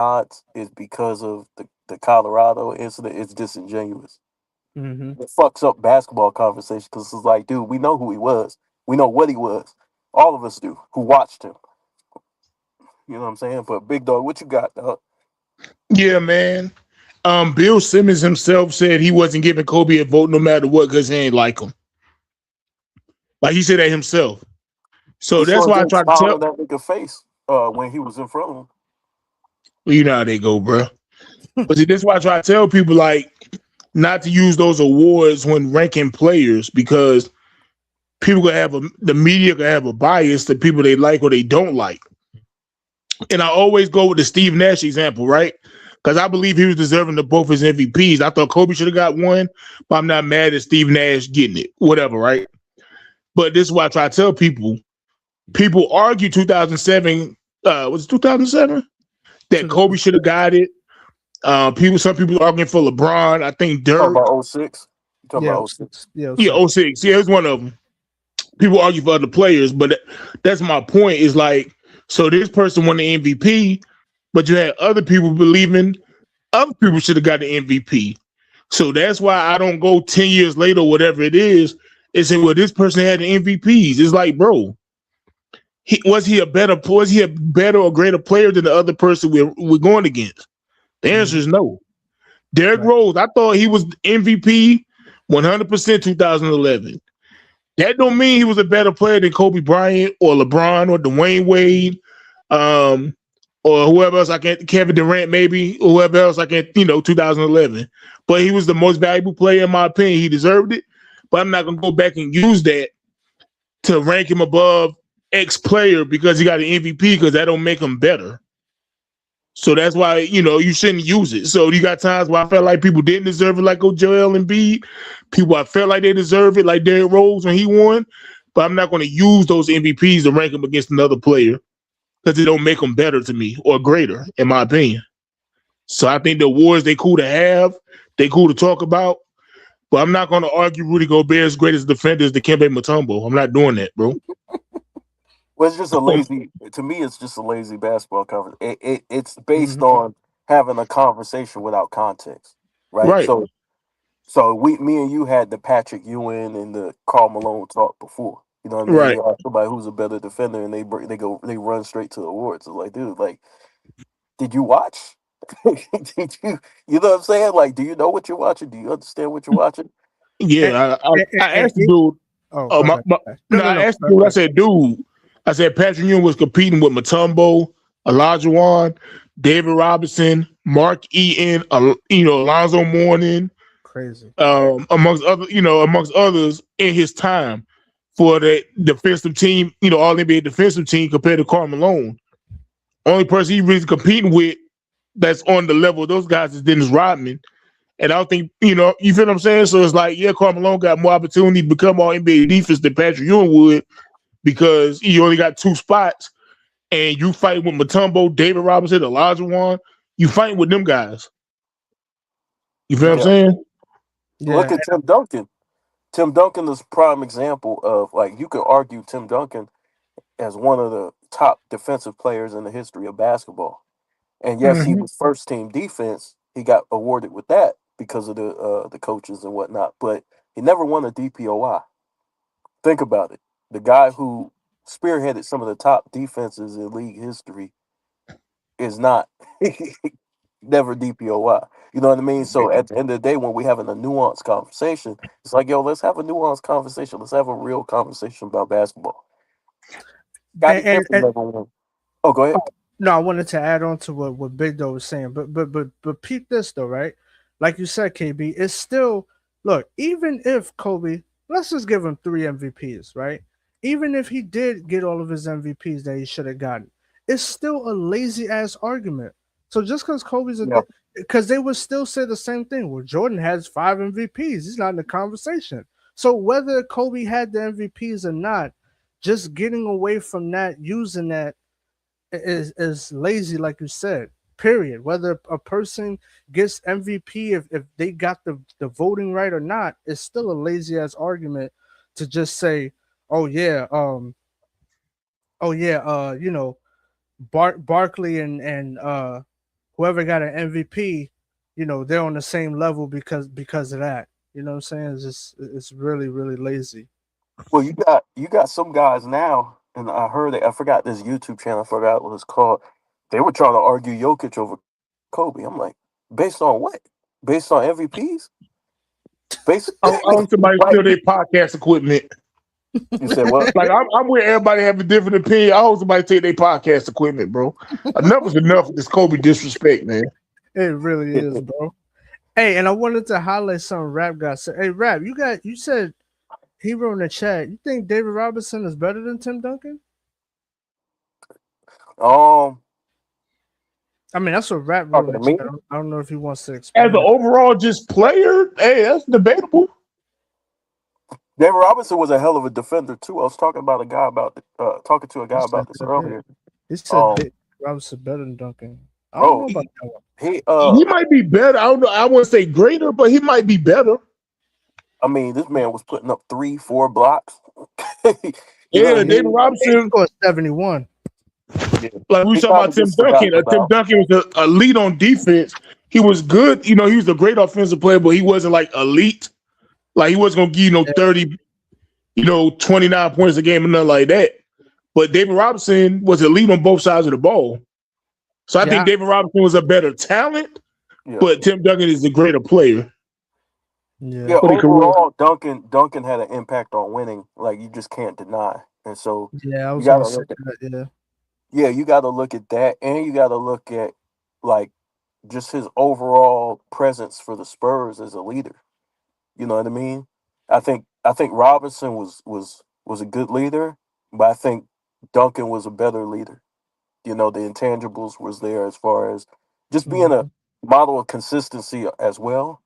odds is because of the Colorado incident. It's disingenuous. Mm-hmm. It fucks up basketball conversation because it's like, dude, we know who he was. We know what he was. All of us do who watched him. You know what I'm saying? But big dog, what you got, dog? Yeah, man. Bill Simmons himself said he wasn't giving Kobe a vote no matter what because he ain't like him. Like he said that himself. He So that's sure why I did tried to smile tell in that nigga face when he was in front of him. well, you know how they go, bro. But see, that's why I try to tell people like not to use those awards when ranking players because people can have the media can have a bias to people they like or they don't like. And I always go with the Steve Nash example, right? Because I believe he was deserving of both his MVPs. I thought Kobe should have got one, but I'm not mad at Steve Nash getting it. Whatever, right? But this is why I try to tell people. People argue 2007, was it 2007? That Kobe should have got it. Some people arguing for LeBron. I think Talking Dirk. about '06. You talking Yeah, about '06? yeah, Yeah, so '06. Yeah, it's one of them. People argue for other players, but that's my point. Is like, so this person won the MVP, but you had other people believing other people should have got the MVP. So that's why I don't go 10 years later, whatever it is, and say, well, this person had the MVPs. It's like, bro, was he a better or greater player than the other person we're going against? The answer mhm, is no. Derrick right. Rose, I thought he was MVP 100% 2011. That don't mean he was a better player than Kobe Bryant or LeBron or Dwayne Wade, um, or whoever else I can, Kevin Durant maybe, or whoever else I can, 2011. But he was the most valuable player in my opinion. He deserved it. But I'm not gonna go back and use that to rank him above X player because he got an MVP because that don't make him better. So that's why you shouldn't use it. So you got times where I felt like people didn't deserve it, like Joel Embiid. People I felt like they deserve it, like Derrick Rose when he won. But I'm not going to use those MVPs to rank them against another player because it don't make them better to me or greater, in my opinion. So I think the awards they cool to have, they cool to talk about. But I'm not going to argue Rudy Gobert's greatest defender is Dikembe Mutombo. I'm not doing that, bro. Well, it's just a lazy. To me, it's just a lazy basketball conversation. It's based Mhm. on having a conversation without context, right? Right. So me and you had the Patrick Ewing and the Carl Malone talk before. You know what I mean? Right. You ask somebody who's a better defender, and they run straight to the awards. It's like, dude, like, did you watch? Did you know what I'm saying? Like, do you know what you're watching? Do you understand what you're watching? And, Yeah. I and asked the dude. oh, Oh go my, ahead. my No, no, no, I no. asked the dude, I said, dude, I said Patrick Ewing was competing with Mutombo, Elijah Wan, David Robinson, Mark Eaton, Alonzo Mourning, Crazy. amongst others in his time for the defensive team, all NBA defensive team compared to Karl Malone. Only person he really competing with that's on the level of those guys is Dennis Rodman. And I don't think, you feel what I'm saying? So it's like, yeah, Karl Malone got more opportunity to become all NBA defense than Patrick Ewing would because he only got two spots. And you fight with Mutombo, David Robinson, Elijah Wan, you fighting with them guys. You feel what I'm Yeah. saying? Look Yeah. at Tim Duncan. Tim Duncan is prime example of, like, you could argue Tim Duncan as one of the top defensive players in the history of basketball. And yes, he Mhm. was first team defense. He got awarded with that because of the coaches and whatnot. But he never won a DPOI. Think about it. The guy who spearheaded some of the top defenses in league history is not never DPOY. You know what I mean? So at the end of the day, when we having a nuanced conversation, it's like, yo, let's have a nuanced conversation. Let's have a real conversation about basketball. Scottie Pippen And never won. Oh, go ahead. no, I wanted to add on to what Big Doe was saying, but peep this though, right? Like you said, KB, it's still look. Even if Kobe, let's just give him 3 MVPs, right? Even if he did get all of his MVPs that he should have gotten, it's still a lazy ass argument. So just because Kobe's a, Yeah, because they would still say the same thing. Well, Jordan has 5 MVPs. He's not in the conversation. So whether Kobe had the MVPs or not, just getting away from that, using that is lazy, like you said. Period. Whether a person gets MVP if they got the voting right or not, it's still a lazy ass argument to just say, oh yeah, oh yeah, Barkley and whoever got an MVP, they're on the same level because of that. You know what I'm saying? It's really really lazy. Well, you got some guys now, and I heard it. I forgot this YouTube channel. I forgot what it's called. They were trying to argue Jokic over Kobe. I'm like, based on what? Based on MVPs? Based I want somebody to steal their podcast equipment. You said what? Like I'm where everybody have a different opinion. I hope somebody take their podcast equipment, bro. Enough is enough of this Kobe disrespect, man. It really is, bro. Hey, and I wanted to highlight something Rap got said. Hey, Rap, you said he wrote in the chat. You think David Robinson is better than Tim Duncan? I mean, that's what Rap wrote in the chat. I don't know if he wants to explain. As an overall just player, hey, that's debatable. David Robinson was a hell of a defender too. I was talking to a guy about this earlier. He said David Robinson better than Duncan. I don't know about that one. He might be better. I don't know. I wouldn't say greater, but he might be better. I mean, this man was putting up 3-4 blocks. David Robinson scored 71. Like we talking about Tim Duncan. Tim Duncan was a lead on defense. He was good. He was a great offensive player, but he wasn't like elite. Like he wasn't gonna give 30, 29 points a game or nothing like that. But David Robinson was elite on both sides of the ball. So I think David Robinson was a better talent, but Tim Duncan is a greater player. Yeah, overall, Duncan had an impact on winning, like you just can't deny. And so I was gonna say that, you got to look at that, and you got to look at like just his overall presence for the Spurs as a leader. You know what I mean? I think Robinson was a good leader, but I think Duncan was a better leader. The intangibles was there as far as just being a model of consistency as well.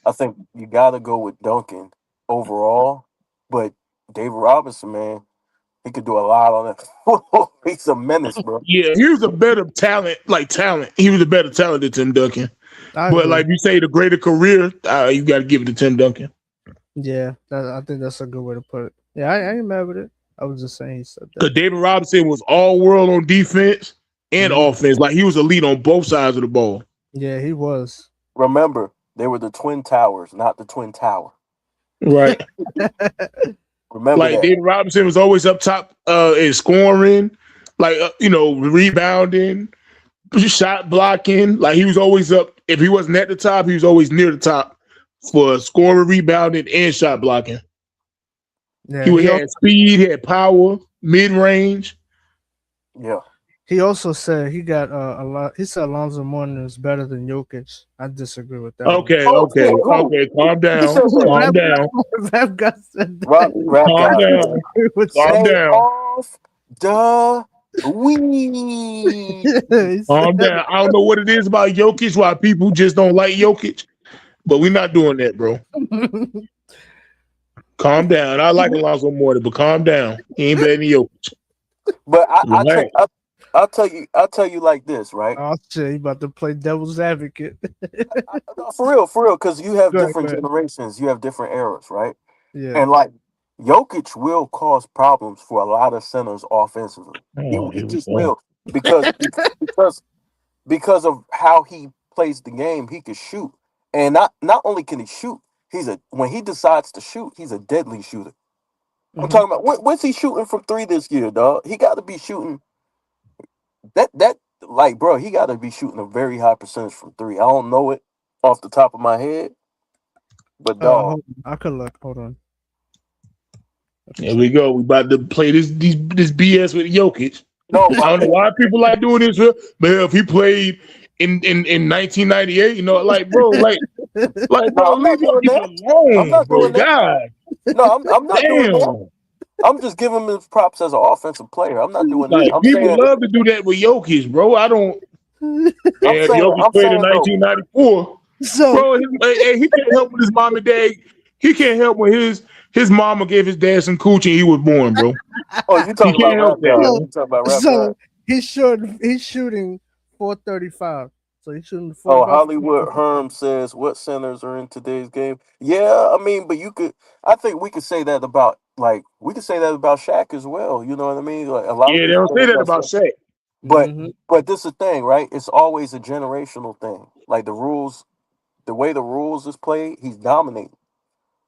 I think you got to go with Duncan overall, but David Robinson, man, he could do a lot on it. He's a menace, bro. Yeah, he was a better talent. He was a better talent than Tim Duncan. But like you say, the greater career, you got to give it to Tim Duncan. Yeah, I think that's a good way to put it. Yeah, I ain't mad with it. I was just saying he said that. Because David Robinson was all world on defense and offense. Like he was a lead on both sides of the ball. Yeah, he was. Remember, they were the Twin Towers, not the Twin Tower. Right. Remember that. David Robinson was always up top in scoring, rebounding, shot blocking. Like he was always up. If he wasn't at the top, he was always near the top for scoring, rebounding, and shot blocking. Yeah, he had speed, he had power, mid range. Yeah. He also said he got a lot. He said Alonzo Mourning is better than Jokic. I disagree with that. Okay. Calm down. Calm down. Rap got said that. Calm down. Off the weed. Calm down. I don't know what it is about Jokic, why people just don't like Jokic, but we're not doing that, bro. Calm down. I like Alonzo Mourning, but calm down. He ain't better than Jokic. But I'll tell you like this, right? Oh shit, you about to play devil's advocate. For real, because you have different generations, you have different eras, right? Yeah. And like Jokic will cause problems for a lot of centers offensively. He just will. Because of how he plays the game, he can shoot. And not only can he shoot, when he decides to shoot, he's a deadly shooter. I'm talking about when's he shooting from 3 this year, dog? He got to be shooting bro, he got to be shooting a very high percentage from 3. I don't know it off the top of my head, but dog, I could look. Hold on. Here we go. We about to play this BS with Jokic. No, I don't know why people like doing this, but if he played in 1998, bro, bro, leave Jokic alone, bro. God. No, I'm not doing that. I'm just giving him his props as an offensive player. I'm not doing that. People love to do that with Jokic, bro. I don't. Jokic played in 1994. So, bro, he can't help with his mom and dad. He can't help when his mama gave his dad some coochie and he was born, bro. Oh, you talking about rap? So he's shooting 435. So he's shooting. Hollywood Herm says, "What centers are in today's game?" Yeah, I mean, but I think we could say that about Shaq as well. You know what I mean? Like they don't say that about Shaq. But Mhm. but this is the thing, right? It's always a generational thing. Like the way the rules is played, he's dominating.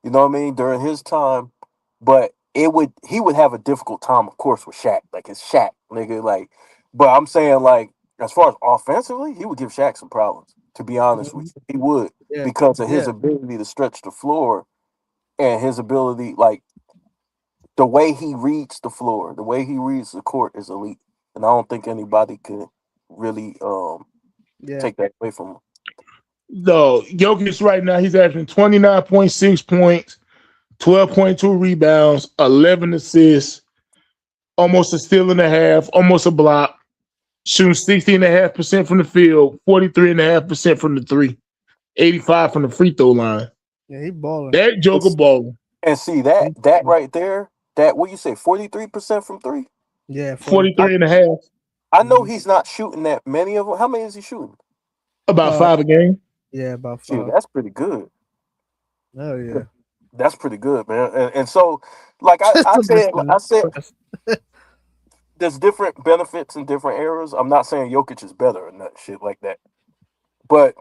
You know what I mean? During his time, but he would have a difficult time, of course, with Shaq. Like it's Shaq, nigga. Like, but I'm saying like as far as offensively, he would give Shaq some problems. To be honest with Mhm. you, he would Yeah. because of his Yeah. ability to stretch the floor and his ability, like the way he reads the floor, the way he reads the court is elite, and I don't think anybody could really Yeah. take that away from him. No, Jokic right now, he's averaging 29.6 points, 12.2 rebounds, 11 assists, almost a steal and a half, almost a block, shooting 60.5% from the field, 43.5% from the three, 85 from the free throw line. Yeah. He balling. That Joker balling. And see that right there, that what you say, 43% from three. Yeah. 43 and a 45. half, I know Mhm. he's not shooting that many of them. How many is he shooting? about Uh. 5 a game. Yeah. About Shoot, 5. that's pretty good. Oh yeah. That's pretty good, man. And so, like Listen, I said, that's- there's different benefits in different eras. I'm not saying Jokic is better and that shit like that, but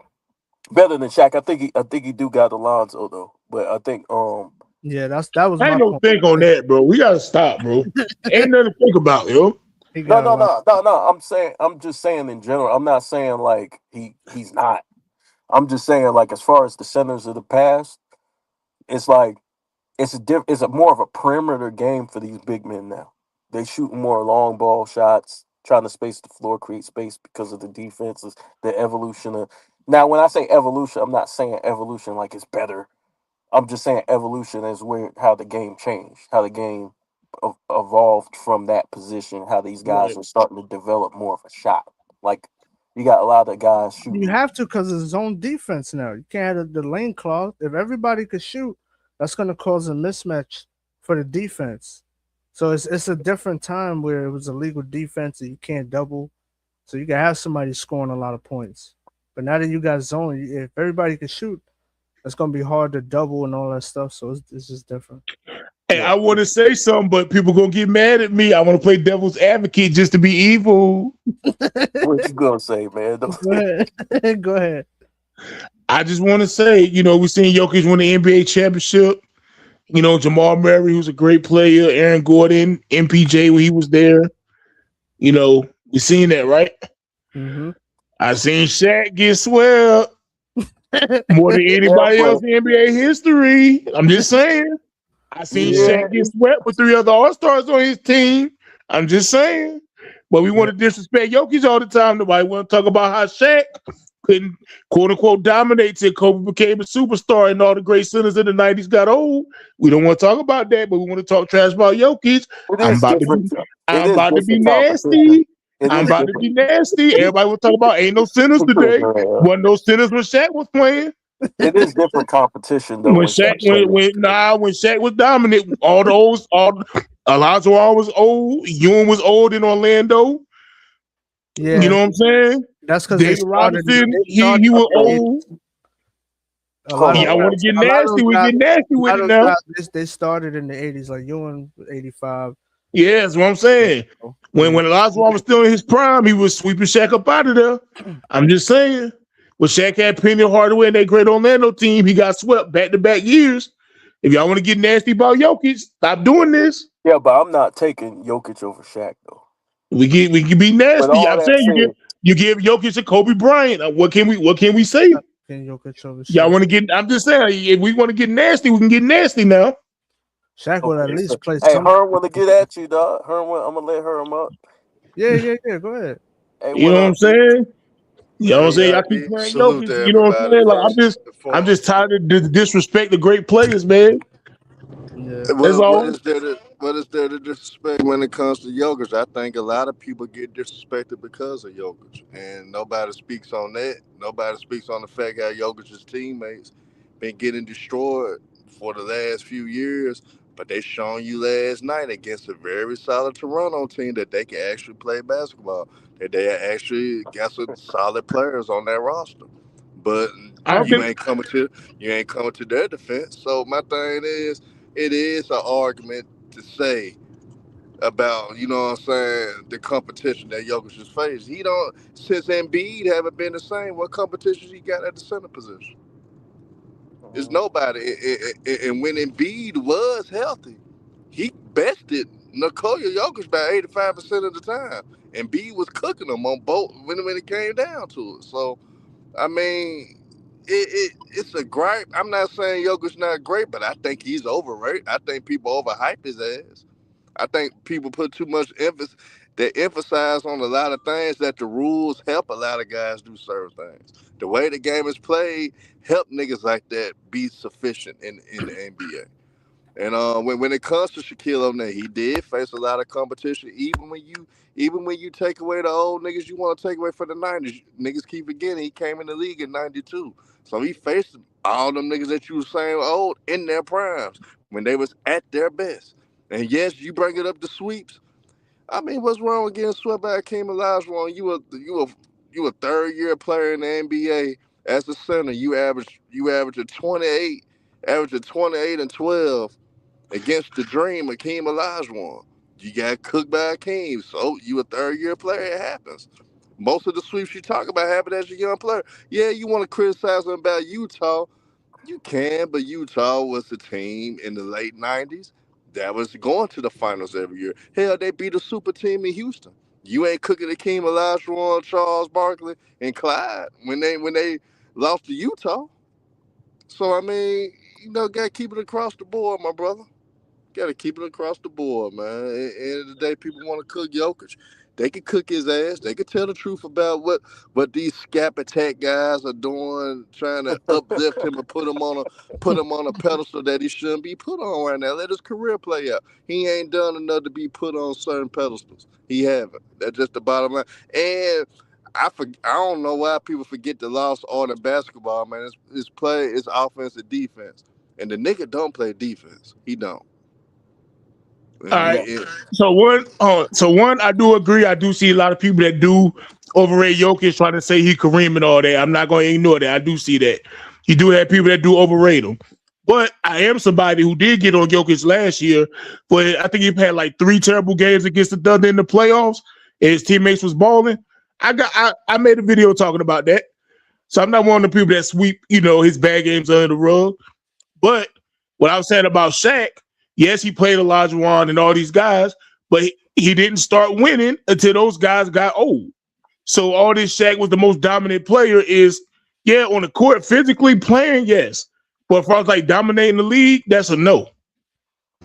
better than Shaq. I think he do got Alonzo though. But I think yeah. That was I my ain't no point. think on that, bro. We gotta stop, bro. Ain't nothing to think about, yo. He no got a no lot. no no no. I'm just saying in general. I'm not saying like he's not. I'm just saying like as far as the centers of the past, it's like it's a more of a perimeter game for these big men now. They shooting more long ball shots, trying to space the floor, create space because of the defenses, the evolution of. Now, when I say evolution, I'm not saying evolution like it's better. I'm just saying evolution is where how the game changed, how the game evolved from that position, how these guys Right. are starting to develop more of a shot. Like you got a lot of guys You shooting. have to because it's zone defense now. You can't have the lane clogged. If everybody could shoot, that's going to cause a mismatch for the defense. So it's a different time where it was a legal defense and you can't double. So you can have somebody scoring a lot of points. But now that you got zone, if everybody can shoot, it's going to be hard to double and all that stuff. So it's just different. Hey, Yeah, I want to say something, but people gonna get mad at me. I want to play devil's advocate just to be evil. what you gonna say, man? Go ahead. Go ahead. I just want to say, we seen Jokic win the NBA championship. Jamal Murray, who's a great player, Aaron Gordon, MPJ when he was there. We seen that, right? Mm-hmm. I seen Shaq get swept more than Yeah, anybody else but in NBA history. I'm just saying. I seen yeah, Shaq get swept with 3 other All-Stars on his team. I'm just saying. But we want to disrespect Jokic all the time. Nobody want to talk about how Shaq couldn't, quote unquote, dominate till Kobe became a superstar and all the great centers in the 90s got old. We don't want to talk about that, but we want to talk trash about Jokic. it I'm is about to different. be It I'm is about to be different competition. nasty. It I'm is about to be different. nasty. Everybody will talk about ain't no centers today. Wasn't no centers when Shaq was playing. It is different competition though. When When Shaq Shaq played. when Shaq was dominant, all Alonzo Ball was old, Ewing was old in Orlando. You Yeah, know what I'm saying? that's because David Robinson, they he started was in the old. 80s. A Hold lot of Yeah, I on, guys, want to get a lot of nasty. those We guys, get nasty a with lot it of now. those guys, they started in the 80s, like Ewan 85. Yeah, that's what I'm saying. When Yeah. Alonzo Ball was still in his prime, he was sweeping Shaq up out of there. I'm just saying. When Shaq had Penny Hardaway and that great Orlando team, he got swept back-to-back years. If y'all want to get nasty about Jokic, stop doing this. yeah, but I'm not taking Jokic over Shaq though. We can be With nasty. all I'm that saying said, you give Jokic a Kobe Bryant. What can we say? Can Jokic over Y'all Shaq? want to get? I'm just saying if we want to get nasty, we can get nasty now. Shaq would at okay, so least play hey, some. Herm want to get at you, dog. Herm, I'm gonna let Herm up. Yeah, yeah, yeah. Go ahead. Hey, You what know what I'm up, B? saying? You know what I'm Hey, saying? Y'all keep playing salute Jokic. to You know what I'm everybody saying? Like first and I'm foremost. just tired of disrespect the great players, man. Yeah. That's What all. is there to disrespect when it comes to Jokic? I think a lot of people get disrespected because of Jokic, and nobody speaks on that. Nobody speaks on the fact how Jokic's teammates been getting destroyed for the last few years. But they shown you last night against a very solid Toronto team that they can actually play basketball. That they actually got some solid players on their roster. But I don't you think ain't coming to their defense. So my thing is, it is an argument to say about, you know what I'm saying, the competition that Jokic has faced. He don't, since Embiid haven't been the same. What competition he got at the center position? It's nobody. And when Embiid was healthy, he bested Nikola Jokic by 85% of the time. Embiid was cooking him on both when it came down to it. So, I mean, it's a gripe. I'm not saying Jokic's not great, but I think he's overrated. I think people overhype his ass. I think people put too much emphasis. They emphasize on a lot of things that the rules help a lot of guys do certain things. The way the game is played help niggas like that be sufficient in the NBA. And when it comes to Shaquille O'Neal, he did face a lot of competition. Even when you take away the old niggas you want to take away from the 90s, niggas keep forgetting he came in the league in 92. So he faced all them niggas that you were saying old in their primes when they was at their best. And yes, you bring it up to sweeps. I mean, what's wrong with getting swept by Hakeem Olajuwon? You a third year player in the NBA as a center. You average a 28, average a 28 and 12 against the dream Hakeem Olajuwon. You got cooked by Hakeem, so you a third year player. It happens. Most of the sweeps you talk about happen as a young player. Yeah, you want to criticize them about Utah. You can, but Utah was the team in the late 90s that was going to the finals every year. Hell, they beat a super team in Houston. You ain't cooking Hakeem Olajuwon, Charles Barkley, and Clyde when they lost to Utah. So, I mean, got to keep it across the board, my brother. Got to keep it across the board, man. At the end of the day, people want to cook Jokic. They could cook his ass. They could tell the truth about what these scap attack guys are doing, trying to uplift him and put him on a pedestal that he shouldn't be put on right now. Let his career play out. He ain't done enough to be put on certain pedestals. He haven't. That's just the bottom line. And I don't know why people forget the lost art in basketball, man. It's play, it's offense and defense. And the nigga don't play defense. He don't. All right. So one, I do agree. I do see a lot of people that do overrate Jokic, trying to say he Kareem and all that. I'm not going to ignore that. I do see that. You do have people that do overrate him. But I am somebody who did get on Jokic last year, but I think he had like 3 terrible games against the Thunder in the playoffs, and his teammates was balling. I made a video talking about that. So I'm not one of the people that sweep, his bad games under the rug. But what I was saying about Shaq, yes, he played Olajuwon and all these guys, but he didn't start winning until those guys got old. So all this Shaq was the most dominant player is, yeah, on the court, physically playing, yes. But as far as like dominating the league, that's a no.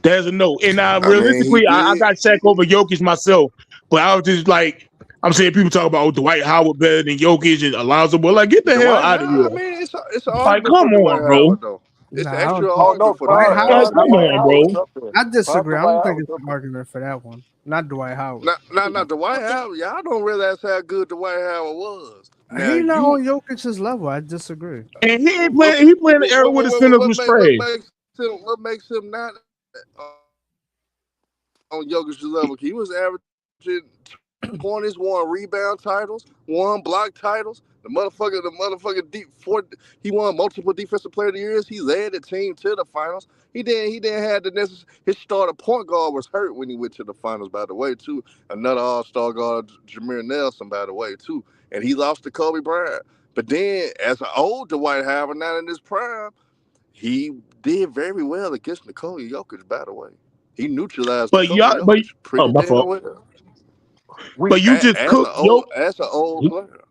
That's a no. And realistically, I got Shaq over Jokic myself. But I was just like, I'm saying people talk about Dwight Howard better than Jokic and Alonzo, but like, get the hell out of here. I mean, it's an like, come on, bro. Howard, though. It's actually argument for Dwight Howard. Come on, bro. I disagree. I don't think it's an argument for that one. Not Dwight Howard. Not Dwight Howard. Y'all don't realize how good Dwight Howard was. He's not on Jokic's level. I disagree. And he ain't playing. He playing the era where the centers was trash. What makes him not on Jokic's level? He was averaging points, won rebound titles, won block titles. The motherfucker he won multiple defensive player of the years. He led the team to the finals. He didn't have the necessary. His starter point guard was hurt when he went to the finals, by the way, too. Another all-star guard, Jameer Nelson, by the way, too. And he lost to Kobe Bryant. But then, as an old Dwight Howard, not in his prime, he did very well against Nikola Jokic, by the way. He neutralized pretty damn well. But you just cooked as an old player.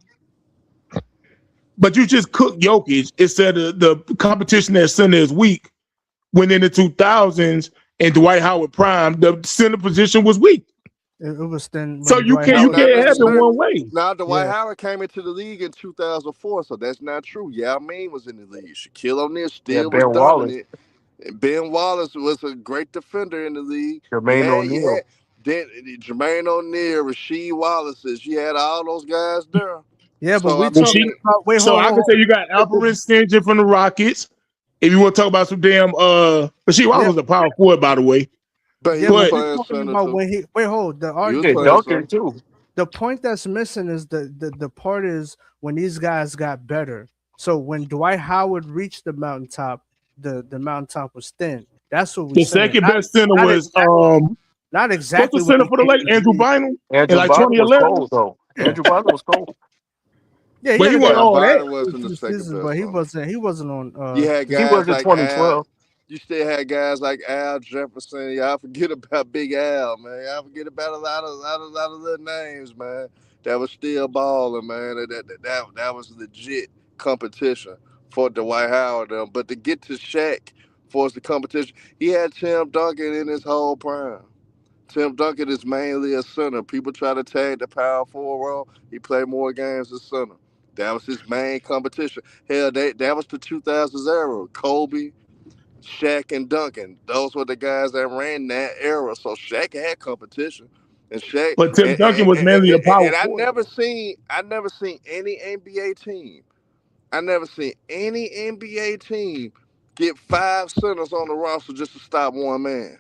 But you just cooked Jokic instead of the competition at center is weak. When in the 2000s and Dwight Howard prime, the center position was weak. It was then. So you can't have it one way. Now Dwight Howard came into the league in 2004, so that's not true. Yao Ming was in the league. Shaquille O'Neal still was dominant. Ben Wallace was a great defender in the league. Jermaine O'Neal. Then Jermaine O'Neal, Rasheed Wallace. You had all those guys there. Yeah, but I can say you got Alperen Sengun from the Rockets. If you want to talk about some damn Rasheed Wallace was a power forward, by the way. But the Duncan too. The point that's missing is the part is when these guys got better. So when Dwight Howard reached the mountaintop, the mountaintop was thin. That's what we. The second best center was Not What's exactly the what center he for the came Lakers? to Andrew be. Bynum in Andrew like Bynum was 2011. cold though. Yeah. Andrew Bynum was cold. Yeah, he But had he a wasn't good Yeah, all that. Biden wasn't the two second seasons, best but he one. wasn't on. You had He was guys in like Al. 2012. You still had guys like Al Jefferson. Y'all forget about Big Al, man. Y'all forget about a lot of little names, man. That was still balling, man. That was legit competition for Dwight Howard. But to get to Shaq for the competition, he had Tim Duncan in his whole prime. Tim Duncan is mainly a center. People try to tag the power forward role. He played more games as center. That was his main competition. Hell, that was the 2000s era. Kobe, Shaq, and Duncan. Those were the guys that ran that era. So Shaq had competition, and Shaq But Tim Duncan was mainly a power and I forward. never seen any NBA team. I never seen any NBA team get 5 centers on the roster just to stop one man.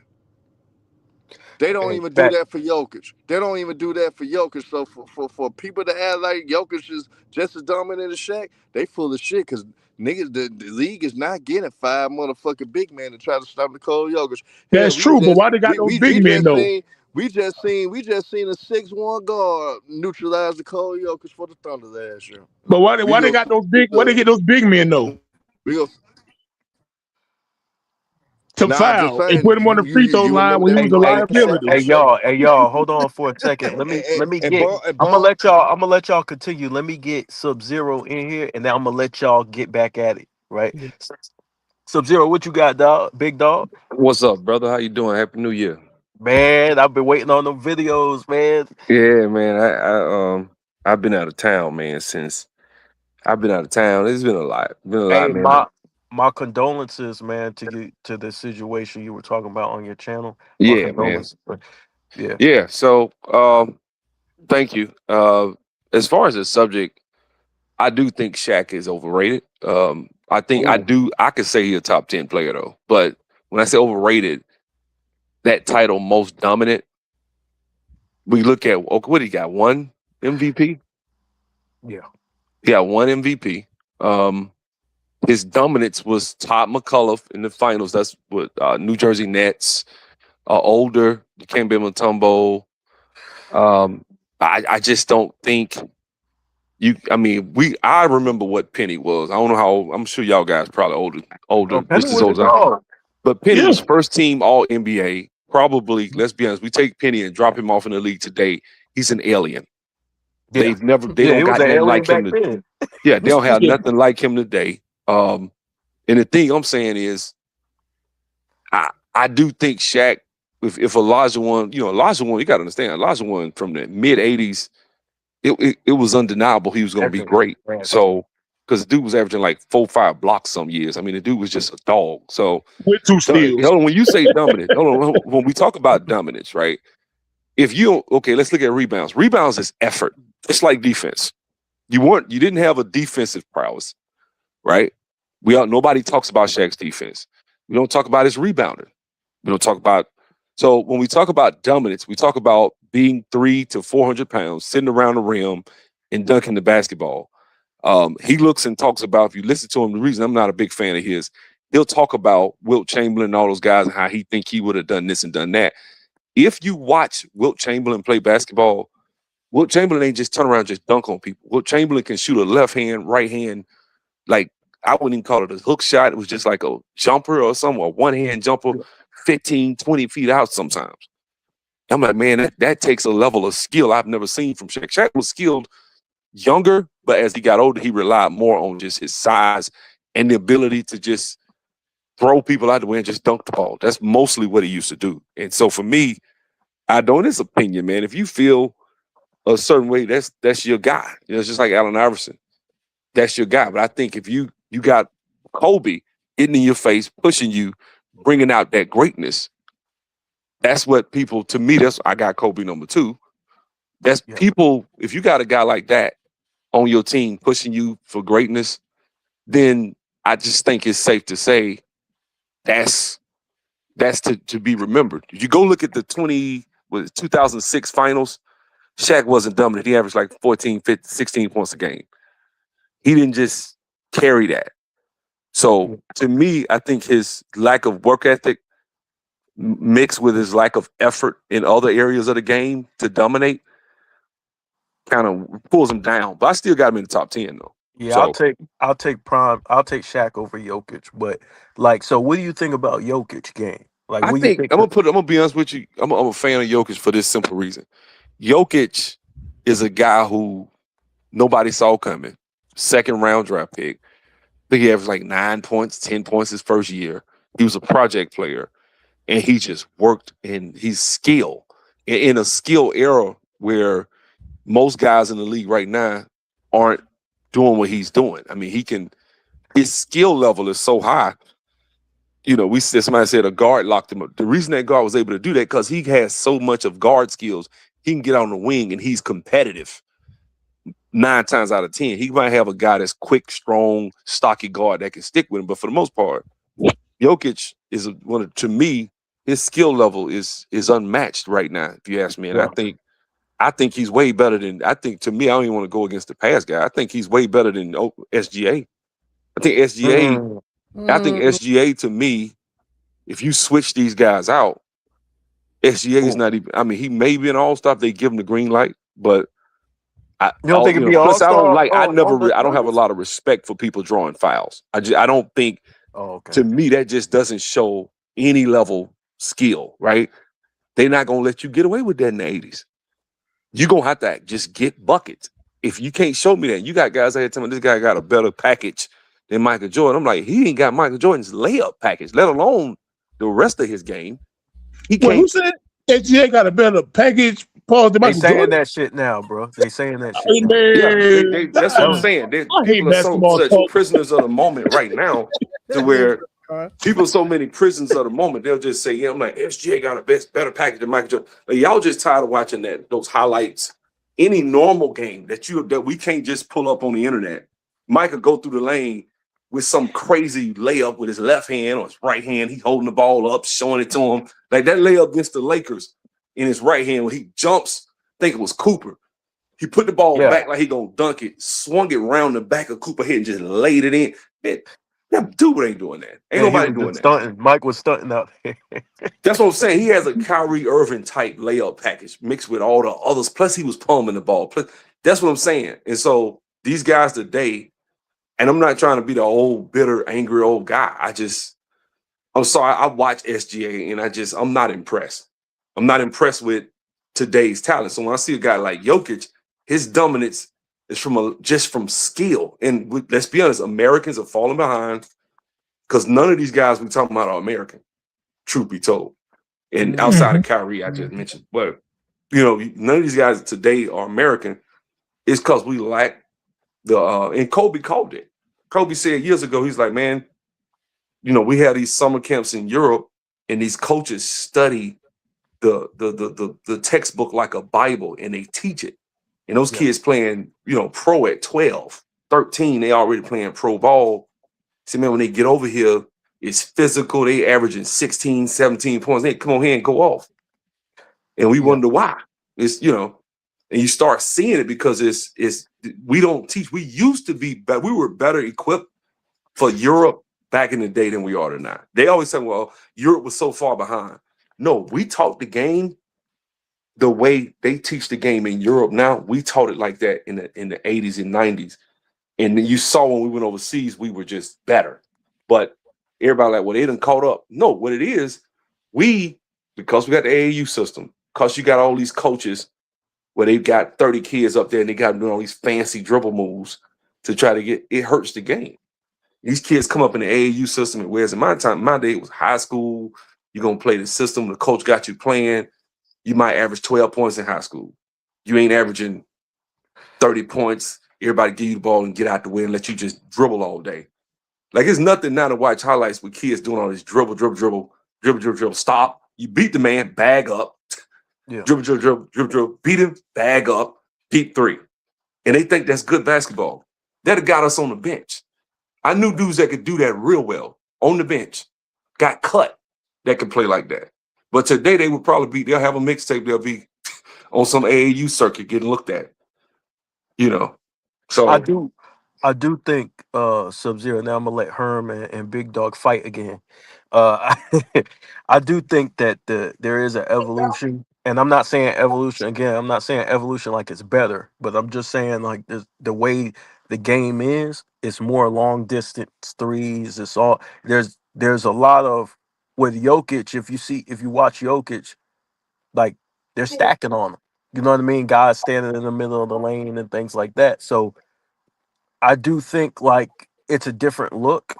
They don't Hey, even do fact. that for Jokic. They don't even do that for Jokic. So for people to act like Jokic is just as dominant as Shaq, they full of shit because niggas, the league is not getting 5 motherfucking big men to try to stop Nikola Jokic. Hell, That's true, but why they got those big men though? we just seen a 6'1" guard neutralize Nikola Jokic for the Thunder last year. But why We they go got those big? Why they get those big men though? we go. To Nah, just foul and saying put him on the free throw you line remember when he that was Hey, a hey, Shaq, liability. hey, Shaq y'all, hold on for a second. Let me and get. Bron, I'm gonna let y'all continue. Let me get Sub-Zero in here, and then I'm gonna let y'all get back at it. Right? Yeah. Sub-Zero, what you got, dog? Big dog. What's up, brother? How you doing? Happy New Year. Man, I've been waiting on them videos, man. Yeah, man. I've been out of town, man. Since I've been out of town, it's been a lot. Been a lot, Hey, man. But my condolences, man, to you to the situation you were talking about on your channel. My yeah, man. condolences. Yeah. Yeah. So, thank you. As far as the subject, I do think Shaq is overrated. I think Ooh. I could say he's a top 10 player though. But when I say overrated, that title most dominant, we look at okay, what he got? 1 MVP. Yeah. He got 1 MVP. His dominance was Todd McCullough in the finals. That's what New Jersey Nets, older, Dikembe Mutombo. I just don't think I remember what Penny was. I don't know how, I'm sure y'all guys probably older, Penny just as was a old as I. dog. But Penny Yeah. was first team all NBA. Probably, let's be honest, we take Penny and drop him off in the league today. He's an alien. Yeah. They Yeah, don't it was got an nothing alien like him back to, then. yeah, they don't have Yeah. nothing like him today. And the thing I'm saying is, I do think Shaq, if Elijah won, you got to understand, Elijah won from the mid 80s. It was undeniable he was going to be great. So, because the dude was averaging like 4-5 blocks some years. I mean, the dude was just a dog. So, With 2 steals. hold on, when you say dominant, hold on, when we talk about dominance, right? If you, okay, let's look at rebounds. Rebounds is effort. It's like defense. You didn't have a defensive prowess, right? Nobody talks about Shaq's defense. We don't talk about his rebounding. We don't talk about. So when we talk about dominance, we talk about being 300 to 400 pounds, sitting around the rim and dunking the basketball. He looks and talks about, if you listen to him, the reason I'm not a big fan of his, he'll talk about Wilt Chamberlain and all those guys and how he think he would have done this and done that. If you watch Wilt Chamberlain play basketball, Wilt Chamberlain ain't just turn around and just dunk on people. Wilt Chamberlain can shoot a left hand, right hand, like I wouldn't even call it a hook shot. It was just like a jumper or something, a one-hand jumper, 15, 20 feet out sometimes. I'm like, man, that takes a level of skill I've never seen from Shaq. Shaq was skilled younger, but as he got older, he relied more on just his size and the ability to just throw people out the way and just dunk the ball. That's mostly what he used to do. And so for me, I know this opinion, man. If you feel a certain way, that's your guy. It's just like Allen Iverson. That's your guy. But I think if you got Kobe getting in your face, pushing you, bringing out that greatness, that's what people, to me, I got Kobe number 2. That's people, if you got a guy like that on your team pushing you for greatness, then I just think it's safe to say that's to be remembered. If you go look at the 2006 finals, Shaq wasn't dominant. He averaged like 14, 15, 16 points a game. He didn't just carry that. So to me, I think his lack of work ethic mixed with his lack of effort in other areas of the game to dominate, kind of pulls him down. But I still got him in the top 10 though. Yeah, So I'll take Shaq over Jokic. But like, so what do you think about Jokic game? Like, I what do you think think? I'm gonna be honest with you. I'm a fan of Jokic for this simple reason. Jokic is a guy who nobody saw coming. Second round draft pick. I think he averaged like 9 points, 10 points his first year. He was a project player, and he just worked in his skill in a skill era where most guys in the league right now aren't doing what he's doing. I mean, his skill level is so high. You know, somebody said a guard locked him up. The reason that guard was able to do that because he has so much of guard skills. He can get on the wing and he's competitive 9 times out of 10. He might have a guy that's quick, strong, stocky guard that can stick with him. But for the most part, Jokic is to me, his skill level is unmatched right now, if you ask me. And Yeah. I think he's way better than to me, I don't even want to go against the past guy. I think he's way better than SGA. I think SGA to me, if you switch these guys out, SGA is not even. I mean, he may be an all-star if they give him the green light, but You don't think it'd be plus I don't all-star like. I on the don't have a Nuggets? lot of respect for people drawing fouls. I don't think. Oh, okay. To me, that just doesn't show any level skill, right? They're not gonna let you get away with that in the 80s. You're gonna have to just get buckets. If you can't show me that, you got guys that tell me this guy got a better package than Michael Jordan. I'm like, he ain't got Michael Jordan's layup package, let alone the rest of his game. He Well, can't. who said SGA got a better package? Pause. They Michael saying Jordan? that shit now, bro. They saying that Hey, shit now. man, Yeah, that's what I'm saying. I hate People are basketball such talk. prisoners of the moment right now to where people are so many prisoners of the moment. They'll just say, "Yeah, I'm like SGA got a better package than Michael Jordan." Like, y'all just tired of watching those highlights. Any normal game that we can't just pull up on the internet. Mike could go through the lane with some crazy layup with his left hand or his right hand. He's holding the ball up, showing it to him. Like that layup against the Lakers in his right hand when he jumps. I think it was Cooper. He put the ball back like he gonna dunk it, swung it around the back of Cooper's head and just laid it in. Man, that dude ain't doing that. Ain't nobody doing that. Stunting. Mike was stunting out there. That's what I'm saying. He has a Kyrie Irving type layup package mixed with all the others. Plus, he was palming the ball. Plus, that's what I'm saying. And so these guys today, and I'm not trying to be the old, bitter, angry old guy. I'm sorry. I watch SGA and I'm not impressed. I'm not impressed with today's talent. So when I see a guy like Jokic, his dominance is just from skill. And let's be honest, Americans are falling behind because none of these guys we talking about are American, truth be told. And outside of Kyrie, I just mentioned, but none of these guys today are American. It's because we lack and Kobe called it. Kobe said years ago, he's like, man, we have these summer camps in Europe, and these coaches study the textbook like a Bible, and they teach it. And those kids playing, pro at 12, 13, they already playing pro ball. See, man, when they get over here, it's physical. They averaging 16, 17 points. They come on here and go off. And we wonder why. It's, and you start seeing it because we don't teach. We used to be, we were better equipped for Europe back in the day than we are tonight. They always say, well, Europe was so far behind. No, we taught the game the way they teach the game in Europe now. We taught it like that in the 80s and 90s. And you saw when we went overseas, we were just better. But everybody like, well, they done caught up. No, what it is, because we got the AAU system, because you got all these coaches where they've got 30 kids up there and they got them doing all these fancy dribble moves to try to it hurts the game. These kids come up in the AAU system, and whereas in my day, it was high school. You're going to play the system. The coach got you playing. You might average 12 points in high school. You ain't averaging 30 points. Everybody give you the ball and get out the way and let you just dribble all day. Like, it's nothing now to watch highlights with kids doing all this dribble. Stop. You beat the man, bag up. Yeah. Dribble. Beat him, bag up, deep three. And they think that's good basketball. That got us on the bench. I knew dudes that could do that real well on the bench. Got cut that could play like that. But today they would probably they'll have a mixtape. They'll be on some AAU circuit getting looked at. So I do I do think Sub Zero. Now I'm gonna let Herm and Big Dog fight again. I do think that there is an evolution, and I'm not saying evolution again. I'm not saying evolution like it's better, but I'm just saying like the way the game is. It's more long distance threes. It's all there's a lot of with Jokic. If you watch Jokic, like they're stacking on him. You know what I mean? Guys standing in the middle of the lane and things like that. So I do think like it's a different look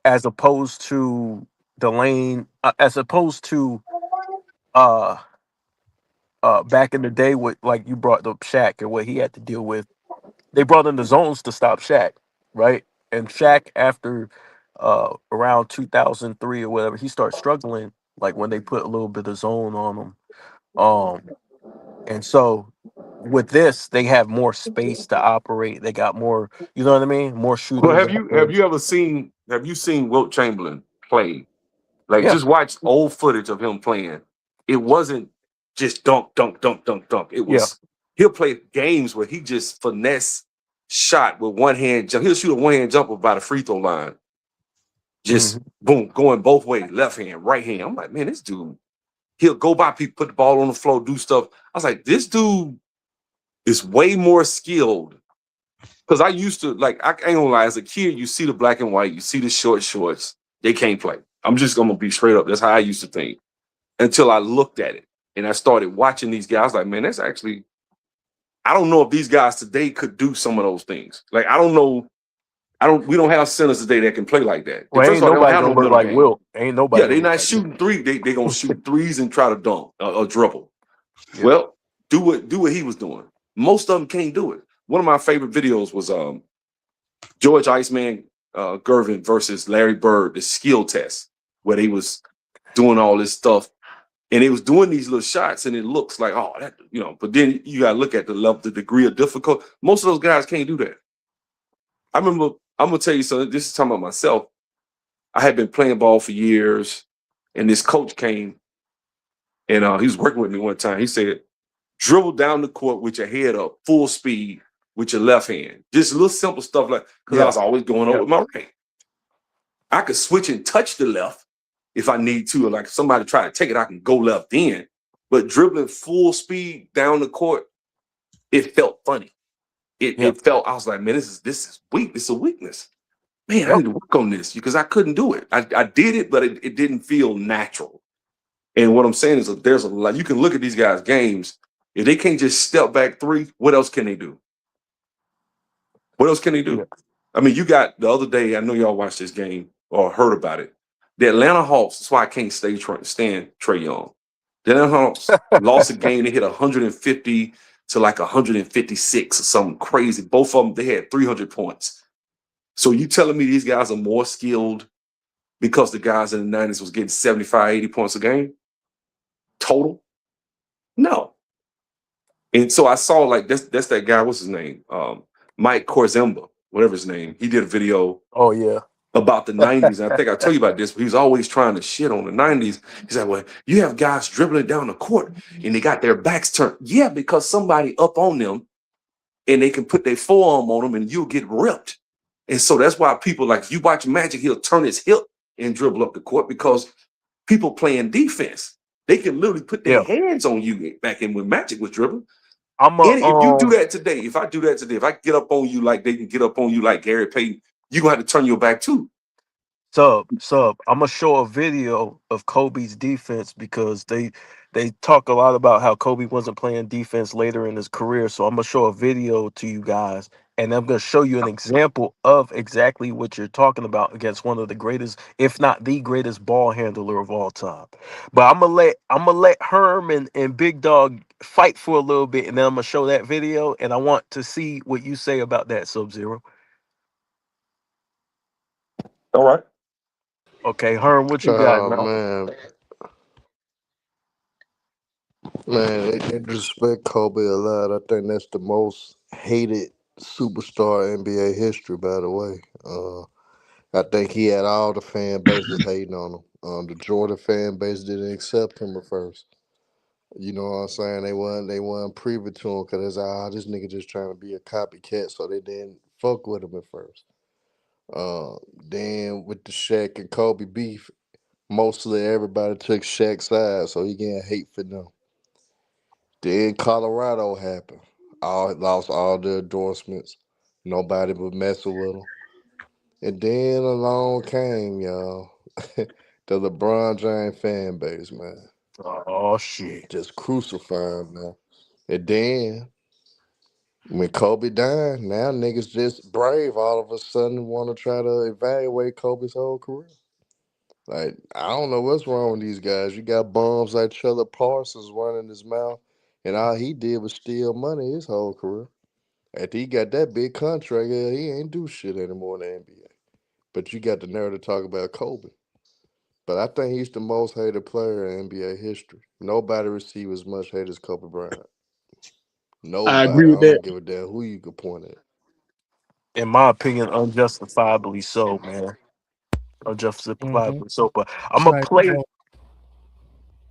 as opposed to the lane, as opposed to uh back in the day with like you brought up Shaq and what he had to deal with. They brought in the zones to stop Shaq, right? And Shaq after around 2003 or whatever, he started struggling like when they put a little bit of zone on him. And so with this, they have more space to operate. They got more, you know what I mean? More Well, shooters out there. have you seen Wilt Chamberlain play? Like Yeah. just watch old footage of him playing. It wasn't just dunk, dunk, dunk, dunk, dunk. It Yeah. was he'll play games where he just finesse shot with one hand jump. He'll shoot a one hand jumper by the free throw line. Just Mhm. boom, going both ways, left hand, right hand. I'm like, man, this dude, he'll go by people, put the ball on the floor, do stuff. I was like, this dude is way more skilled. Because I used to, like, I ain't gonna lie, as a kid, you see the black and white, you see the short shorts, they can't play. I'm just gonna be straight up. That's how I used to think until I looked at it and I started watching these guys. Like, man, that's actually, I don't know if these guys today could do some of those things. Like, I don't know. We don't have centers today that can play like that. And Well, first ain't of all, they don't nobody have gonna no look middle like game. Wilt. Ain't nobody Yeah, gonna they're look not like Wilt. shooting three. They gonna shoot threes and try to dunk or dribble. Yeah. Well, do what he was doing. Most of them can't do it. One of my favorite videos was George Iceman Gervin versus Larry Bird, the skill test, where they was doing all this stuff. And they was doing these little shots, and it looks like, oh, that, you know, but then you gotta look at the level, the degree of difficulty. Most of those guys can't do that. I remember, I'm gonna tell you something. This is talking about myself. I had been playing ball for years, and this coach came and he was working with me one time. He said, dribble down the court with your head up, full speed with your left hand. Just little simple stuff like, because I was always going over with my right. I could switch and touch the left if I need to, or like if somebody try to take it, I can go left in. But dribbling full speed down the court, it felt funny. It felt, I was like, man, this is weak. It's a weakness. Man, I need to work on this because I couldn't do it. I did it, but it didn't feel natural. And what I'm saying is that there's a lot, you can look at these guys' games. If they can't just step back three, what else can they do? What else can they do? Yeah. I mean, you got the other day, I know y'all watched this game or heard about it. The Atlanta Hawks, that's why I can't stand Trae Young. The Atlanta Hawks lost a game. They hit 150 to like 156 or something crazy. Both of them, they had 300 points. So you telling me these guys are more skilled because the guys in the 90s was getting 75, 80 points a game total? No. And so I saw like that's that guy, what's his name? Mike Korzemba, whatever his name. He did a video Oh yeah. about the 90s. And I think I tell you about this, but he was always trying to shit on the 90s. He's like, well, you have guys dribbling down the court and they got their backs turned. Yeah, because somebody up on them and they can put their forearm on them and you'll get ripped. And so that's why people like, if you watch Magic, he'll turn his hip and dribble up the court because people playing defense, they can literally put their hands on you back in when Magic was dribbling. If you do that today, if I do that today, if I get up on you like they can get up on you like Gary Payton, you're gonna have to turn your back too. Sub, I'm gonna show a video of Kobe's defense because they talk a lot about how Kobe wasn't playing defense later in his career. So I'm gonna show a video to you guys, and I'm gonna show you an example of exactly what you're talking about against one of the greatest, if not the greatest, ball handler of all time. But I'm gonna let Herm and Big Dog fight for a little bit, and then I'm gonna show that video, and I want to see what you say about that, Sub Zero. All right. Okay, Herm, what you got Oh now? man, they disrespect Kobe a lot. I think that's the most hated superstar in NBA history. By the way, I think he had all the fan bases hating on him. The Jordan fan base didn't accept him at first. You know what I'm saying? They weren't privy to him because it's this nigga just trying to be a copycat. So they didn't fuck with him at first. Then with the Shaq and Kobe beef, mostly everybody took Shaq's side, so he getting hate for them. Then Colorado happened. Lost all the endorsements. Nobody was messing with him. And then along came, y'all, the LeBron James fan base, man. Oh shit. Just crucifying, man. And then when Kobe died, now niggas just brave all of a sudden want to try to evaluate Kobe's whole career. Like, I don't know what's wrong with these guys. You got bums like Trevor Parsons running his mouth, and all he did was steal money his whole career. After he got that big contract, he ain't do shit anymore in the NBA. But you got the nerve to talk about Kobe. But I think he's the most hated player in NBA history. Nobody received as much hate as Kobe Bryant. Nobody. I agree with I don't that. give a damn who you could point at. In my opinion, unjustifiably so, man. Unjustifiably so. But I'm gonna play.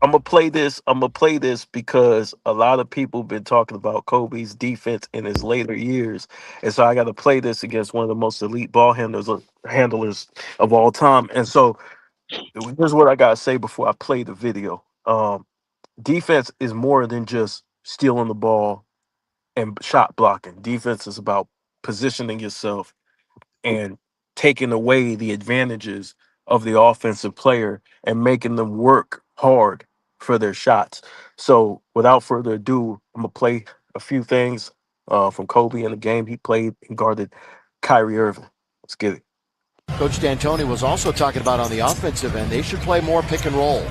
I'm gonna play this. I'm gonna play this because a lot of people been talking about Kobe's defense in his later years, and so I got to play this against one of the most elite ball handlers of all time. And so here's what I gotta say before I play the video. Defense is more than just stealing the ball and shot blocking. Defense is about positioning yourself and taking away the advantages of the offensive player and making them work hard for their shots. So without further ado, I'm gonna play a few things from Kobe in the game he played and guarded Kyrie Irving. Let's get it. Coach D'Antoni was also talking about on the offensive end, they should play more pick and roll.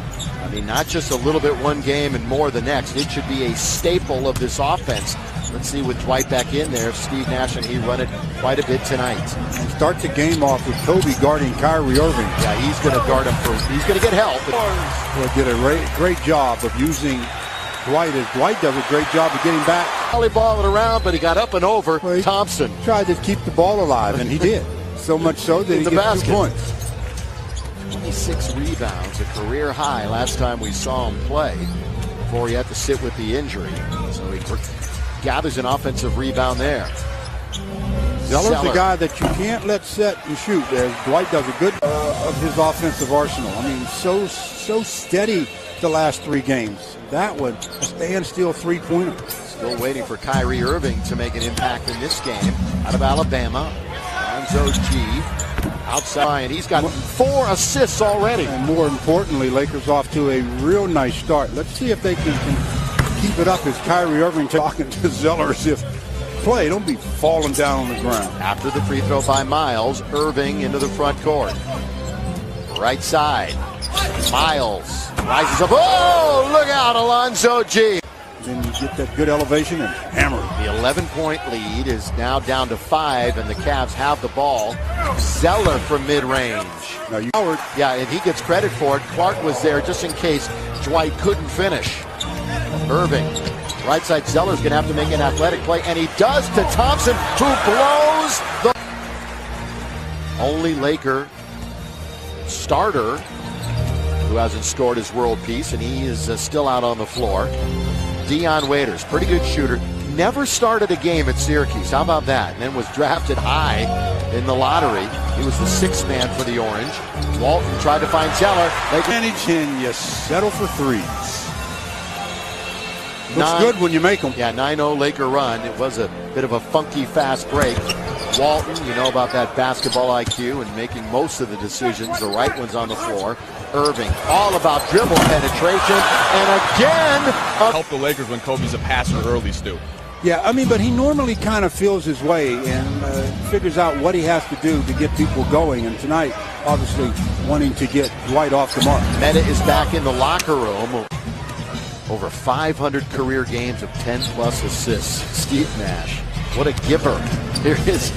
I mean, not just a little bit one game and more the next. It should be a staple of this offense. Let's see with Dwight back in there. Steve Nash and he run it quite a bit tonight. And start the game off with Kobe guarding Kyrie Irving. Yeah, he's going to guard him he's going to get help. Well, did a great job of using Dwight, as Dwight does a great job of getting back. Volleyball it around, but he got up and over Thompson. Tried to keep the ball alive, and he did. So much so that he gets 2 points. 26 rebounds, a career high last time we saw him play before he had to sit with the injury. So he gathers an offensive rebound there. Zeller's the guy that you can't let set and shoot, as Dwight does a good of his offensive arsenal. I mean, so steady the last 3 games. That one, a standstill three-pointer. Still waiting for Kyrie Irving to make an impact in this game. Out of Alabama, Lonzo G. Outside, and he's got 4 assists already. And more importantly, Lakers off to a real nice start. Let's see if they can keep it up as Kyrie Irving talking to Zeller as if play. Don't be falling down on the ground. After the free throw by Miles, Irving into the front court. Right side. Miles rises up. Oh, look out, Alonzo G. Then you get that good elevation and hammer it. The 11-point lead is now down to 5, and the Cavs have the ball. Zeller from mid-range. Now and he gets credit for it. Clark was there just in case Dwight couldn't finish. Irving, right side. Zeller's going to have to make an athletic play, and he does to Thompson, who blows the only Laker starter who hasn't scored his world peace, and he is still out on the floor. Dion Waiters, pretty good shooter. Never started a game at Syracuse. How about that? And then was drafted high in the lottery. He was the 6th man for the Orange. Walton tried to find Zeller. They manage and you settle for 3s. Looks good when you make them. Yeah, 9-0 Laker run. It was a bit of a funky fast break. Walton, you know about that basketball IQ and making most of the decisions, the right ones on the floor. Irving, all about dribble penetration, and again help the Lakers when Kobe's a passer early, Stu. Yeah, I mean, but he normally kind of feels his way and figures out what he has to do to get people going. And tonight, obviously, wanting to get Dwight off the mark. Meta is back in the locker room. Over 500 career games of 10-plus assists. Steve Nash, what a giver. Here is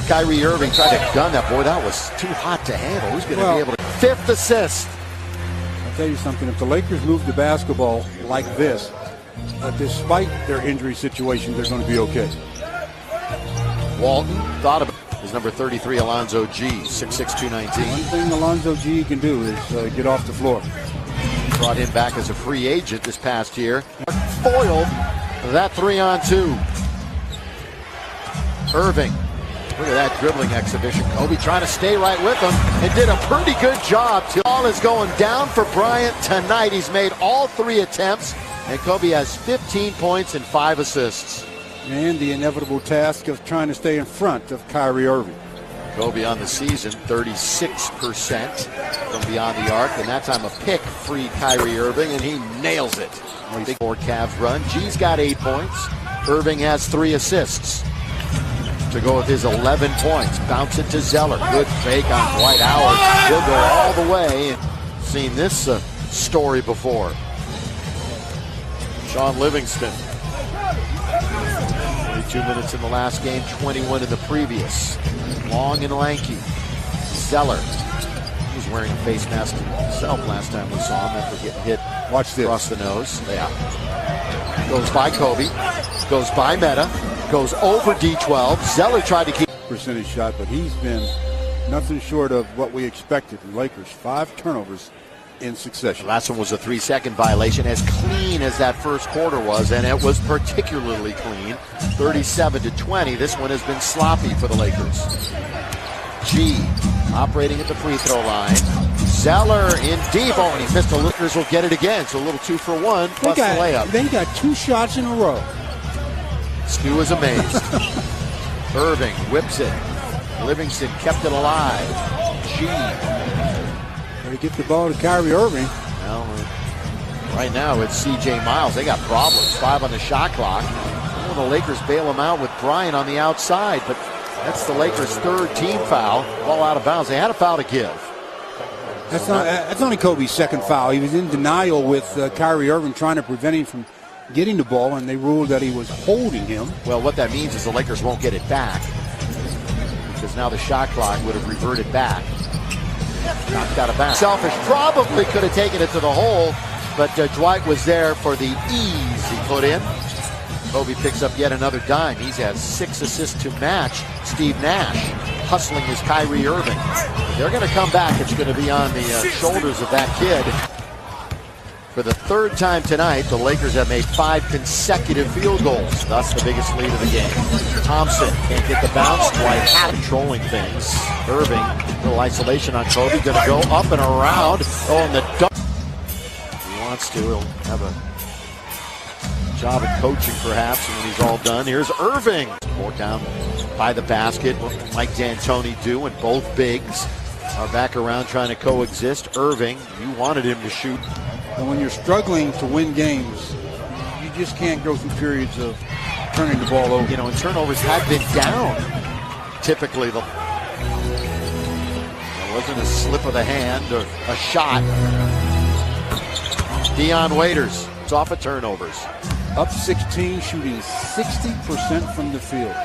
Kyrie Irving trying to gun that. Boy, that was too hot to handle. Who's going to be able to? 5th assist. I'll tell you something. If the Lakers move the basketball like this, despite their injury situation, they're going to be okay. Walton thought about his number 33, Alonzo G, 6'6", 219. One thing Alonzo G can do is get off the floor. Brought him back as a free agent this past year. Foiled that 3-on-2. Irving Look at that dribbling exhibition. Kobe trying to stay right with him and did a pretty good job. Ball is going down for Bryant tonight. He's made all 3 attempts, and Kobe has 15 points and 5 assists. And the inevitable task of trying to stay in front of Kyrie Irving. Kobe on the season, 36% from beyond the arc, and that time a pick free Kyrie Irving, and he nails it. Big 4 Cavs run. G's got 8 points. Irving has 3 assists to go with his 11 points. Bounce it to Zeller. Good fake on Dwight Howard. He'll go all the way. Seen this story before. Sean Livingston. 22 minutes in the last game, 21 in the previous. Long and lanky. Zeller. He was wearing a face mask himself last time we saw him after getting hit. Watch this. Across the nose. Yeah. Goes by Kobe. Goes by Meta. Goes over D12. Zeller tried to keep Percentage shot, but he's been nothing short of what we expected from Lakers. 5 turnovers in succession. The last one was a 3-second violation, as clean as that first quarter was, and it was particularly clean. 37-20. This one has been sloppy for the Lakers. G operating at the free throw line. Zeller in deep. Oh, and he missed a little. Lakers will get it again, so a little 2 for 1 plus the layup. They got 2 shots in a row. Stu is amazed. Irving whips it. Livingston kept it alive. G. They get the ball to Kyrie Irving. Well, right now it's C.J. Miles. They got problems. 5 on the shot clock. Oh, the Lakers bail him out with Bryant on the outside, but that's the Lakers' 3rd team foul. Ball out of bounds. They had a foul to give. That's only Kobe's 2nd foul. He was in denial with Kyrie Irving trying to prevent him from getting the ball, and they ruled that he was holding him. Well, what that means is the Lakers won't get it back, because now the shot clock would have reverted back. Knocked out of bounds. Selfish probably could have taken it to the hole, but Dwight was there for the ease he put in. Kobe picks up yet another dime. He's had 6 assists to match Steve Nash. Hustling is Kyrie Irving. If they're going to come back, it's going to be on the shoulders of that kid. For the 3rd time tonight, the Lakers have made 5 consecutive field goals, thus the biggest lead of the game. Thompson can't get the bounce. Dwight controlling things. Irving, little isolation on Kobe, going to go up and around. Oh, and the dunk. He wants to. He'll have a job of coaching, perhaps, when he's all done. Here's Irving. More down by the basket. What Mike D'Antoni do, and both bigs are back around trying to coexist. Irving, you wanted him to shoot. And when you're struggling to win games, you just can't go through periods of turning the ball over. You know, and turnovers have been down. Typically, it wasn't a slip of the hand or a shot. Dion Waiters, it's off of turnovers. Up 16, shooting 60% from the field.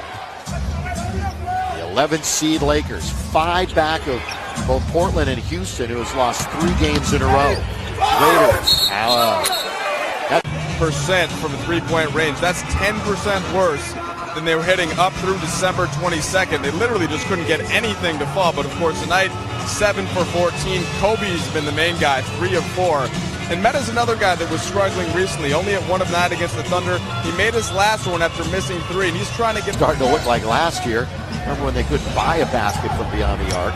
The 11th seed Lakers, 5 back of both Portland and Houston, who has lost 3 games in a row. Waiters. That percent from the 3-point range, that's 10% worse than they were hitting up through December 22nd. They literally just couldn't get anything to fall. But of course tonight, 7 for 14. Kobe's been the main guy, 3 of 4. And Meta's another guy that was struggling recently, only at 1 of 9 against the Thunder. He made his last one after missing 3, and he's trying to get starting to look like last year. Remember when they couldn't buy a basket from beyond the arc?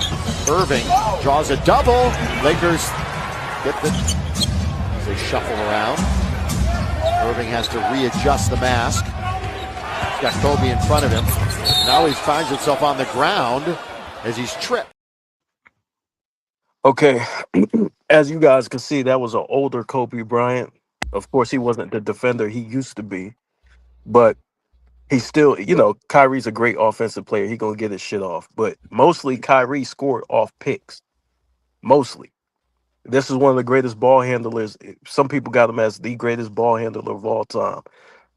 Irving draws a double. Lakers get the as they shuffle around. Irving has to readjust the mask. He's got Kobe in front of him. Now he finds himself on the ground as he's tripped. Okay, as you guys can see, that was an older Kobe Bryant. Of course, he wasn't the defender he used to be, but he still, Kyrie's a great offensive player. He gonna get his shit off, but mostly Kyrie scored off picks. Mostly, this is one of the greatest ball handlers. Some people got him as the greatest ball handler of all time,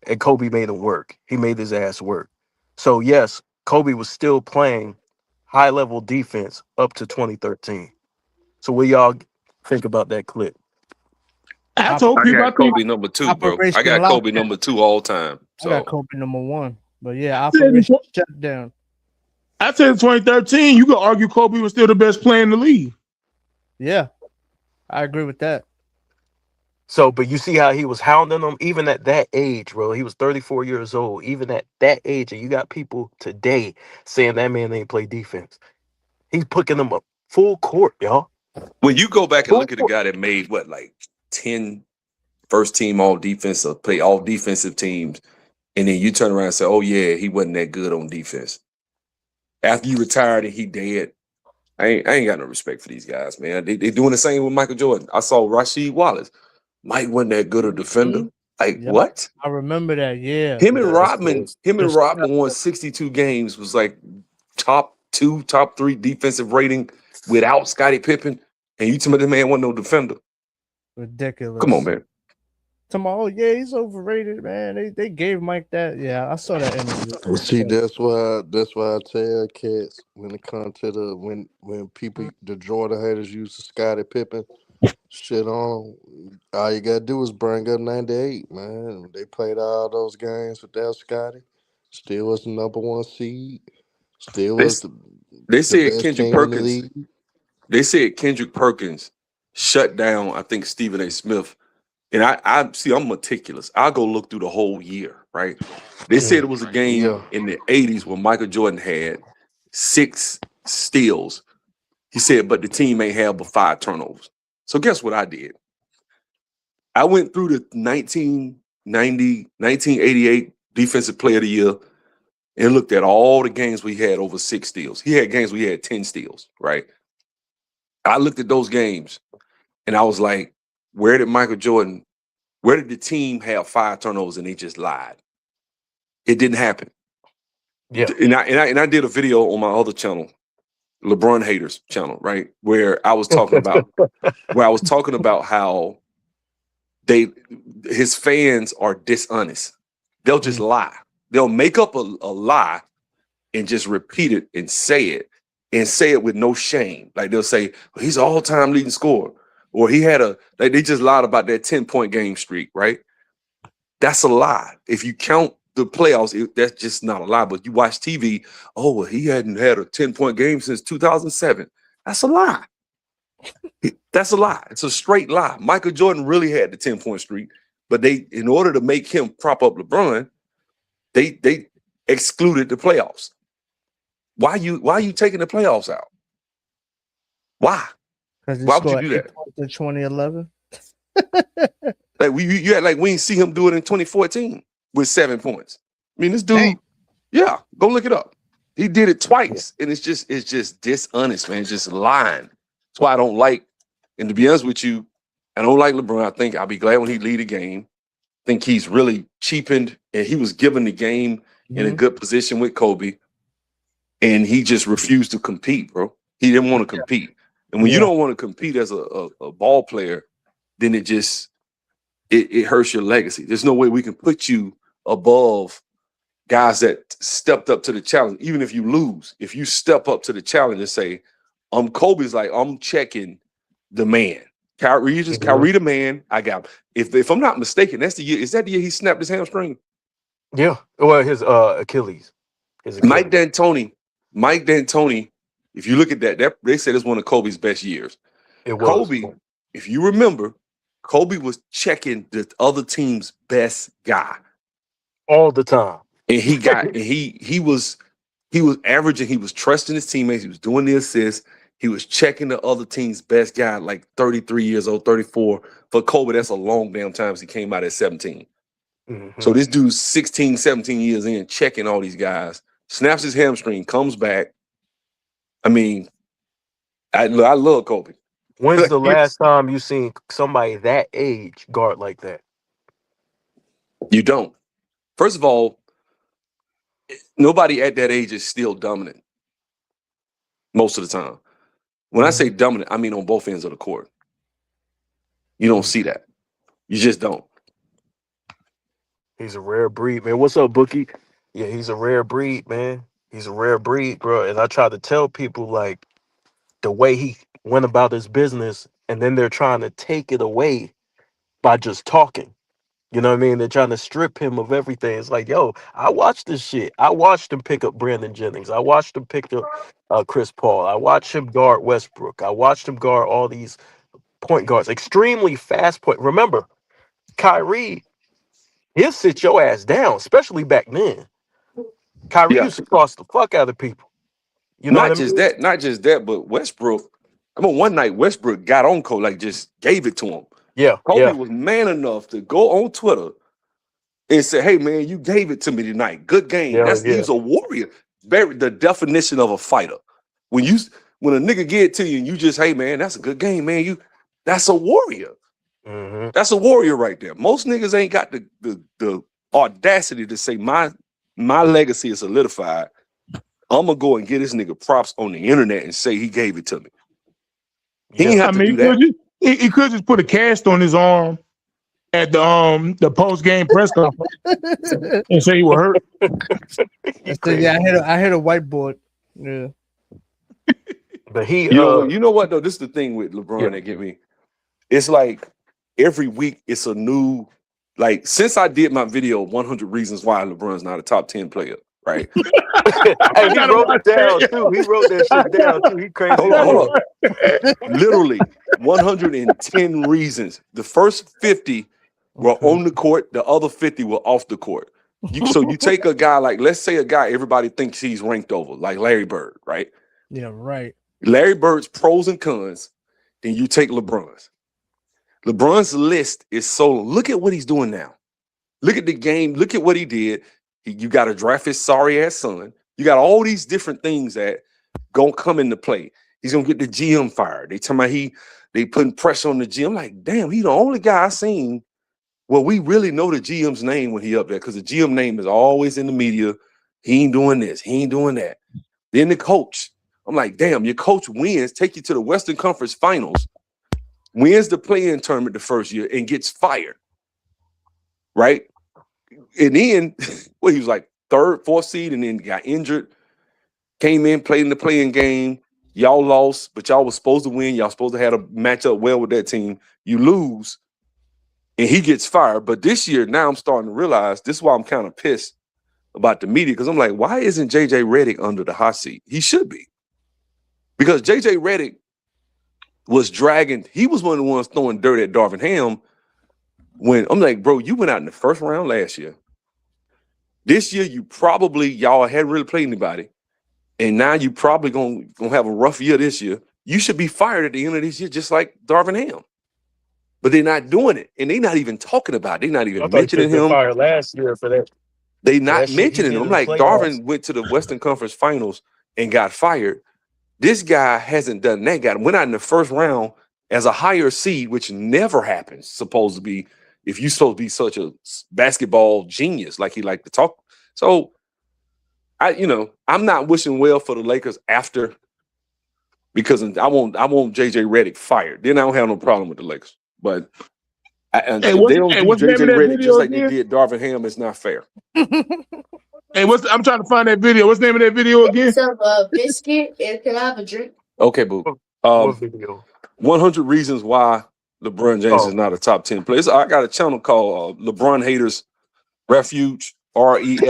and Kobe made him work. He made his ass work. So yes, Kobe was still playing high level defense up to 2013. So what y'all think about that clip? I told people got Kobe number 2, bro. I got Kobe number 2 all time. So. I got Kobe number 1. But yeah, Operation Shutdown. I said in 2013, you could argue Kobe was still the best player in the league. Yeah, I agree with that. So, but you see how he was hounding them even at that age, bro. He was 34 years old, even at that age, and you got people today saying that man ain't play defense. He's putting them up full court, y'all. When you go back and Full look at a court. guy that made what, like 10 first team all defensive, play all defensive teams, and then you turn around and say, oh yeah, he wasn't that good on defense. After you retired and he dead, I ain't got no respect for these guys, man. They doing the same with Michael Jordan. I saw Rasheed Wallace. Mike wasn't that good a defender. Like, Yep. what? I remember that. Yeah. Him and Yeah, Rodman Just- won 62 games, was like top 2, top 3 defensive rating without Scottie Pippen. And you tell me this man wasn't no defender. Ridiculous. Come on, man. Tomorrow, yeah, he's overrated, man. They gave Mike that. Yeah, I saw that interview. See, that's why I tell cats when it comes to when people, the Jordan haters use the Scottie Pippen shit on, all you gotta do is bring up 98, man. They played all those games without Scottie. Still was the number 1 seed. Still was They the said best Kendrick team in the Perkins. league. They said Kendrick Perkins shut down, I think, Stephen A. Smith. And I see, I'm meticulous. I'll go look through the whole year, right? They said it was a game in the 80s when Michael Jordan had 6 steals. He said, but the team ain't have but 5 turnovers. So guess what I did? I went through the 1988 Defensive Player of the Year and looked at all the games we had over 6 steals. He had games we had 10 steals, right? I looked at those games and I was like, where did the team have 5 turnovers and they just lied? It didn't happen. Yeah. And I did a video on my other channel, LeBron Haters channel, right? Where I was talking about how his fans are dishonest. They'll just lie. They'll make up a lie and just repeat it and say it with no shame. Like they'll say, well, he's an all-time leading scorer. Or they just lied about that 10-point game streak, right? That's a lie. If you count the playoffs, that's just not a lie. But you watch TV, oh, well, he hadn't had a 10-point game since 2007. That's a lie. That's a lie. It's a straight lie. Michael Jordan really had the 10-point streak, but in order to make him prop up LeBron, they excluded the playoffs. Why are you taking the playoffs out? Why? Why would you do that? In 2011. Like you act like we didn't see him do it in 2014 with 7 points. I mean, this dude, yeah, go look it up. He did it twice, and it's just dishonest, man. It's just lying. That's why I don't like. And to be honest with you, I don't like LeBron. I think I'll be glad when he lead a game. I think he's really cheapened, and he was given the game in a good position with Kobe, and he just refused to compete, bro. He didn't want to compete. And when you don't want to compete as a ball player, then it hurts your legacy. There's no way we can put you above guys that stepped up to the challenge. Even if you lose, if you step up to the challenge and say, Kobe's like, I'm checking the man. Kyrie the man. I got him. If I'm not mistaken, that's the year. Is that the year he snapped his hamstring? Yeah. Well, his Achilles. Mike D'Antoni. If you look at that, they said it's one of Kobe's best years. It was. Kobe, if you remember, Kobe was checking the other team's best guy all the time, and he was averaging. He was trusting his teammates. He was doing the assists. He was checking the other team's best guy, like 33 years old, 34. For Kobe, that's a long damn time since he came out at 17. Mm-hmm. So this dude's 16, 17 years in, checking all these guys, snaps his hamstring, comes back. I mean, I love Kobe. When's the last time you seen somebody that age guard like that? You don't. First of all, nobody at that age is still dominant most of the time. When I say dominant, I mean on both ends of the court. You don't see that. You just don't. He's a rare breed, man. What's up, Bookie? Yeah, he's a rare breed, man. He's a rare breed, bro. And I try to tell people, like, the way he went about his business, and then they're trying to take it away by just talking. You know what I mean? They're trying to strip him of everything. It's like, yo, I watched this shit. I watched him pick up Brandon Jennings. I watched him pick up Chris Paul. I watched him guard Westbrook. I watched him guard all these point guards, extremely fast point. Remember, Kyrie, he'll sit your ass down, especially back then. Kyrie Yeah. used to cross the fuck out of people. You know Not what I just mean? that, not just that, but Westbrook. I mean, one night Westbrook got on Kobe, like just gave it to him. Yeah, Kobe yeah. was man enough to go on Twitter and say, "Hey man, you gave it to me tonight. Good game." Yeah, That's he's a warrior. Very the definition of a fighter. When a nigga get it to you and you just, hey man, that's a good game, man. That's a warrior. Mm-hmm. That's a warrior right there. Most niggas ain't got the audacity to say my legacy is solidified. I'm gonna go and get this nigga props on the internet and say he gave it to me. He ain't have to do that. He could just put a cast on his arm at the post game press conference and say he was hurt. Yeah, I hit a whiteboard. Yeah. But he, you know what though? This is the thing with LeBron that get me. It's like every week it's a new. Like since I did my video 100 Reasons Why LeBron's not a top 10 player, right? Hey, he wrote it down too. He wrote that shit down too. He crazy. Hold on. Literally 110 reasons. The first 50 were on the court. The other 50 were off the court. So you take a guy like, let's say a guy everybody thinks he's ranked over, like Larry Bird, right? Yeah, right. Larry Bird's pros and cons. Then you take LeBron's. LeBron's list is so. Look at what he's doing now. Look at the game. Look at what he did. You got to draft his sorry ass son. You got all these different things that gonna come into play. He's gonna get the GM fired. They talking about they putting pressure on the GM. Like, damn, he the only guy I seen. Well, we really know the GM's name when he up there because the GM name is always in the media. He ain't doing this. He ain't doing that. Then the coach. I'm like, damn, your coach wins, take you to the Western Conference Finals, wins the play-in tournament the first year, and gets fired. Right? And then, well, he was like third, fourth seed, and then got injured. Came in, played in the play-in game. Y'all lost, but y'all was supposed to win. Y'all supposed to have a matchup well with that team. You lose, and he gets fired. But this year, now I'm starting to realize this is why I'm kind of pissed about the media, because I'm like, why isn't JJ Redick under the hot seat? He should be. Because JJ Redick was dragging, he was one of the ones throwing dirt at Darvin Ham when I'm like, bro, you went out in the first round last year. This year, y'all hadn't really played anybody. And now you probably gonna have a rough year this year. You should be fired at the end of this year, just like Darvin Ham. But they're not doing it. And they're not even talking about it. They're not even mentioning him. Fired last year for that. They not mentioning him. Like Darvin went to the Western Conference Finals and got fired. This guy hasn't done that. Went out in the first round as a higher seed, which never happens, supposed to be, if you're supposed to be such a basketball genius like he liked to talk. So, I'm not wishing well for the Lakers after, because I want JJ Redick fired. Then I don't have no problem with the Lakers. But if they don't do JJ Redick just like they did Darvin Ham, it's not fair. Hey, I'm trying to find that video. What's the name of that video again? Some biscuit, and can I have a drink? Okay, boo. 100 Reasons Why LeBron James is not a top 10 player. So I got a channel called LeBron Haters Refuge, REFUGE.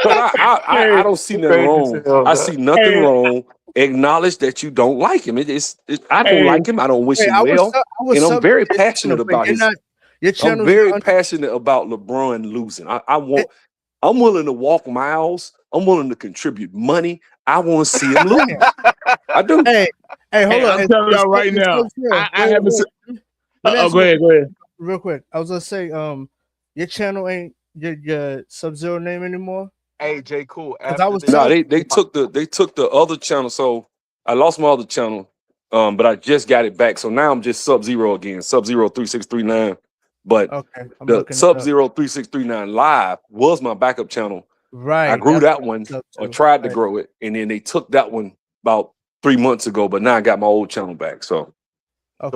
But I don't see nothing wrong. I see nothing wrong. Acknowledge that you don't like him. I don't like him. I don't wish him well. And I'm very passionate about his. I'm very passionate about LeBron losing. I'm willing to walk miles. I'm willing to contribute money. I want to see him lose. I do. Hey, hold on. I'm telling y'all right now. I haven't. Go ahead. Real quick, I was gonna say, your channel ain't your Sub-Zero name anymore. Hey, J. Cool. They took the other channel. So I lost my other channel, but I just got it back. So now I'm just Sub-Zero again. Sub-Zero 3639. But the Sub-Zero 3639 Live was my backup channel. Right. I grew that one, or tried to grow it, and then they took that one about 3 months ago. But now I got my old channel back. So so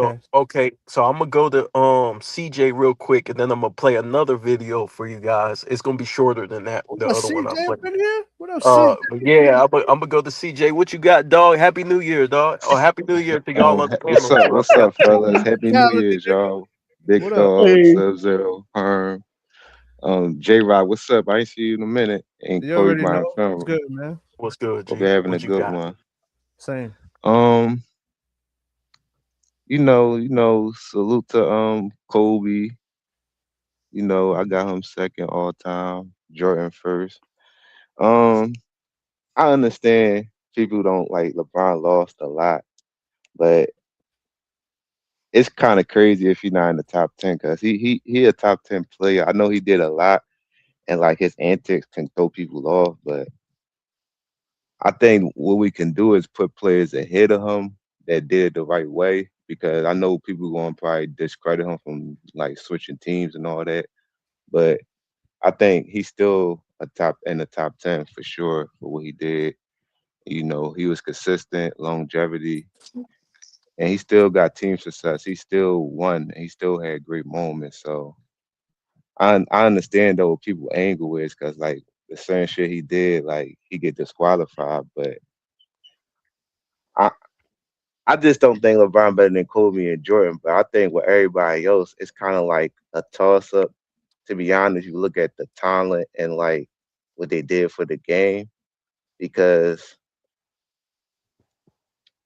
I'm gonna go to CJ real quick, and then I'm gonna play another video for you guys. It's gonna be shorter than that. The other one I played. What else? Yeah, I'm gonna go to CJ. What you got, dog? Happy New Year, dog. Oh, Happy New Year to y'all on the panel. What's up, fellas? Happy New Year's, y'all. Big Dog, Sub-Zero, Herm, J-Rod, what's up? I ain't see you in a minute. And Chloe, my phone. What's good, man? What's good, G? Hope you're having a good one. Same. salute to Kobe. I got him second all time, Jordan first. I understand people don't like LeBron lost a lot, but it's kind of crazy if he's not in the top 10 because he a top 10 player. I know he did a lot, and like his antics can throw people off, but I think what we can do is put players ahead of him that did it the right way, because I know people going to probably discredit him from like switching teams and all that, but I think he's still in the top 10 for sure for what he did. He was consistent, longevity, and he still got team success. He still won, and he still had great moments. So I understand though what people angle is because like the same shit he did, like he get disqualified, but I just don't think LeBron better than Kobe and Jordan. But I think with everybody else, it's kind of like a toss up. To be honest, you look at the talent and like what they did for the game, because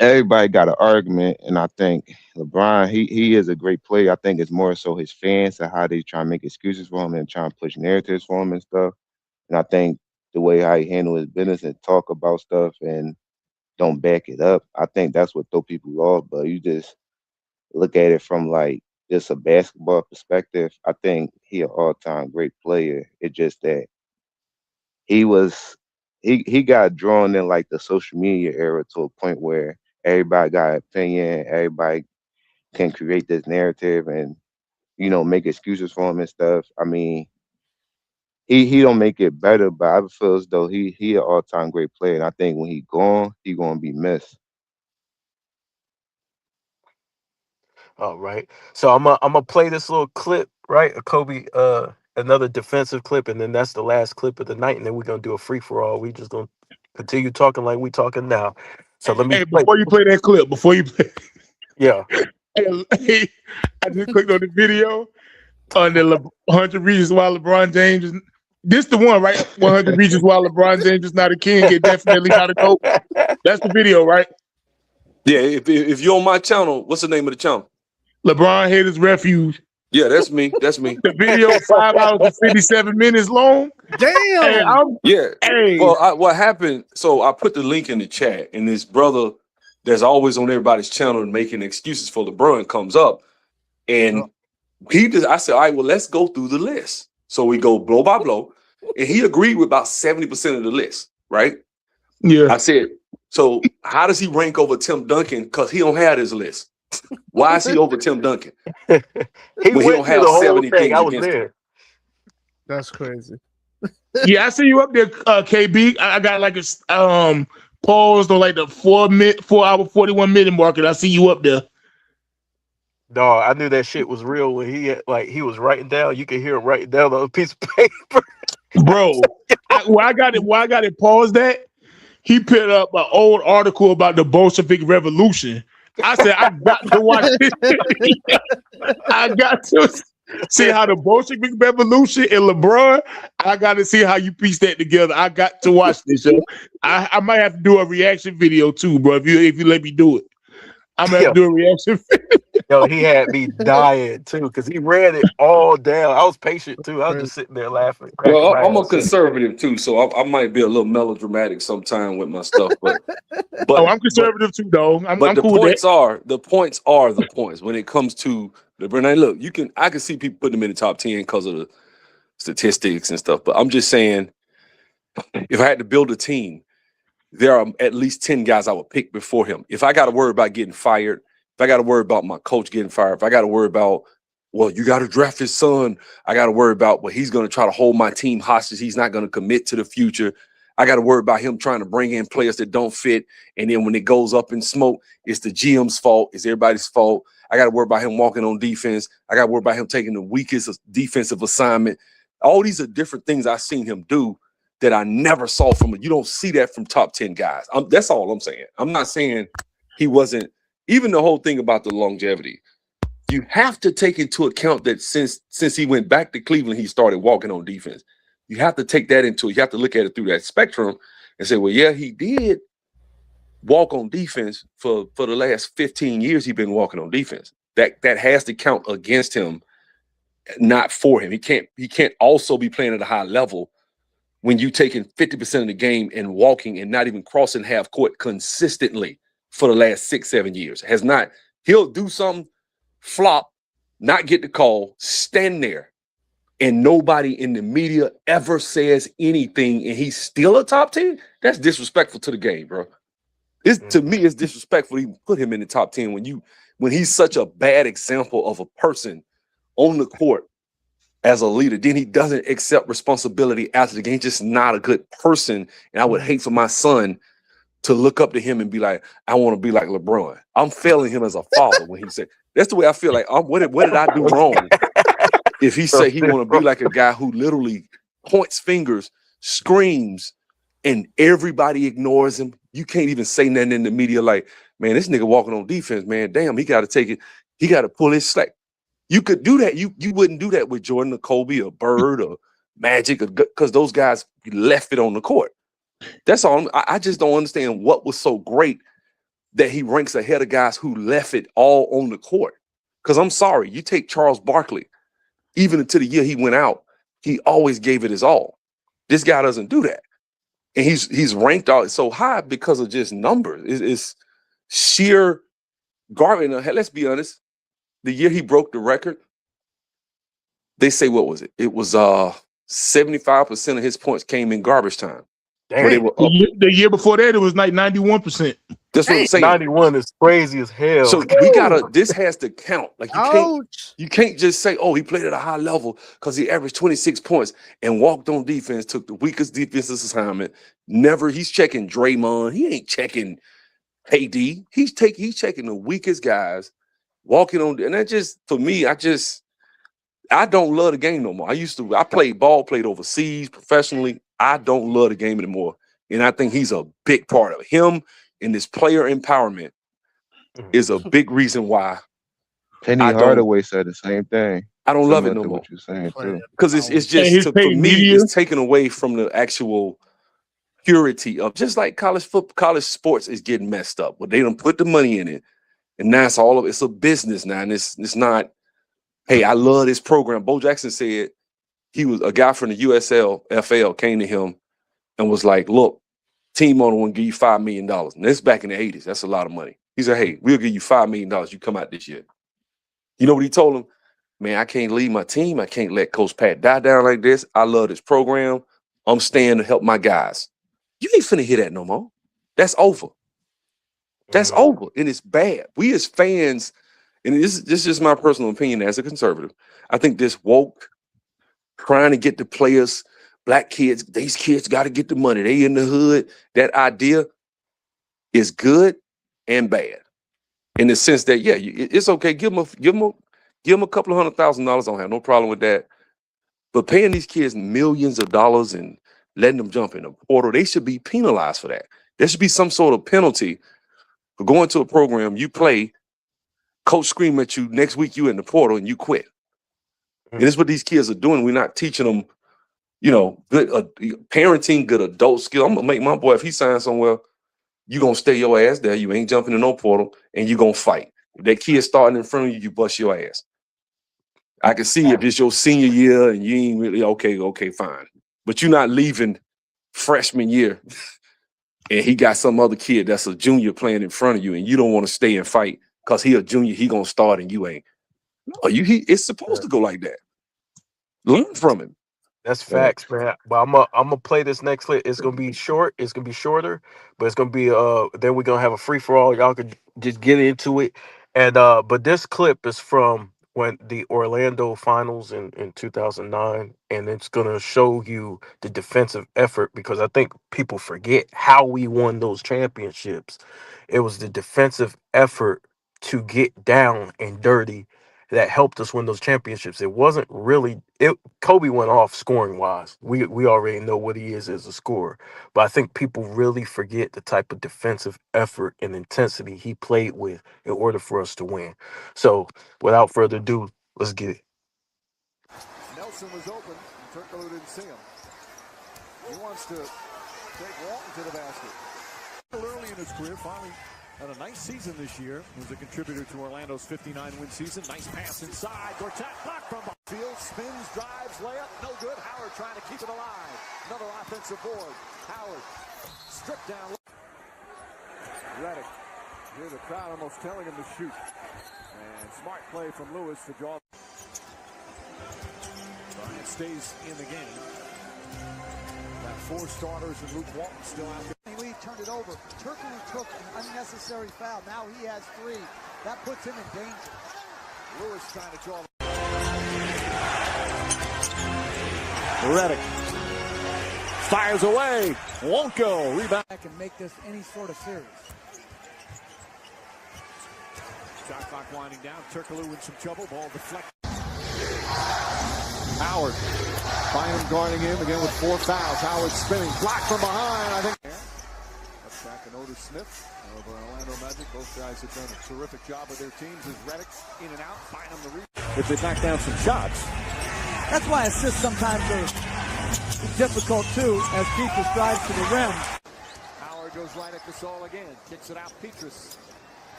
everybody got an argument, and I think LeBron, he is a great player. I think it's more so his fans and how they try to make excuses for him and try to push narratives for him and stuff. And I think the way how he handle his business and talk about stuff and don't back it up, I think that's what throw people off. But you just look at it from like just a basketball perspective, I think he an all-time great player. It's just that he got drawn in like the social media era to a point where everybody got an opinion, everybody can create this narrative and make excuses for him and stuff. I mean, he don't make it better, but I feel as though he an all-time great player, and I think when he gone, he gonna be missed. All right. So I'm gonna play this little clip, right? Of Kobe, another defensive clip, and then that's the last clip of the night, and then we're gonna do a free for all. We just gonna continue talking like we talking now. So let me before you play that clip, yeah. Hey, I just clicked on the video on the 100 reasons why LeBron James is. This the one, right? 100 reasons why LeBron James is not a king. It definitely not a GOAT. That's the video, right? Yeah. If you're on my channel, what's the name of the channel? LeBron Haters Refuge. Yeah, that's me. That's me. The video 5 hours and 57 minutes long. Damn. Well, what happened? So I put the link in the chat, and this brother that's always on everybody's channel and making excuses for LeBron comes up, and I said, all right, well, let's go through the list. So we go blow by blow, and he agreed with about 70% of the list, right? Yeah. I said, so how does he rank over Tim Duncan? Because he don't have his list. Why is he over Tim Duncan? He don't have the whole 70 thing. things I was against there. him. That's crazy. Yeah, I see you up there, KB. I got like a paused on like the 4 hour 41 minute mark, and I see you up there. Dog, I knew that shit was real when he was writing down. You could hear him writing down on a piece of paper. Bro, I got it paused at. He put up an old article about the Bolshevik Revolution. I said, I got to watch this. I got to see how the Bolshevik Revolution and LeBron, I got to see how you piece that together. I got to watch this, yo. I might have to do a reaction video too, bro, if you let me do it. I'm going to have to do a reaction video. Yo, he had me dying too because he read it all down. I was patient too. I was just sitting there laughing. Well, I'm a conservative too, so I might be a little melodramatic sometime with my stuff. But I'm conservative too, though. I'm the cool points are the points when it comes to LeBron. Look, I can see people putting him in the top 10 because of the statistics and stuff. But I'm just saying, if I had to build a team, there are at least 10 guys I would pick before him. If I got to worry about getting fired, if I got to worry about my coach getting fired, if I got to worry about, well, you got to draft his son, I got to worry about, well, he's going to try to hold my team hostage. He's not going to commit to the future. I got to worry about him trying to bring in players that don't fit. And then when it goes up in smoke, it's the GM's fault. It's everybody's fault. I got to worry about him walking on defense. I got to worry about him taking the weakest defensive assignment. All these are different things I've seen him do that I never saw from him. You don't see that from top 10 guys. That's all I'm saying. I'm not saying he wasn't, even the whole thing about the longevity. You have to take into account that since he went back to Cleveland, he started walking on defense. You have to take that into, you have to look at it through that spectrum and say, well, yeah, he did, walk on defense for the last 15 years. He's been walking on defense. That has to count against him, not for him. He can't also be playing at a high level when you taking 50% of the game and walking and not even crossing half court consistently for the last 6-7 years. He'll do something, flop, not get the call, stand there, and nobody in the media ever says anything, and he's still a top 10. That's disrespectful to the game, bro. To me, it's disrespectful to even put him in the top 10 when he's such a bad example of a person on the court as a leader. Then he doesn't accept responsibility after the game. Just not a good person. And I would hate for my son to look up to him and be like, I want to be like LeBron. I'm failing him as a father when he said, that's the way I feel like, what did I do wrong? If he say he want to be like a guy who literally points fingers, screams, and everybody ignores him. You can't even say nothing in the media like, man, this nigga walking on defense, man. Damn, he got to take it. He got to pull his slack. You could do that. You wouldn't do that with Jordan or Kobe or Bird or Magic, because those guys left it on the court. That's all. I just don't understand what was so great that he ranks ahead of guys who left it all on the court. Because I'm sorry, you take Charles Barkley, even until the year he went out, he always gave it his all. This guy doesn't do that. And he's ranked out so high because of just numbers. It's sheer garbage. Now, let's be honest. The year he broke the record, they say, what was it? It was 75% of his points came in garbage time. The year before that, it was like 91%. That's what I'm saying. 91 is crazy as hell. So this has to count. Like you can't just say, oh, he played at a high level because he averaged 26 points and walked on defense, took the weakest defensive assignment. He's checking Draymond. He ain't checking KD. He's checking the weakest guys, walking on, and that just, for me, I don't love the game no more. I played overseas professionally. I don't love the game anymore. And I think he's a big part of it. Him and this player empowerment is a big reason why. Penny Hardaway said the same thing. I don't love it no more. What you're saying too. Because it's just, for me, it's taken away from the actual purity of, just like college sports is getting messed up. But they don't put the money in it. And that's all of it. It's a business now. And it's not, hey, I love this program. Bo Jackson said he was a guy from the FL came to him and was like, look, team owner want to give you $5 million. And this back in the 80s. That's a lot of money. He said, hey, we'll give you $5 million. You come out this year. You know what he told him? Man, I can't leave my team. I can't let Coach Pat die down like this. I love this program. I'm staying to help my guys. You ain't finna hear that no more. That's over. That's over. And it's bad. We as fans, and this is just my personal opinion as a conservative, I think this woke, trying to get the players, black kids, these kids got to get the money. They in the hood. That idea is good and bad, in the sense that, yeah, it's okay. Give them a couple of $100,000. I don't have no problem with that. But paying these kids millions of dollars and letting them jump in the portal, they should be penalized for that. There should be some sort of penalty for going to a program, you play, coach scream at you, next week you in the portal and you quit. And this is what these kids are doing. We're not teaching them, good parenting, good adult skill. I'm gonna make my boy, if he signs somewhere, you gonna stay your ass there. You ain't jumping in no portal, and you gonna fight. If that kid starting in front of you, you bust your ass. I can see if it's your senior year and you ain't really okay, fine. But you're not leaving freshman year and he got some other kid that's a junior playing in front of you, and you don't want to stay and fight because he a junior, he gonna start and you ain't. No, it's supposed to go like that. Learn from him. That's facts, man. But I'm gonna play this next clip. It's gonna be short. It's gonna be shorter, but it's gonna be then we're gonna have a free for all. Y'all could just get into it. And but this clip is from when the Orlando finals in 2009, and it's gonna show you the defensive effort, because I think people forget how we won those championships. It was the defensive effort to get down and dirty that helped us win those championships. It wasn't really Kobe went off scoring wise. We already know what he is as a scorer. But I think people really forget the type of defensive effort and intensity he played with in order for us to win. So without further ado, let's get it. Nelson was open. Turkoglu didn't see him. He wants to take Walton to the basket. Early in his career, finally had a nice season this year. He was a contributor to Orlando's 59-win season. Nice pass inside. Gortat blocked from the field. Spins, drives, layup. No good. Howard trying to keep it alive. Another offensive board. Howard stripped down. Redick. Hear the crowd almost telling him to shoot. And smart play from Lewis to draw. Bryant stays in the game. Got 4 starters and Luke Walton still out there. Lee turned it over. Turkoglu took an unnecessary foul. Now he has 3. That puts him in danger. Lewis trying to draw. Redick fires away. Won't go. Rebound. I can make this any sort of series. Shot clock winding down. Turkoglu in some trouble. Ball deflected. Howard. Bynum guarding him again with 4 fouls. Howard spinning. Blocked from behind. I think. That's back and Otis Smith over Orlando Magic. Both guys have done a terrific job with their teams as Redick in and out. Bynum the rebound. If they knock down some shots. That's why assists sometimes are difficult too, as Petrus drives to the rim. Howard goes right at Gasol again. Kicks it out. Petrus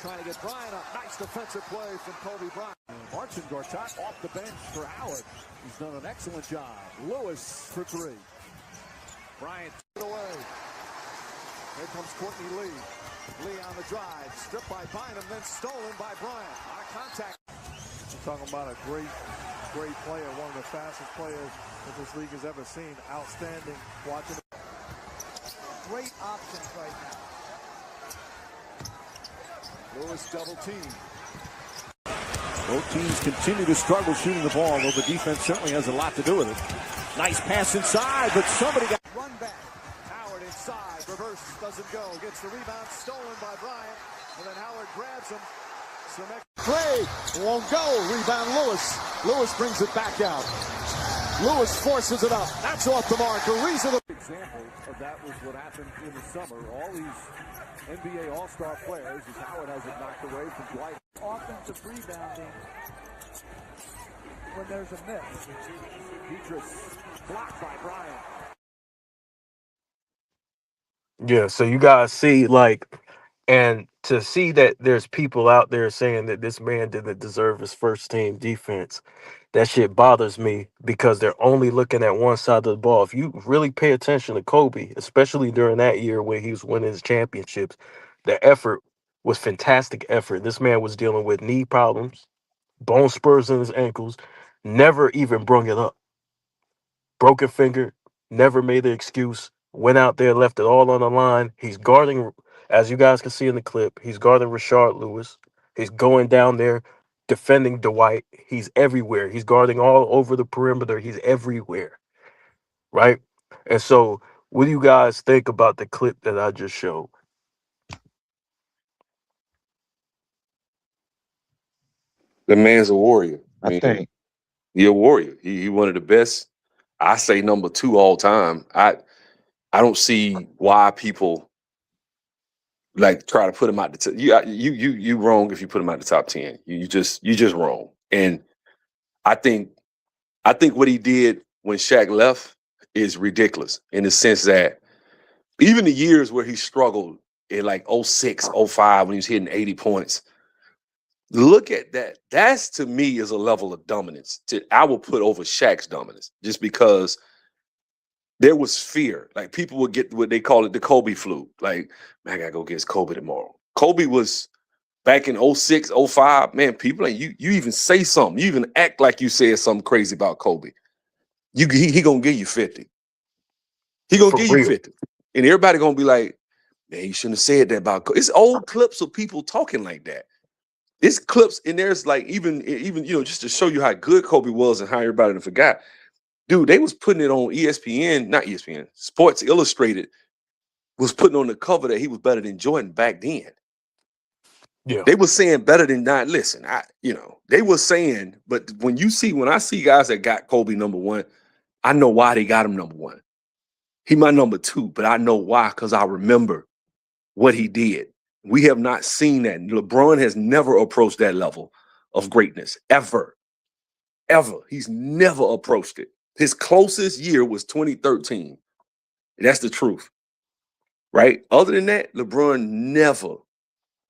trying to get Bryant up. Nice defensive play from Kobe Bryant. Marcin Gortat off the bench for Howard. He's done an excellent job. Lewis for 3. Bryant took it away. Here comes Courtney Lee. Lee on the drive. Stripped by Bynum, then stolen by Bryant. Out of contact. We're talking about a great player, one of the fastest players that this league has ever seen. Outstanding. Watching. Great options right now. Lewis double team. Both teams continue to struggle shooting the ball, though the defense certainly has a lot to do with it. Nice pass inside, but somebody got run back. Howard inside, reverse, doesn't go. Gets the rebound, stolen by Bryant, and then Howard grabs him. Clay won't go. Rebound Lewis. Lewis brings it back out. Lewis forces it up. That's off the mark. A reasonable example of that was what happened in the summer. All these NBA All-Star players, as Howard has it knocked away from Dwight. Offensive rebounding when there's a miss. Petrus blocked by Bryant. Yeah, so you guys see, like, and to see that there's people out there saying that this man didn't deserve his first team defense, that shit bothers me because they're only looking at one side of the ball. If you really pay attention to Kobe, especially during that year when he was winning his championships, the effort was fantastic effort. This man was dealing with knee problems, bone spurs in his ankles, never even brung it up. Broken finger, never made the excuse, went out there, left it all on the line. He's guarding, as you guys can see in the clip, he's guarding Rashard Lewis. He's going down there, defending Dwight. He's everywhere. He's guarding all over the perimeter. He's everywhere, right? And so what do you guys think about the clip that I just showed? The man's a warrior. I think He's a warrior. He one of the best. I say number 2 all time. I don't see why people like try to put him out the top. You wrong if you put him out the top 10. You just wrong. And I think what he did when Shaq left is ridiculous in the sense that even the years where he struggled in like 06, 05 when he was hitting 80 points. Look at that. That's to me is a level of dominance I will put over Shaq's dominance just because there was fear. Like people would get what they call it the Kobe flu. Like, man, I gotta go against Kobe tomorrow. Kobe was back in 06, 05. Man, people like you even say something. You even act like you said something crazy about Kobe. He gonna give you 50. He gonna give you 50. And everybody gonna be like, man, you shouldn't have said that about Kobe. It's old clips of people talking like that. It's clips, and there's like even just to show you how good Kobe was and how everybody forgot. Dude, they was putting it on ESPN, not ESPN, Sports Illustrated was putting on the cover that he was better than Jordan back then. Yeah. They were saying better than not. Listen, they were saying, but when I see guys that got Kobe number 1, I know why they got him number 1. He my number 2, but I know why, because I remember what he did. We have not seen that. LeBron has never approached that level of greatness, ever. Ever. He's never approached it. His closest year was 2013. That's the truth. right? Other than that, LeBron never,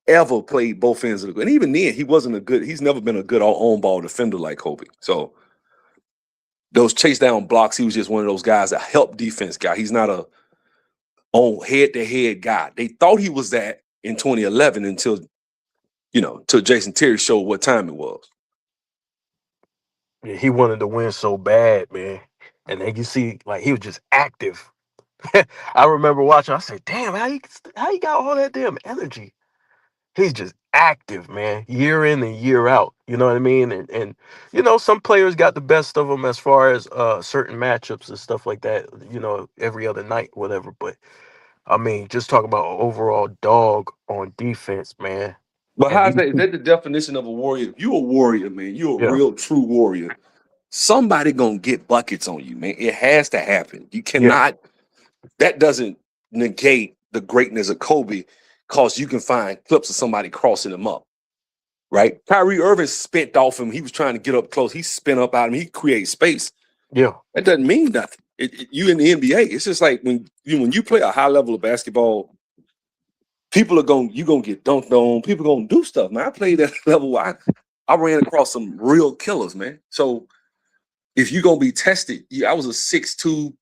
ever played both ends of the court. And even then, he's never been a good on-ball defender like Kobe. So those chase down blocks, he was just one of those guys, a help defense guy. He's not a on head-to-head guy. They thought he was that in 2011 until Jason Terry showed what time it was. Yeah, he wanted to win so bad, man. And then you see, like, he was just active. I remember watching. I said, "Damn, how you got all that damn energy?" He's just active, man, year in and year out. You know what I mean? And some players got the best of them as far as certain matchups and stuff like that. Every other night, whatever. But I mean, just talk about an overall dog on defense, man. But And is that the definition of a warrior? If you a warrior, man, you a Yeah. real true warrior. Somebody gonna get buckets on you, man. It has to happen. You cannot. That doesn't negate the greatness of Kobe, because you can find clips of somebody crossing him up, right? Kyrie Irving spent off him. He was trying to get up close. He spent up out him. He creates space. Yeah. That doesn't mean nothing. You in the NBA, it's just like when you play a high level of basketball, people are you gonna get dunked on. People gonna do stuff, man. I played at a level where I ran across some real killers, man. So if you're gonna be tested, I was a 6'2"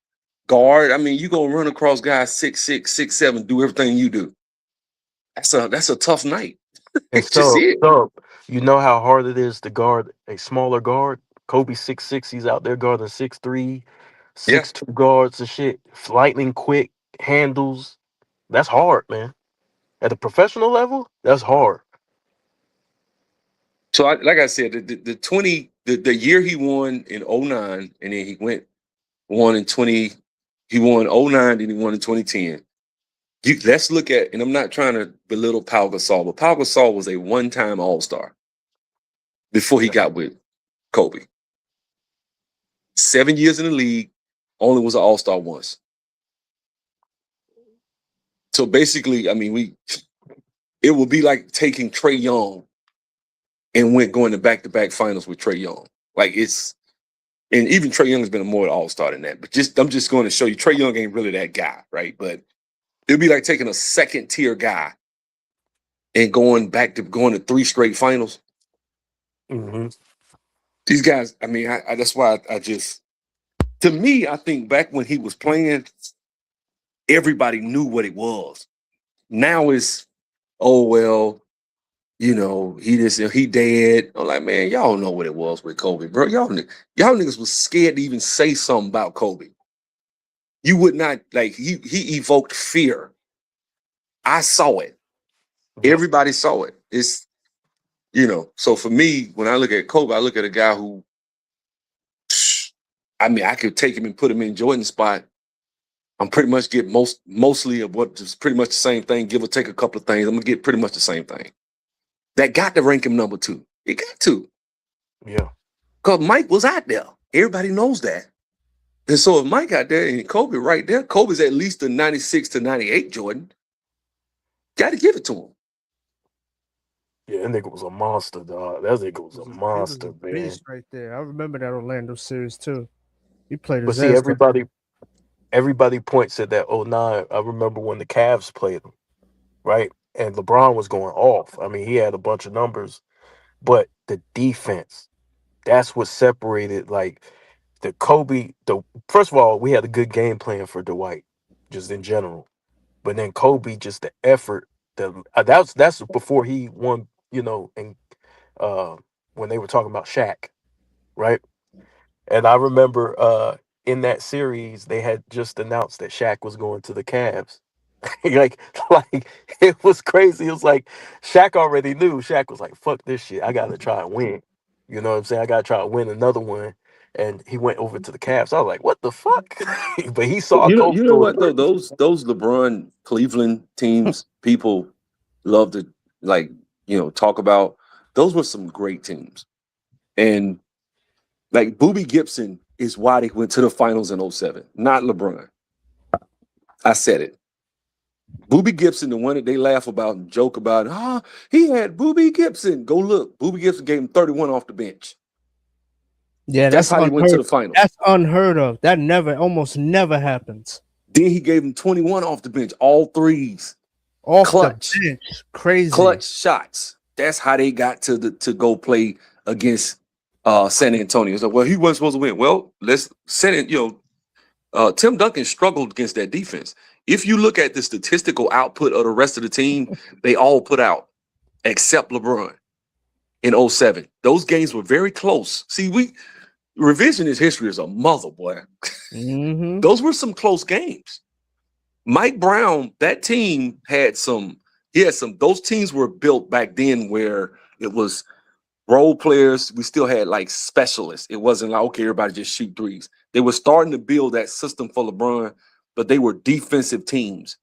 guard. I mean, you're gonna run across guys 6'6", 6'7", do everything you do. That's a tough night. And Just it. so you know how hard it is to guard a smaller guard. Kobe 6'6", he's out there guarding 6'3", 6'2" guards and shit. Lightning quick handles. That's hard, man. At the professional level, that's hard. So, like I said, the year he won in 2009, and then he won in 20. He won 2009, then he won in 2010. Let's look at, and I'm not trying to belittle Pau Gasol, but Pau Gasol was a one-time All-Star before he got with Kobe. 7 years in the league, only was an All-Star once. So basically, I mean, it would be like taking Trae Young and going to back-to-back finals with Trae Young. Like and even Trae Young has been more All-Star than that. But I'm just going to show you, Trae Young ain't really that guy, right? But it'd be like taking a second-tier guy and going to 3 straight finals. Mm-hmm. These guys, I mean, that's why to me, I think back when he was playing, everybody knew what it was. Now it's, oh, well, he dead. I'm like, man, y'all know what it was with Kobe, bro. Y'all niggas was scared to even say something about Kobe. You would not, like, he evoked fear. I saw it. Everybody saw it. It's, so for me, when I look at Kobe, I look at a guy who, I mean, I could take him and put him in Jordan's spot. I'm pretty much get mostly of what is pretty much the same thing, give or take a couple of things. I'm gonna get pretty much the same thing. That got to rank him number 2. It got to. Yeah. Because Mike was out there. Everybody knows that. And so if Mike out there and Kobe right there, Kobe's at least a 96 to 98 Jordan. Got to give it to him. Yeah, that nigga was a monster, dog. That nigga was a monster, man. Beast right there. I remember that Orlando series too. He played But his see, ass off. everybody points at that 2009. I remember when the Cavs played them, right? And LeBron was going off. I mean, he had a bunch of numbers, but the defense, that's what separated, like, the Kobe. First of all, we had a good game plan for Dwight, just in general. But then Kobe, just the effort. That's before he won, and when they were talking about Shaq, right? And I remember in that series, they had just announced that Shaq was going to the Cavs. like it was crazy. It was like Shaq already knew. Shaq was like, fuck this shit. I gotta try and win. You know what I'm saying? I gotta try and win another one. And he went over to the Cavs. I was like, what the fuck? But he saw Kobe. You know what though? Those LeBron Cleveland teams, people love to talk about. Those were some great teams. And like Boobie Gibson is why they went to the finals in 2007, not LeBron. I said it. Boobie Gibson, the one that they laugh about and joke about, he had Boobie Gibson. Go look. Boobie Gibson gave him 31 off the bench. Yeah, that's how he went to the finals. That's unheard of. That almost never happens. Then he gave him 21 off the bench, all threes. Off Clutch. the bench. Crazy. Clutch shots. That's how they got to go play against San Antonio. So, well, he wasn't supposed to win. Well, let's send it, Tim Duncan struggled against that defense. If you look at the statistical output of the rest of the team, they all put out except LeBron in 07. Those games were very close. See, revisionist history is a mother, boy. Mm-hmm. Those were some close games. Mike Brown, that team had some, those teams were built back then where it was role players. We still had like specialists. It wasn't like, okay, everybody just shoot threes. They were starting to build that system for LeBron, but they were defensive teams.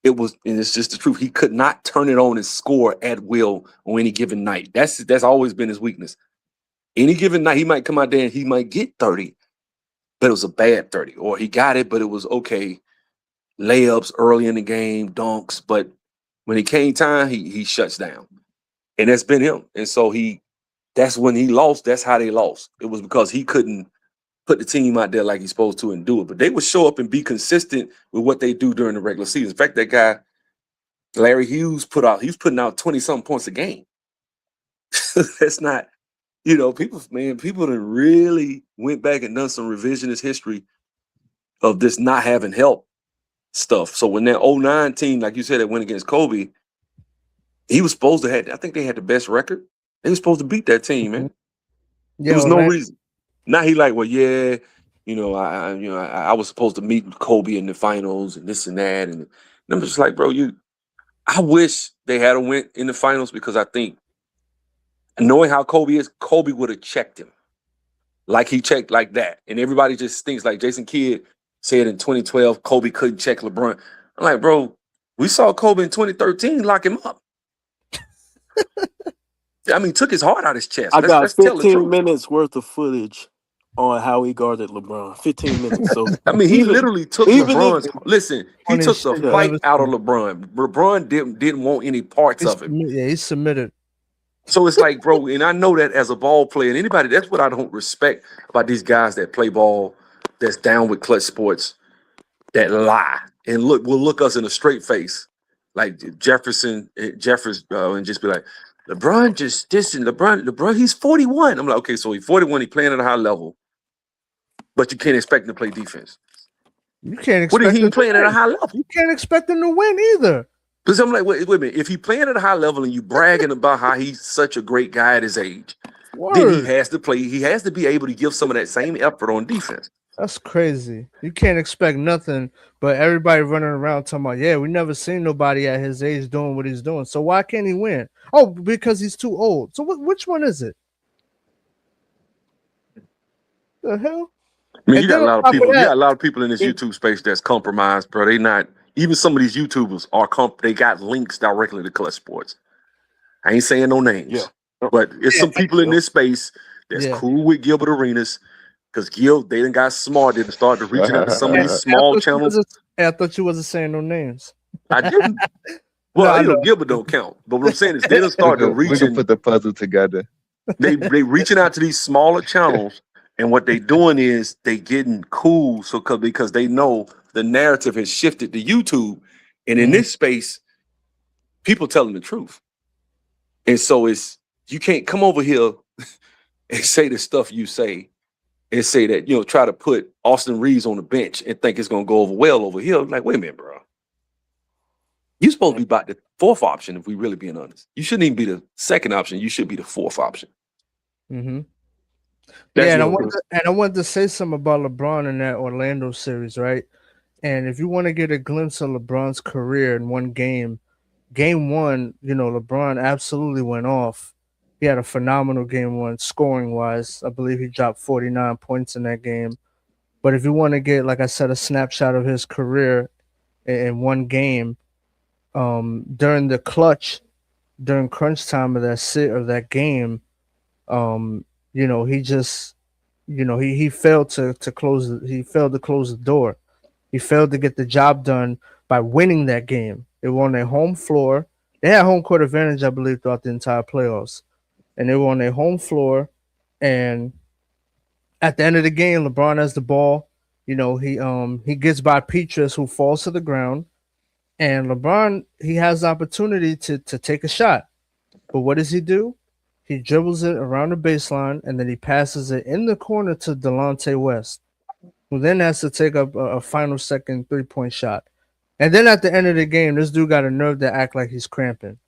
And it's just the truth. He could not turn it on and score at will on any given night. That's always been his weakness. Any given night, he might come out there and he might get 30, but it was a bad 30. Or he got it, but it was okay. Layups early in the game, dunks. But when it came time, he shuts down. And that's been him. And so that's when he lost. That's how they lost. It was because he couldn't put the team out there like he's supposed to and do it. But they would show up and be consistent with what they do during the regular season. In fact, that guy, Larry Hughes, he was putting out 20-something points a game. That's not, people that really went back and done some revisionist history of this not having help stuff. So when that 09 team, like you said, that went against Kobe, he was supposed to have, I think they had the best record. They were supposed to beat that team, man. There was no reason. Now he like, well, yeah, I was supposed to meet Kobe in the finals and this and that. And I'm just like, bro, I wish they had a win in the finals because I think knowing how Kobe is, Kobe would have checked him like he checked like that. And everybody just thinks like Jason Kidd said in 2012, Kobe couldn't check LeBron. I'm like, bro, we saw Kobe in 2013 lock him up. I mean, took his heart out of his chest. I got 15 minutes worth of footage on how he guarded LeBron. 15 minutes. So I mean, he literally took LeBron's. Listen, he took the fight out of LeBron. LeBron didn't want any parts of it. Yeah, he submitted. So it's like, bro, and I know that as a ball player, and anybody, that's what I don't respect about these guys that play ball, that's down with clutch sports, that lie and will look us in a straight face, like Jeffers, and just be like, LeBron just dissing LeBron, he's 41. I'm like, okay, so he's 41, he's playing at a high level, but you can't expect him to play defense. You can't expect what is he playing at a high level? You can't expect him to win either. Because I'm like, wait a minute. If he's playing at a high level and you bragging about how he's such a great guy at his age, then he has to play. He has to be able to give some of that same effort on defense. That's crazy. You can't expect nothing, but everybody running around talking about, yeah, we never seen nobody at his age doing what he's doing. So why can't he win? Oh, because he's too old. So which one is it? The hell? I mean, you got a lot of people. You got a lot of people in this YouTube space that's compromised, bro. They not even some of these YouTubers are they got links directly to Clutch Sports. I ain't saying no names, but it's some people in this space that's cool with Gilbert Arenas because they done got smart. They started reaching out to some of these small channels. I thought you wasn't saying no names. I didn't. Well, Gilbert don't count. But what I'm saying is they done started reaching. We can put the puzzle together. They reaching out to these smaller channels. And what they doing is they getting cool because they know the narrative has shifted to YouTube. And in this space, people telling the truth. And so you can't come over here and say the stuff you say and say that, try to put Austin Reeves on the bench and think it's going to go over well over here. Like, wait a minute, bro. You're supposed to be about the fourth option if we really being honest. You shouldn't even be the second option. You should be the fourth option. Mm-hmm. Yeah, and I wanted to say something about LeBron in that Orlando series, right? And if you want to get a glimpse of LeBron's career in one game, game one, LeBron absolutely went off. He had a phenomenal game one, scoring-wise. I believe he dropped 49 points in that game. But if you want to get, like I said, a snapshot of his career in one game, during the clutch, during crunch time of that game, he just, he failed to close the door. He failed to get the job done by winning that game. They were on their home floor. They had home court advantage, I believe, throughout the entire playoffs. And they were on their home floor. And at the end of the game, LeBron has the ball. he gets by Petrus, who falls to the ground, and LeBron, he has the opportunity to take a shot. But what does he do? He dribbles it around the baseline, and then he passes it in the corner to Delonte West, who then has to take up a final second 3-point shot. And then at the end of the game, this dude got a nerve to act like he's cramping.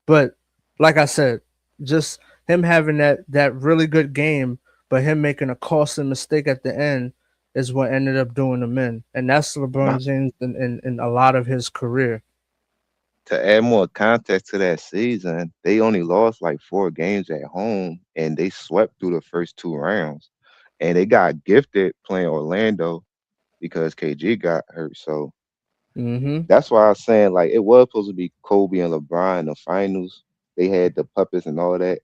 But like I said, just him having that really good game, but him making a costly mistake at the end is what ended up doing him in. And that's LeBron James in a lot of his career. To add more context to that season, they only lost like 4 games at home, and they swept through the first 2 rounds. And they got gifted playing Orlando because KG got hurt. So that's why I was saying, like, it was supposed to be Kobe and LeBron in the finals. They had the puppets and all that.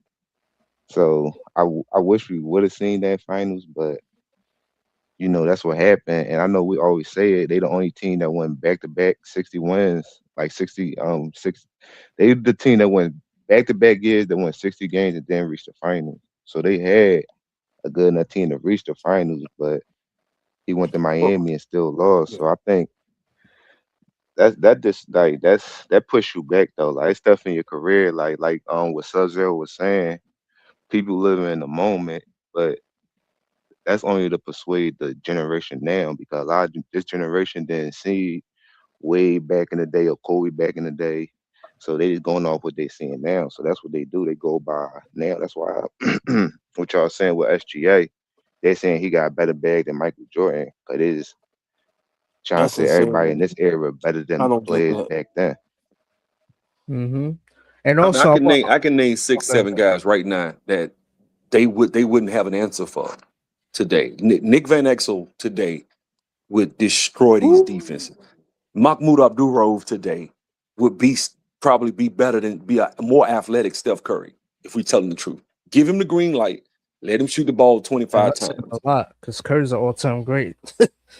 So I wish we would have seen that finals, but that's what happened. And I know we always say it, they the only team that went back-to-back 60 wins, like 60. They the team that went back-to-back years that won 60 games and then reached the finals. So they had a good enough team to reach the finals, but he went to Miami and still lost. So I think that push you back though. Like, stuff in your career, like what Sub-Zero was saying, people living in the moment, but that's only to persuade the generation now, because this generation didn't see way back in the day or Kobe back in the day. So they just going off what they seeing now. So that's what they do. They go by now. That's why what y'all saying with SGA, they're saying he got a better bag than Michael Jordan, because it is trying to say everybody in this era better than the players back then. And also, I can name 6, 7 guys right now that they wouldn't have an answer for today. Nick Van Exel today would destroy these defenses. Mahmoud Abdul-Rauf today would probably be better than be a more athletic Steph Curry, if we're telling the truth. Give him the green light, let him shoot the ball 25 times. A lot, because Curry's an all-time great.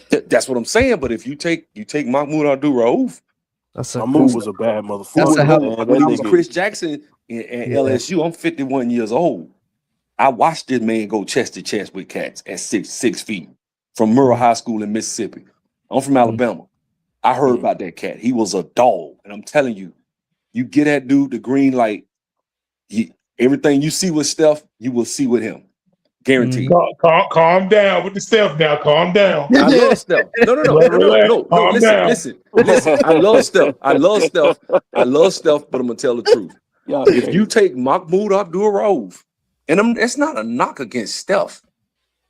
That's what I'm saying. But if you take Mahmoud Abdul-Rauf, Mahmoud was a bad motherfucker. Chris Jackson and LSU. I'm 51 years old. I watched this man go chest to chest with cats at 6 feet from Murrah High School in Mississippi. I'm from Alabama. I heard about that cat. He was a dog. And I'm telling you, you get that dude the green light, everything you see with Steph, you will see with him. Guaranteed. Calm down with the Steph now. Calm down. I love Steph. No. Listen. I love Steph. But I'm going to tell the truth. If you take Mahmoud Abdul-Rauf, and it's not a knock against Steph.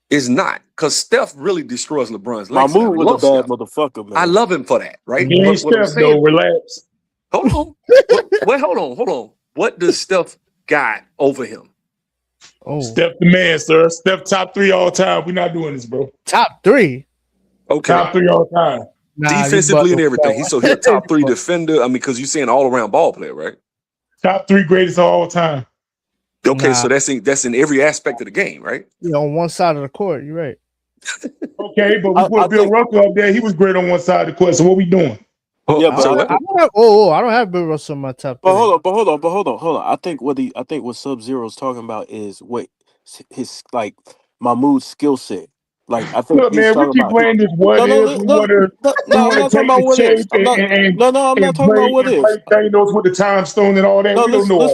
It's not, because Steph really destroys LeBron's legs. Mahmoud was a bad motherfucker, man. I love him for that, right? He ain't Steph, though. Relax. Hold on. Hold on. What does Steph got over him? Steph the man, sir. Steph top 3 all time. We're not doing this, bro. Top 3? Okay. Top 3 all time. Defensively and everything. He's a top 3 defender. I mean, because you're saying all-around ball player, right? Top 3 greatest of all time. Okay, so that's in every aspect of the game, right? Yeah, on one side of the court, you're right. Okay, but we put Bill Russell up there. He was great on one side of the court. So what we doing? Yeah, but I don't have Bill Russell in my top 3. But hold on. I think what Sub-Zero is talking about is what his like Mahmoud's skill set. Like, I think look, man, we keep playing this what if. I'm not talking about what ifs. I'm not talking about what ifs. Thanos with the time stone and all that. No, listen what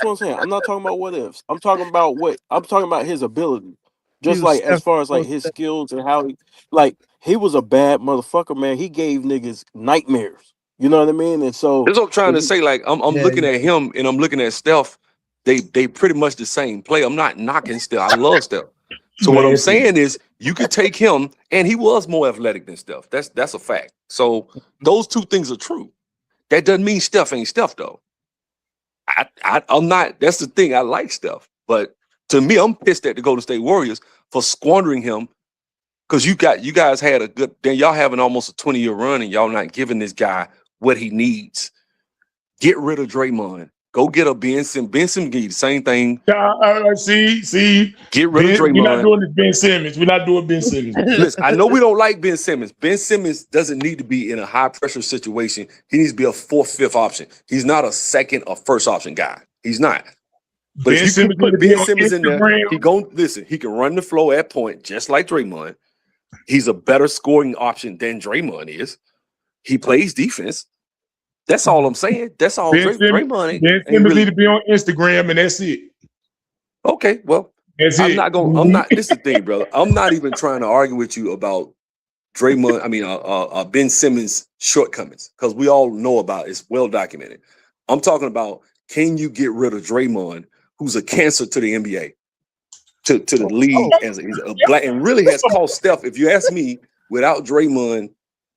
I'm saying. I'm not talking about what ifs. I'm talking about his ability. Just like as far as like his skills and how he was a bad motherfucker, man. He gave niggas nightmares. You know what I mean? And so that's what I'm trying to say. Like, I'm looking at him and I'm looking at Steph. They pretty much the same play. I'm not knocking Steph. I love Steph. So what I'm saying is, you could take him, and he was more athletic than Steph. That's a fact. So those two things are true. That doesn't mean Steph ain't Steph, though. I'm not. That's the thing. I like Steph, but to me, I'm pissed at the Golden State Warriors for squandering him, because you guys had a good. Then y'all having almost a 20-year run, and y'all not giving this guy what he needs. Get rid of Draymond. Go get a Ben Simmons. Ben Simmons give you the same thing. See. Get rid of Draymond. We're not doing this Ben Simmons. We're not doing Ben Simmons. Listen, I know we don't like Ben Simmons. Ben Simmons doesn't need to be in a high-pressure situation. He needs to be a 4th, 5th option. He's not a 2nd or 1st option guy. He's not. But if you can put Ben Simmons in there, he can run the floor at point, just like Draymond. He's a better scoring option than Draymond is. He plays defense. That's all I'm saying. That's all. Draymond ain't Simmons really need to be on Instagram, and that's it. okay. Well, That's I'm it. not going. I'm not. This is the thing, brother. I'm not even trying to argue with you about Draymond. I mean, Ben Simmons' shortcomings, because we all know about it. It's well documented. I'm talking about, can you get rid of Draymond, who's a cancer to the NBA, to the league as a black, and really has cost Steph. If you ask me, without Draymond,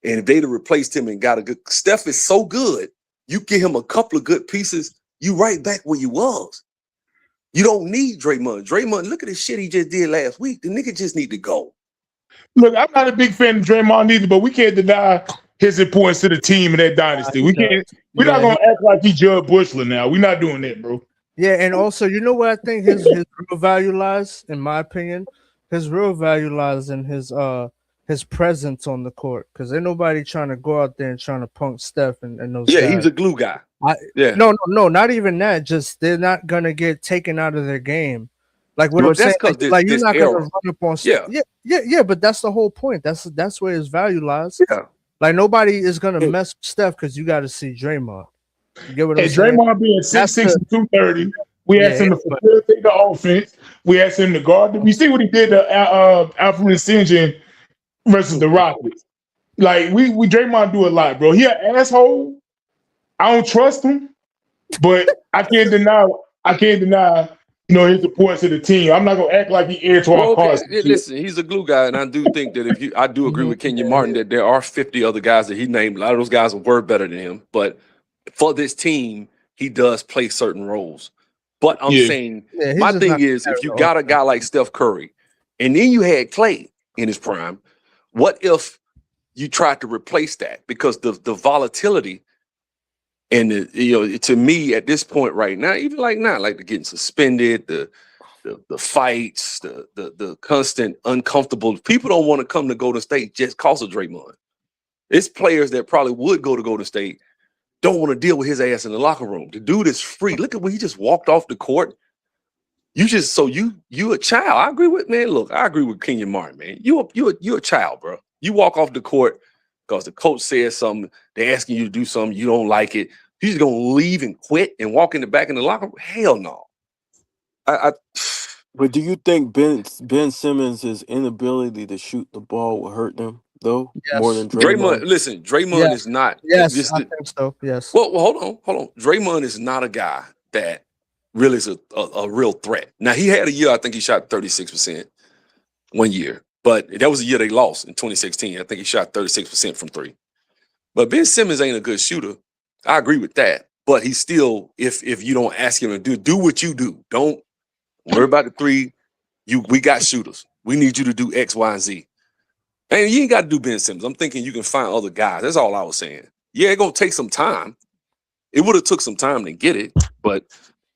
and if they'd have replaced him and got a good, Steph is so good. You give him a couple of good pieces, you right back where you was. You don't need Draymond. Draymond, look at the shit he just did last week. The nigga just need to go. Look, I'm not a big fan of Draymond either, but we can't deny his importance to the team in that dynasty. We're not gonna act like he Jud Bushler now. We're not doing that, bro. Yeah, and also, you know where I think his real value lies, in my opinion? His real value lies in his presence on the court, because ain't nobody trying to go out there and trying to punk Steph and those guys. He's a glue guy. No, not even that. Just they're not gonna get taken out of their game. Like what I'm saying, like you're not gonna run up on. Yeah. But that's the whole point. That's where his value lies. Yeah. Like nobody is gonna mess with Steph because you got to see Draymond. You get what I'm saying? Draymond being 6'6" and 230, we asked him to facilitate the offense. We asked him to guard. We see what he did to Alfred Sinjin versus the Rockets. Like we Draymond do a lot, bro. He an asshole. I don't trust him, but I can't deny, his support to the team. I'm not gonna act like he Antoine Carson. Listen, he's a glue guy, and I do think that I do agree with Kenyon Martin that there are 50 other guys that he named. A lot of those guys were better than him, but for this team, he does play certain roles. But I'm saying, my thing is, if you got a guy like Steph Curry, and then you had Clay in his prime, what if you tried to replace that? Because the volatility and to me at this point right now, even like now, like the getting suspended, the fights, the constant uncomfortable. People don't want to come to Golden State just cause of Draymond. It's players that probably would go to Golden State, don't want to deal with his ass in the locker room. The dude is free. Look at when he just walked off the court. You a child. I agree with Kenyon Martin, man. You a child, bro. You walk off the court because the coach says something, they're asking you to do something, you don't like it. You just gonna leave and quit and walk in the back in the locker room? Hell no. But do you think Ben Simmons' inability to shoot the ball will hurt them though? Yes. More than Draymond? Draymond is not. Yes, I think so. Yes. Well, hold on. Draymond is not a guy that really is a real threat. Now, he had a year, I think he shot 36% one year, but that was a year they lost in 2016. I think he shot 36% from three. But Ben Simmons ain't a good shooter. I agree with that. But he's still, if you don't ask him to do what you do. Don't worry about the three. We got shooters. We need you to do X, Y, and Z. And you ain't got to do Ben Simmons. I'm thinking you can find other guys. That's all I was saying. Yeah, it's gonna take some time. It would have took some time to get it, but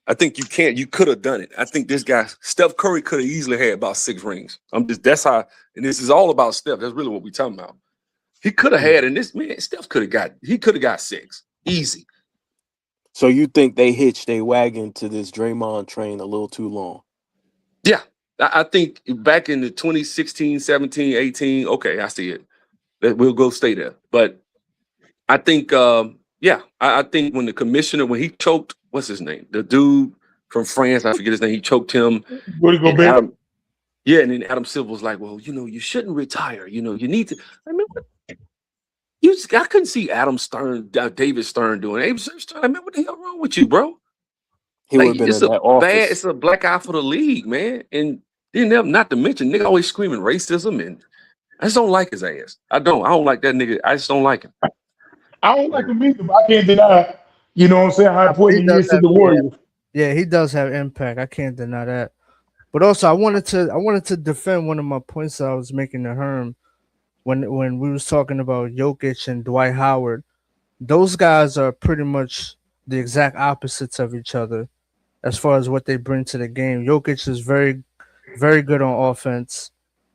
I think you could have done it. I think this guy, Steph Curry, could have easily had about 6 rings. That's how, and this is all about Steph. That's really what we're talking about. He could have had, and this man, Steph could have got 6. Easy. So you think they hitched their wagon to this Draymond train a little too long? Yeah. I think back in the 2016, 17, 18, okay, I see it. We'll go stay there. But I think, I think when the commissioner, when he choked, what's his name? The dude from France, I forget his name. He choked him. And then Adam Silver was like, well, you shouldn't retire. You need to. I mean, I couldn't see David Stern doing it. David Stern, I mean, what the hell wrong with you, bro? He would have been in that office. It's a black eye for the league, man. And then not to mention, nigga always screaming racism, and I just don't like his ass. I don't like that nigga. I just don't like him. I don't like him either, but I can't deny, you know what I'm saying, how important he is to the Warriors. Yeah, he does have impact. I can't deny that. But also, I wanted to defend one of my points that I was making to Herm when we was talking about Jokic and Dwight Howard. Those guys are pretty much the exact opposites of each other as far as what they bring to the game. Jokic is very, very good on offense,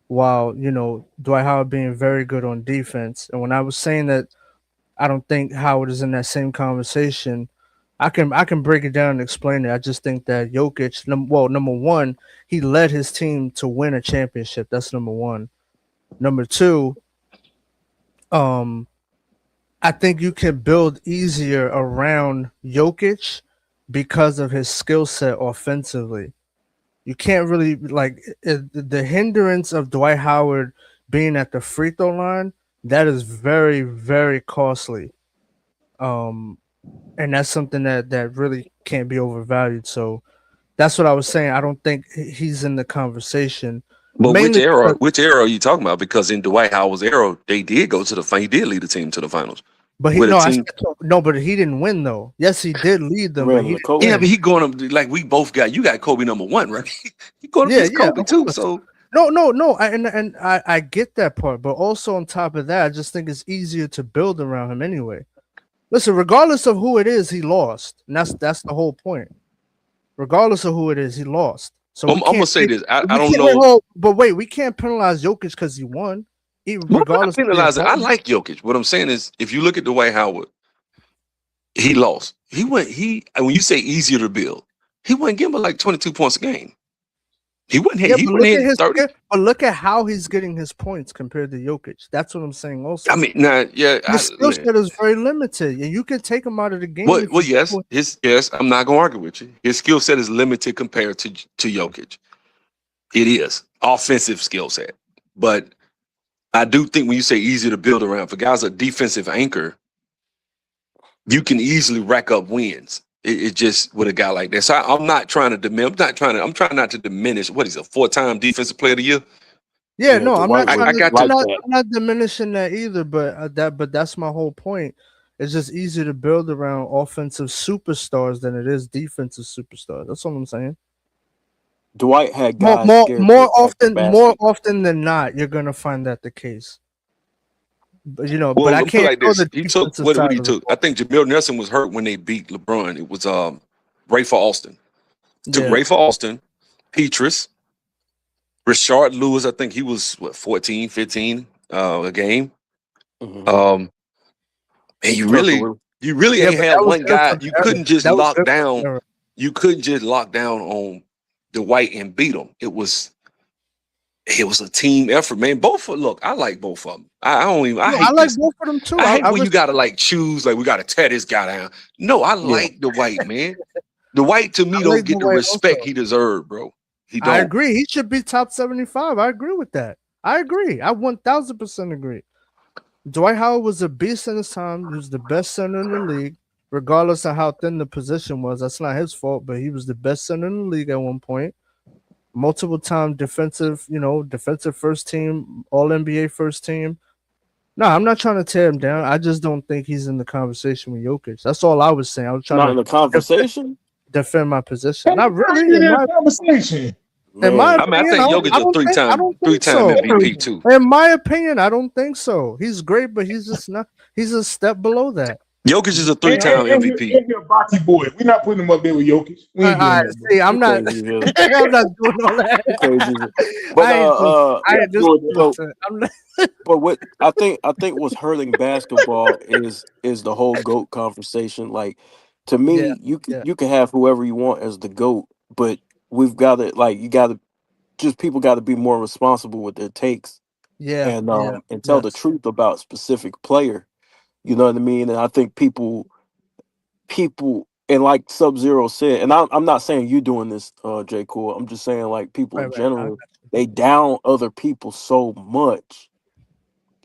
while Dwight Howard being very good on defense. And when I was saying that I don't think Howard is in that same conversation, I can break it down and explain it. I just think that Jokic, number one, he led his team to win a championship. That's number one. Number two, I think you can build easier around Jokic because of his skill set offensively. You can't really the hindrance of Dwight Howard being at the free throw line. That is very, very costly. And that's something that really can't be overvalued. So that's what I was saying. I don't think he's in the conversation. But Mainly which era are you talking about? Because in Dwight Howard's era, they did go to the final. He did lead the team to the finals. But but he didn't win though. Yes, he did lead them. But But he going up like we both got. You got Kobe number one, right? He going up against Kobe too. So no. I get that part, but also on top of that, I just think it's easier to build around him anyway. Listen, regardless of who it is, he lost, and that's the whole point. Regardless of who it is, he lost. So I'm gonna say this. I don't know. But wait, we can't penalize Jokic because he won. Regardless, I like Jokic. What I'm saying is, if you look at Dwight Howard, he lost. When you say easier to build, he wasn't getting but like 22 points a game. He wasn't hitting 30. But look at how he's getting his points compared to Jokic. That's what I'm saying. Also, I mean, his skill set is very limited, and you can take him out of the game. Well, yes, I'm not gonna argue with you. His skill set is limited compared to Jokic. It is offensive skill set, but I do think when you say easy to build around, for guys a defensive anchor, you can easily rack up wins. It just with a guy like that. So I'm not trying to diminish. I'm trying not to diminish. What is a 4-time defensive player of the year? Yeah, no, I'm not diminishing that either. But that's my whole point. It's just easier to build around offensive superstars than it is defensive superstars. That's what I'm saying. Dwight had guys more often than not, you're gonna find that the case. But but I can't like this. He took what he took. I think Jameer Nelson was hurt when they beat LeBron. It was Rafer Alston. Took Rafer Alston, Petrus, Rashard Lewis. I think he was 14, 15 a game. And you really ain't had one guy. You couldn't just lock down. You couldn't just lock down on Dwight and beat him. It was a team effort, man. Look, I like both of them. I like both of them too. I hate when you gotta like choose, like we gotta tear this guy down. No, I like Dwight, man. Dwight to me don't get the respect he deserved, bro. He don't. I agree. He should be top 75. I agree with that. I agree. I 1000% agree. Dwight Howard was a beast in his time. He was the best center in the league, regardless of how thin the position was. That's not his fault, but he was the best center in the league at one point. Multiple time defensive first team, all NBA first team. No, I'm not trying to tear him down. I just don't think he's in the conversation with Jokic. That's all I was saying. I was trying in the conversation. Defend my position. Not really in my conversation. In my opinion, I think Jokic is a three-time MVP too. In my opinion, I don't think so. He's great, but he's just not. He's a step below that. Jokic is a 3-time MVP. You're a Bati boy. We're not putting him up there with Jokic. See, I'm not. I'm not doing all that. But what I think what's hurting basketball is the whole GOAT conversation. Like, to me, you can have whoever you want as the GOAT, but we've got to people got to be more responsible with their takes. And tell the truth about specific player. You know what I mean? And I think people, and like Sub-Zero said, and I'm not saying you doing this, J. Cole. I'm just saying like people in general, they down other people so much.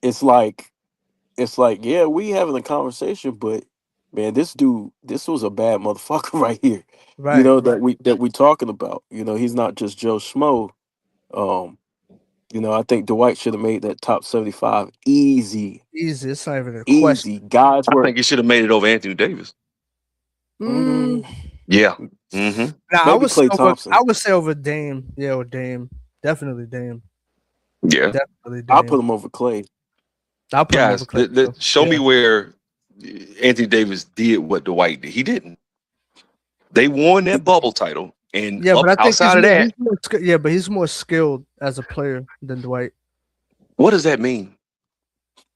It's like, yeah, we having a conversation, but man, this was a bad motherfucker right here. Right. You know, that we talking about. You know, he's not just Joe Schmo. You know, I think Dwight should have made that top 75 easy. Easy. It's not even a Easy. question. Guys I think he should have made it over Anthony Davis. Yeah. Mm-hmm. Nah, I would say over Dame. Yeah, or Dame. Definitely Dame. Yeah. Definitely Dame. I'll put him over Clay. I'll put him over Clay. Show me where Anthony Davis did what Dwight did. He didn't. They won that bubble title. And but I think outside of that, but he's more skilled as a player than Dwight. What does that mean?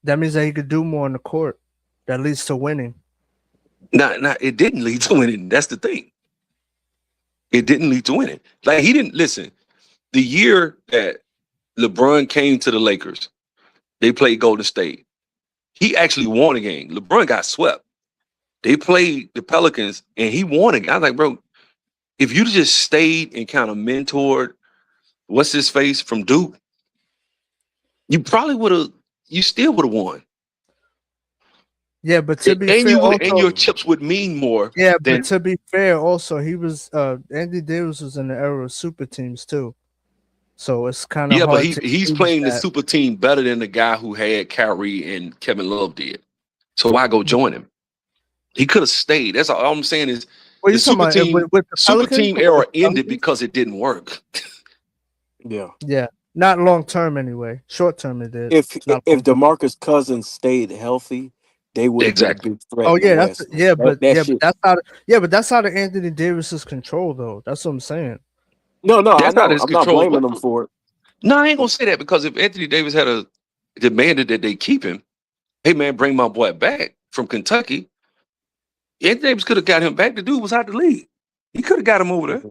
That means that he could do more on the court. That leads to winning. No, it didn't lead to winning. That's the thing. It didn't lead to winning. Like, he didn't listen. The year that LeBron came to the Lakers, They played Golden State. He actually won a game. LeBron got swept. They played the Pelicans, and he won a game. I was like, bro, if you just stayed and kind of mentored what's his face from Duke, you probably would have. You still would have won. Yeah, but to be And fair, and your chips would mean more. yeah, than, but to be fair, also he was Andy Davis was in the era of super teams too, so it's kind of yeah, hard. but he's playing the super team better than the guy who had Kyrie and Kevin Love did. So why go join him? He could have stayed. That's all I'm saying is the super team, with the super team era ended because it didn't work. Yeah, not long term anyway. Short term it did. If DeMarcus Cousins stayed healthy, they would exactly. be a big threat. Oh in the yeah, West. but that's out of Anthony Davis's control though. That's what I'm saying. No, that's I know. not his I'm control. not blaming him for it. No, I ain't gonna say that because if Anthony Davis had demanded that they keep him, hey man, bring my boy back from Kentucky. Anthony Davis could have got him back. The dude was out the league. He could have got him over there.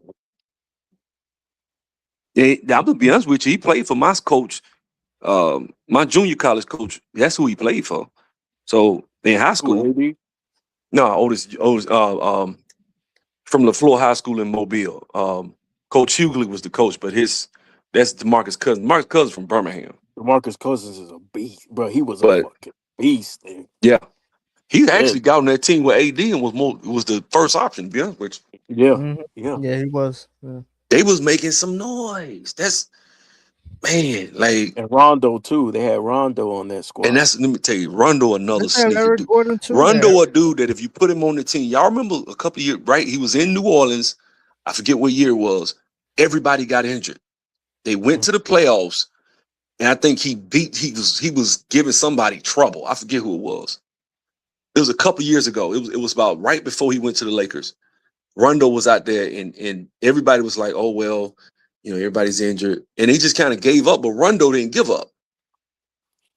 Yeah, I'm gonna be honest with you. He played for my coach, my junior college coach. That's who he played for. So in high school, Otis, from LaFleur High School in Mobile. Coach Hughley was the coach, but that's DeMarcus Cousins. DeMarcus Cousins from Birmingham. DeMarcus Cousins is a beast, bro. He was a fucking beast. Man. Yeah, he actually got on that team with AD and was the first option. To be honest with you. Yeah, he was. Yeah. They was making some noise. That's man, like and Rondo too. They had Rondo on that squad. And let me tell you, Rondo another sneaky dude. Gordon too, Rondo a dude that if you put him on the team, y'all remember a couple of years, right? He was in New Orleans. I forget what year it was. Everybody got injured. They went to the playoffs, and I think he was giving somebody trouble. I forget who it was. It was a couple years ago. It was about right before he went to the Lakers. Rondo was out there, and everybody was like, "Oh well, everybody's injured," and he just kind of gave up. But Rondo didn't give up,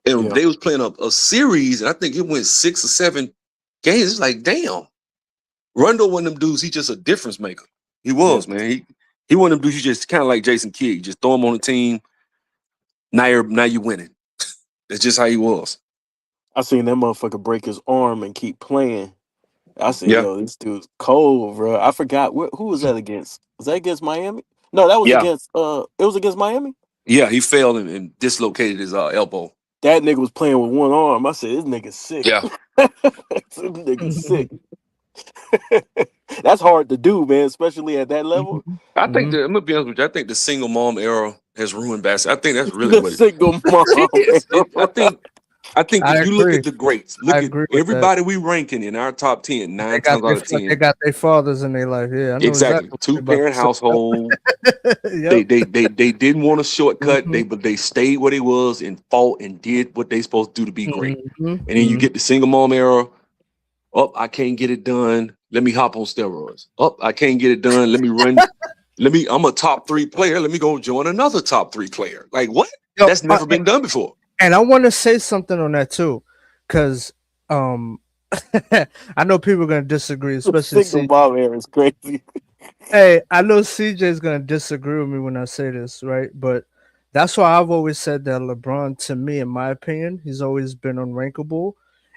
and they was playing a series, and I think it went 6 or 7 games. It's like, damn, Rondo one of them dudes. He's just a difference maker. He was, man. He one of them dudes. You just kind of like Jason Kidd. Just throw him on the team. Now you're winning. That's just how he was. I seen that motherfucker break his arm and keep playing. I said, yo, this dude's cold, bro. I forgot who was that against? Was that against Miami? No, that was against it was against Miami. Yeah, he fell and dislocated his elbow. That nigga was playing with one arm. I said, this nigga's sick. Yeah. This nigga's sick. That's hard to do, man, especially at that level. I think I'm gonna be honest with you. I think the single mom era has ruined basketball. I think that's really what single mom. I think if you look at the greats, look at everybody we ranking in our top 10, 9 times out of 10. They got their fathers in their life. Yeah, I know exactly. 2-parent household. They didn't want a shortcut. But they stayed where they was and fought and did what they supposed to do to be great. And then you get the single mom era. Oh, I can't get it done. Let me hop on steroids. Oh, I can't get it done. Let me run. I'm a top 3 player. Let me go join another top 3 player. Like what? That's never been done before. And I want to say something on that too, because I know people are gonna disagree, especially single mom era is crazy. Hey, I know CJ is gonna disagree with me when I say this, right? But that's why I've always said that LeBron, to me, in my opinion, he's always been unrankable.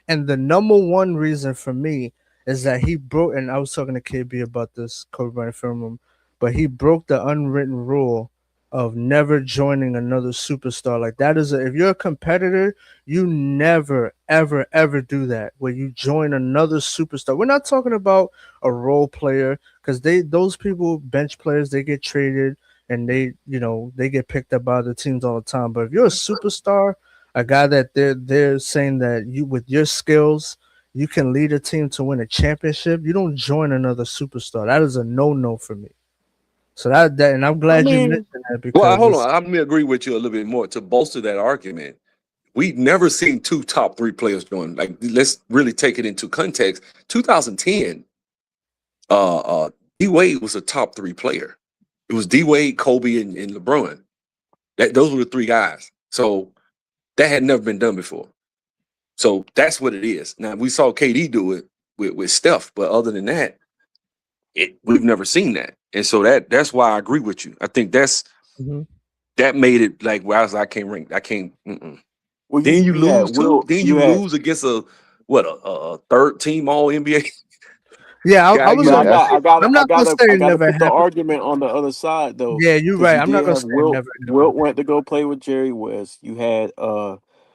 And the number one reason for me is that he broke, and I was talking to KB about this, Kobe Bryant film room, but he broke the unwritten rule of never joining another superstar. Like that is if you're a competitor, you never, ever, ever do that where you join another superstar. We're not talking about a role player because those people, bench players, they get traded and they get picked up by the teams all the time. But if you're a superstar, a guy that they're saying that you with your skills, you can lead a team to win a championship, you don't join another superstar. That is a no-no for me. So that and I'm glad you mentioned that because hold on. I'm gonna agree with you a little bit more to bolster that argument. We've never seen 2 top 3 players join. Like, let's really take it into context. 2010, D Wade was a top 3 player. It was D Wade, Kobe, and LeBron. Those were the 3 guys. So that had never been done before. So that's what it is. Now we saw KD do it with Steph, but other than that, we've never seen that. And so that's why I agree with you. I think that made it like where I was like, I can't rank. I can't. Well, Then you had lose too. Will. Then You you had lose against a third team All NBA. Yeah, I was Yeah, I gonna got say. I got I'm I not gonna got to say I it got to never put the happened. argument on the other side though, Yeah, you're because right. you I'm not did gonna have say it Wilt. never Wilt happened. went to go play with Jerry West. You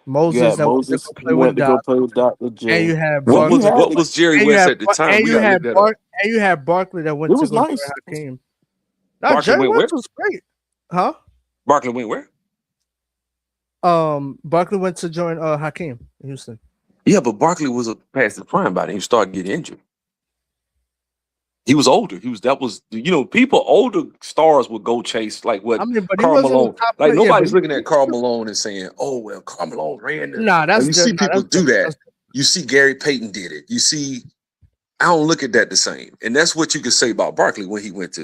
Moses had that went to Moses go play who went with to go Doc, play with Dr. and you J. had So you had what like was Jerry and you West had at the time? We gotta look that up. And you had Barkley that went it to was go join nice. Hakeem. Now Barkley Jerry went where? West was great, huh? Barkley went where? Barkley went to join Hakeem in Houston. Yeah, but Barkley was past his prime by then. He started getting injured. He was older. People older stars would go chase like what I mean, but he Karl wasn't the Malone. top Like player. Yeah, but nobody's looking at Karl Malone and saying, "Oh well, Karl Malone ran the." nah, Like, you see people do that. You see Gary Payton did it. You see, I don't look at that the same, and that's what you could say about Barkley when he went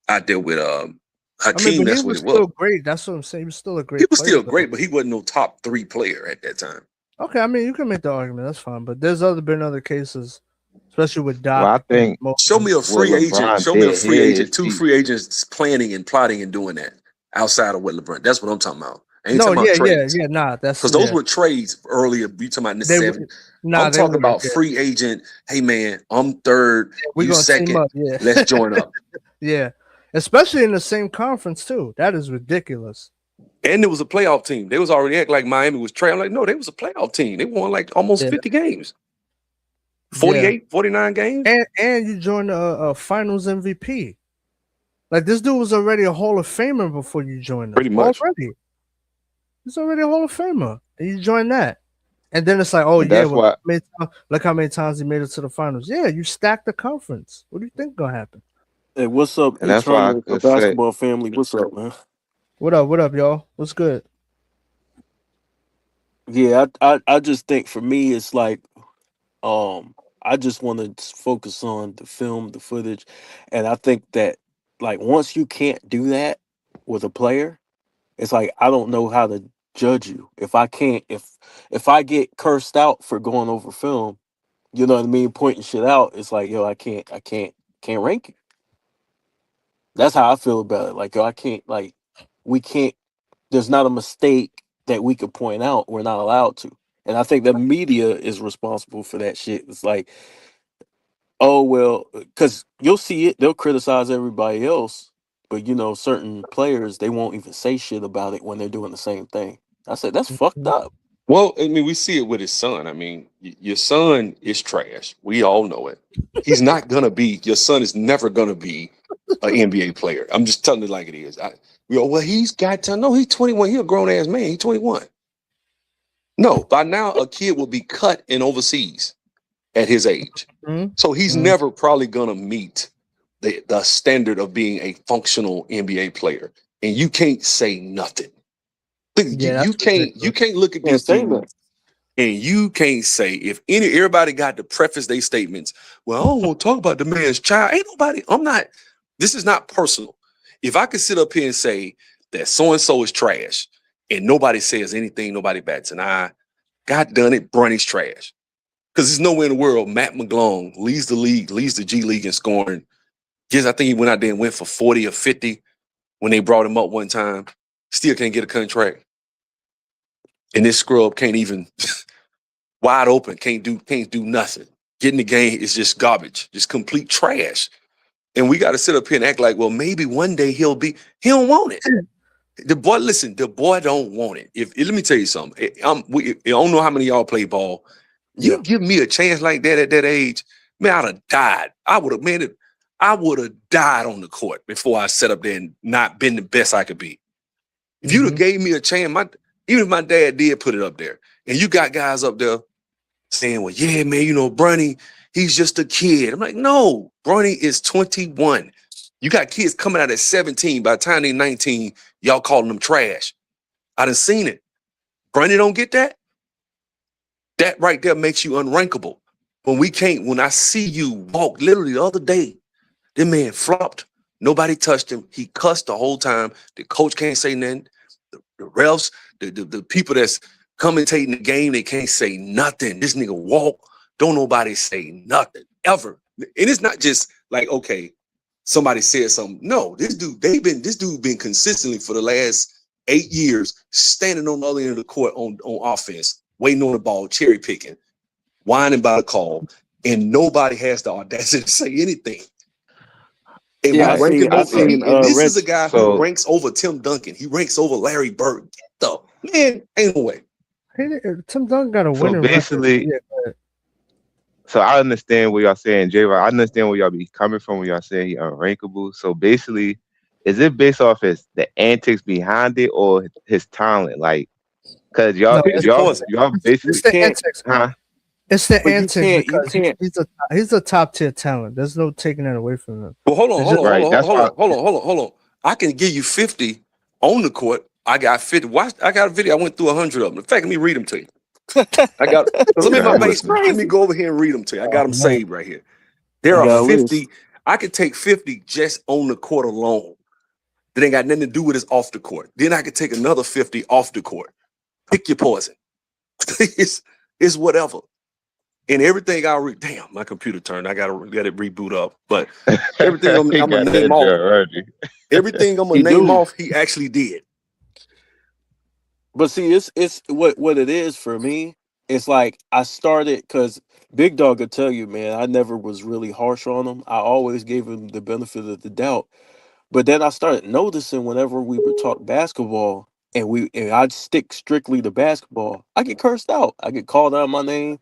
out there with Hakeem. But he That's what was it was. still great. That's what I'm saying. He was still a great. He was player, still though. great, but he wasn't no top 3 player at that time. Okay, I mean, you can make the argument. That's fine. But there's been other cases, especially with Doc. Well, I think Show me a free agent. LeBron Show me a did free agent. his 2 piece. free agents planning and plotting and doing that outside of what LeBron. That's what I'm talking about. I ain't No, talking about trades. yeah. Nah, that's Because those were trades earlier. You talking about in the They 70s. nah, I'm they talking were, about yeah. free agent. Hey man, I'm third. We're You gonna team second. up, yeah. Let's join up. Yeah, especially in the same conference too. That is ridiculous. And it was a playoff team. They was already acting like Miami was trash. I'm like, no, they was a playoff team. They won like almost 50 games. 48, 49 games. And you joined a finals MVP. Like this dude was already a Hall of Famer before you joined him. Pretty much. Already. He's already a Hall of Famer. And you join that. And then it's like, oh, And yeah, that's why look how many times he made it to the finals. Yeah, you stacked the conference. What do you think gonna happen? Hey, what's up, and that's why I Eternal could say basketball family? What's up, man? What up, y'all? What's good? Yeah, I just think for me it's like I just want to focus on the film, the footage, and I think that like once you can't do that with a player, it's like I don't know how to judge you. If I can't if I get cursed out for going over film, you know what I mean, pointing shit out, it's like, yo, I can't rank you. That's how I feel about it. Like, yo, I can't, like, we can't, there's not a mistake that we could point out. We're not allowed to. And I think the media is responsible for that shit. It's like, oh, well, because you'll see it, they'll criticize everybody else, but, you know, certain players, they won't even say shit about it when they're doing the same thing. I said, that's fucked up. Well, I mean, we see it with his son. I mean, your son is trash. We all know it. He's not gonna be. Your son is never gonna be an NBA player. I'm just telling it like it is. Well, he's got to know. He's 21. He's a grown ass man. He's 21. No, by now a kid will be cut in overseas at his age. Mm-hmm. So he's never probably gonna meet the standard of being a functional NBA player. And you can't say nothing. Yeah, you can't look at this dude and you can't say everybody got to preface their statements. Well, I don't want to talk about the man's child. Ain't nobody. This is not personal. If I could sit up here and say that so and so is trash and nobody says anything, nobody bats an eye, God done it, Bronny's trash. Because there's nowhere in the world Matt McGlone leads the league, leads the G League in scoring. I think he went out there and went for 40 or 50 when they brought him up one time. Still can't get a contract. And this scrub can't even wide open, can't do nothing. Getting the game is just garbage, just complete trash. And we got to sit up here and act like, well, maybe one day he don't want it. The boy don't want it. Let me tell you something. I don't know how many of y'all play ball. You give me a chance like that at that age, man, I'd have died. I would have died on the court before I sat up there and not been the best I could be. If you'd have gave me a chance, even if my dad did put it up there, and you got guys up there saying, well, yeah, man, you know, Bronny, he's just a kid. I'm like, no, Bronny is 21. You got kids coming out at 17. By the time they're 19, y'all calling them trash. I done seen it. Bronny don't get that? That right there makes you unrankable. When I see you walk, literally the other day, that man flopped. Nobody touched him. He cussed the whole time. The coach can't say nothing. The refs, the people that's commentating the game, they can't say nothing. This nigga walk, don't nobody say nothing ever. And it's not just like, okay, somebody said something. No, this dude been consistently for the last 8 years standing on the other end of the court on offense, waiting on the ball, cherry picking, whining about a call, and nobody has the audacity to say anything. And Yeah, we rank him I over. seen And this Reg. is a guy who ranks over Tim Duncan. He ranks over Larry Bird. Get the man, ain't no way. Tim Duncan got a So winning record. basically, Yeah, but so I understand what y'all saying, J-Rod. I understand where y'all be coming from when y'all saying he unrankable. So basically, is it based off the antics behind it or his talent? Like, cause y'all no, y'all basically it's the antics. huh? It's the But you antics can't- you because can't- he's a top tier talent. There's no taking that away from him. Well, hold It's on. I can give you 50 on the court. I got 50. I got a video. I went through 100 of them. In fact, let me read them to you. I got. Let me in my basement. Let me go over here and read them to you. I got them saved right here. There You got are a 50. list. I could take 50 just on the court alone. That ain't got nothing to do with his off the court. Then I could take another 50 off the court. Pick your poison. it's whatever. And everything I read, damn, my computer turned. I gotta let it reboot up. But everything I'm gonna name off. Everything I'm gonna name off, he actually did. But see, it's what it is for me. It's like I started because Big Dog could tell you, man, I never was really harsh on him. I always gave him the benefit of the doubt. But then I started noticing whenever we would talk basketball and I'd stick strictly to basketball, I get cursed out. I get called out my name.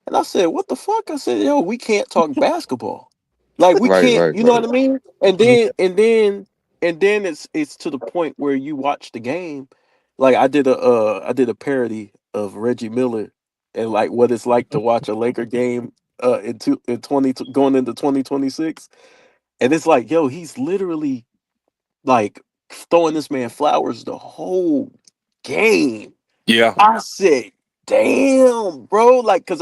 And I said, what the fuck? I said, yo, we can't talk basketball. Like we can't, you know what I mean? And then it's to the point where you watch the game. Like I did a parody of Reggie Miller and like what it's like to watch a Laker game in 20 going into 2026. And it's like, yo, he's literally like throwing this man flowers the whole game. Yeah. I said, damn, bro. Like, cause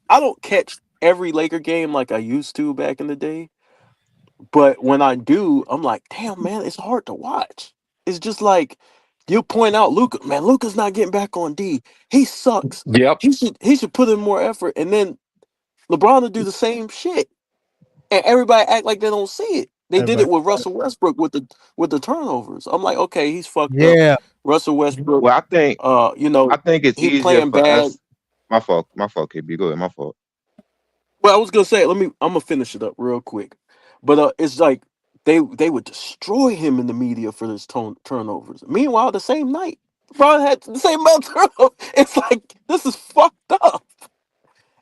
I don't catch every Laker game like I used to back in the day. But when I do, I'm like, damn, man, it's hard to watch. It's just like you point out Luka, man, Luka's not getting back on D. He sucks. Yep. He should put in more effort. And then LeBron will do the same shit. And everybody act like they don't see it. They did it with Russell Westbrook with the turnovers. I'm like, okay, he's fucked Yeah. up. Russell Westbrook. Well, I think I think it's he easier playing for bad. us. My fault, KB. Go ahead, my fault. Well, I was gonna say, I'm gonna finish it up real quick. But it's like they would destroy him in the media for his turnovers. Meanwhile, the same night, LeBron had the same amount of turnovers. It's like this is fucked up.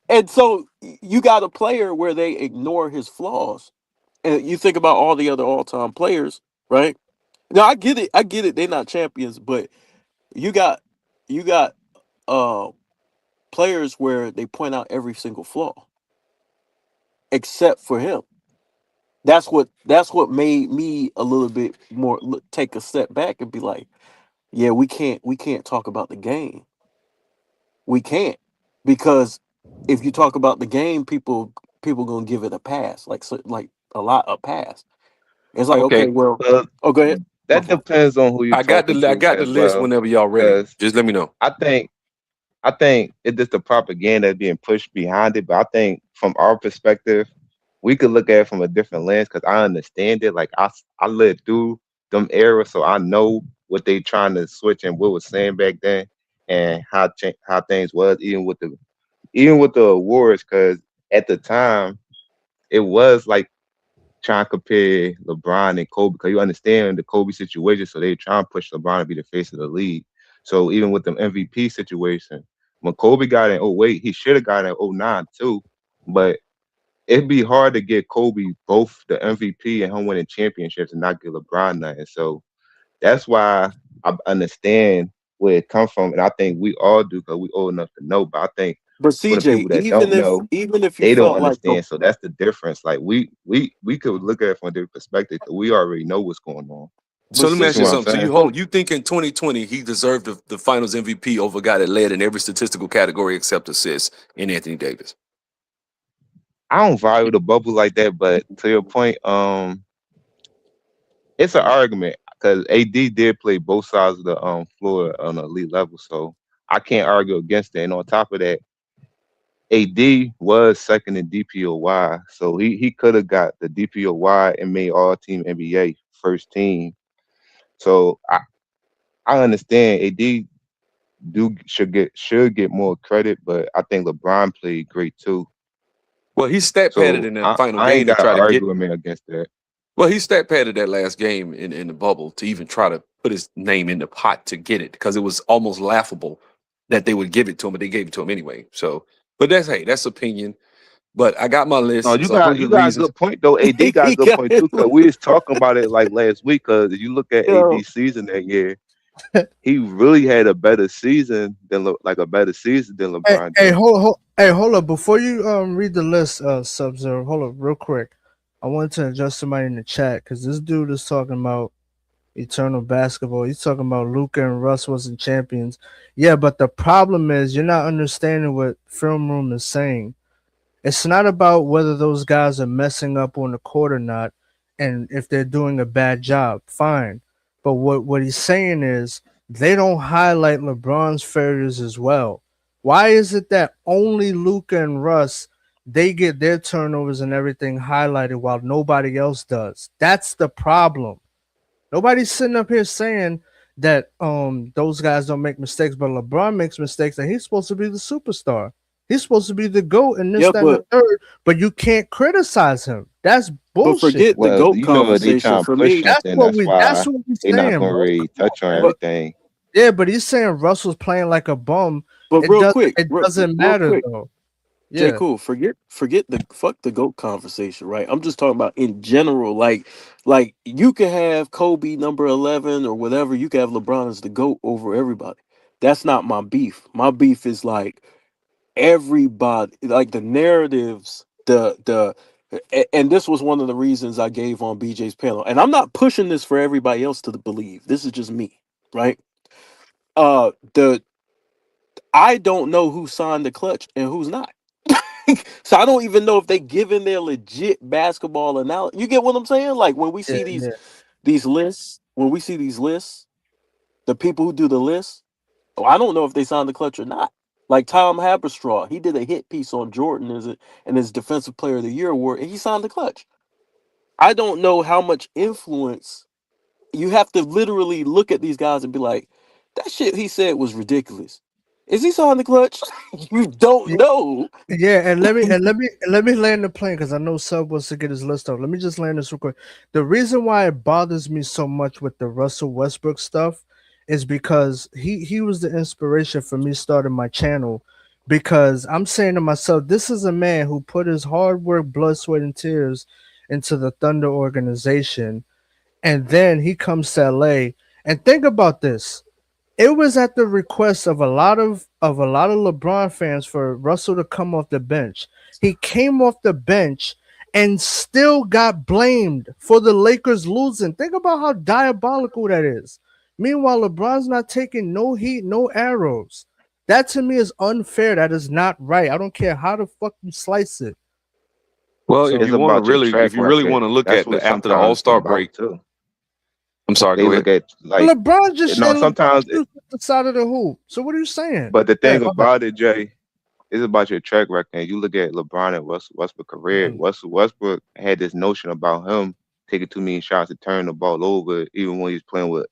And so you got a player where they ignore his flaws. And you think about all the other all-time players, right? Now I get it. They're not champions, but you got uh players where they point out every single flaw, except for him. That's what made me a little bit more take a step back and be like, yeah, we can't talk about the game. We can't because if you talk about the game, people gonna give it a pass, like a lot a pass. It's like okay, well, go ahead. That depends on who you I got talking the to list whenever y'all ready. Just let me know. I think it's just the propaganda being pushed behind it. But I think from our perspective, we could look at it from a different lens because I understand it. Like I lived through them eras, so I know what they trying to switch and what was saying back then, and how things was even with the awards. Because at the time, it was like trying to compare LeBron and Kobe because you understand the Kobe situation, so they try and push LeBron to be the face of the league. So even with the MVP situation, when Kobe got in 08, he should have got in 09 too, but it'd be hard to get Kobe both the MVP and him winning championships and not get LeBron nothing. So that's why I understand where it comes from, and I think we all do because we old enough to know. But I think But for the people CJ, that don't know, even if you they don't felt like understand. So that's the difference. Like we could look at it from a different perspective because we already know what's going on. So let me ask you something. So saying? you think in 2020 he deserved the Finals MVP over a guy that led in every statistical category except assists in Anthony Davis? I don't value the bubble like that, but to your point, it's an argument because AD did play both sides of the floor on an elite level, so I can't argue against it. And on top of that, AD was second in DPOY, so he could have got the DPOY and made All Team NBA first team. So I understand AD should get more credit, but I think LeBron played great too. Well, he stat padded So in that final I ain't game to got try an to get. argument against that. Well, he stat padded that last game in the bubble to even try to put his name in the pot to get it because it was almost laughable that they would give it to him, but they gave it to him anyway. So, but that's opinion. But I got my list. No, It's you got 100 a reasons. good point though. AD got a good point too, because we was talking about it like last week. Because if you look at Yo. AD's season that year, he really had a better season than LeBron Hey, did. hold up. Before you read the list, Sub-Zero, hold up real quick. I want to address somebody in the chat because this dude is talking about eternal basketball. He's talking about Luka and Russ wasn't champions. Yeah, but the problem is you're not understanding what Film Room is saying. It's not about whether those guys are messing up on the court or not, and if they're doing a bad job, fine. But what he's saying is they don't highlight LeBron's failures as well. Why is it that only Luka and Russ, they get their turnovers and everything highlighted while nobody else does? That's the problem. Nobody's sitting up here saying that those guys don't make mistakes, but LeBron makes mistakes, and he's supposed to be the superstar. He's supposed to be the GOAT and this, Yeah, that, and the third, but you can't criticize him. That's but bullshit. forget the Well, GOAT you know they conversation trying for to push me. it, That's then what that's we why that's what we they're not saying, gonna bro. really touch on Man. everything. Yeah, but he's saying Russell's playing like a bum. But It real does quick, it doesn't matter though. J. Yeah. Cool, forget fuck the GOAT conversation, right? I'm just talking about in general. Like you can have Kobe number 11 or whatever. You can have LeBron as the GOAT over everybody. That's not my beef. My beef is like everybody, like the narratives, and this was one of the reasons I gave on BJ's panel. And I'm not pushing this for everybody else to believe. This is just me, right? I don't know who signed the clutch and who's not. So I don't even know if they given their legit basketball analysis. You get what I'm saying? Like when we see these lists, the people who do the lists, I don't know if they signed the clutch or not. Like Tom Haberstraw, he did a hit piece on Jordan and his Defensive Player of the Year award, and he signed the clutch. I don't know how much influence you have to literally look at these guys and be like, that shit he said was ridiculous. Is he signed the clutch? You don't know. Yeah, and let me land the plane because I know Sub wants to get his list off. Let me just land this real quick. The reason why it bothers me so much with the Russell Westbrook stuff is because he was the inspiration for me starting my channel. Because I'm saying to myself, this is a man who put his hard work, blood, sweat, and tears into the Thunder organization, and then he comes to LA. And think about this. It was at the request of a lot of LeBron fans for Russell to come off the bench. He came off the bench and still got blamed for the Lakers losing. Think about how diabolical that is. Meanwhile, LeBron's not taking no heat, no arrows. That to me is unfair. That is not right. I don't care how the fuck you slice it. Well, So if it's you want about to your really, track if you really record. want to look That's at what after the sometimes All-Star it's about, break, too. I'm sorry, They go look ahead. at like LeBron just no, sometimes the side of the hoop. So what are you saying? But the Yeah, thing my bad. about it, Jay, is about your track record. And you look at LeBron and Russell Westbrook career. Russell Westbrook had this notion about him taking too many shots to turn the ball over, even when he's playing with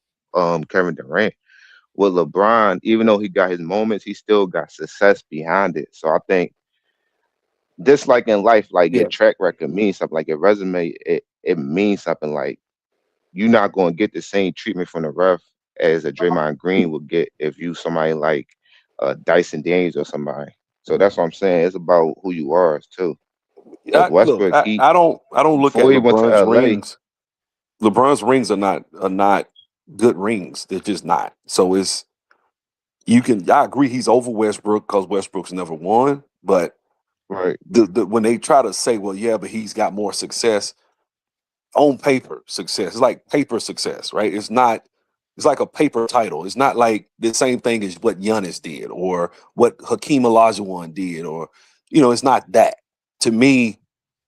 Kevin Durant. With LeBron, even though he got his moments, he still got success behind it. So I think just like in life, like your Yeah. track record means something. Like your resume, it means something. Like you're not going to get the same treatment from the ref as a Draymond Green would get if you somebody like Dyson Daniels or somebody. So that's what I'm saying. It's about who you are too. Like Look, Westbrook, I don't look at before he went to LeBron's LA, rings. LeBron's rings are not good rings. They're just not. So I agree he's over Westbrook because Westbrook's never won. But right? When they try to say, well, yeah, but he's got more success on paper, success. It's like paper success, right? It's like a paper title. It's not like the same thing as what Giannis did or what Hakeem Olajuwon did, or it's not that. To me,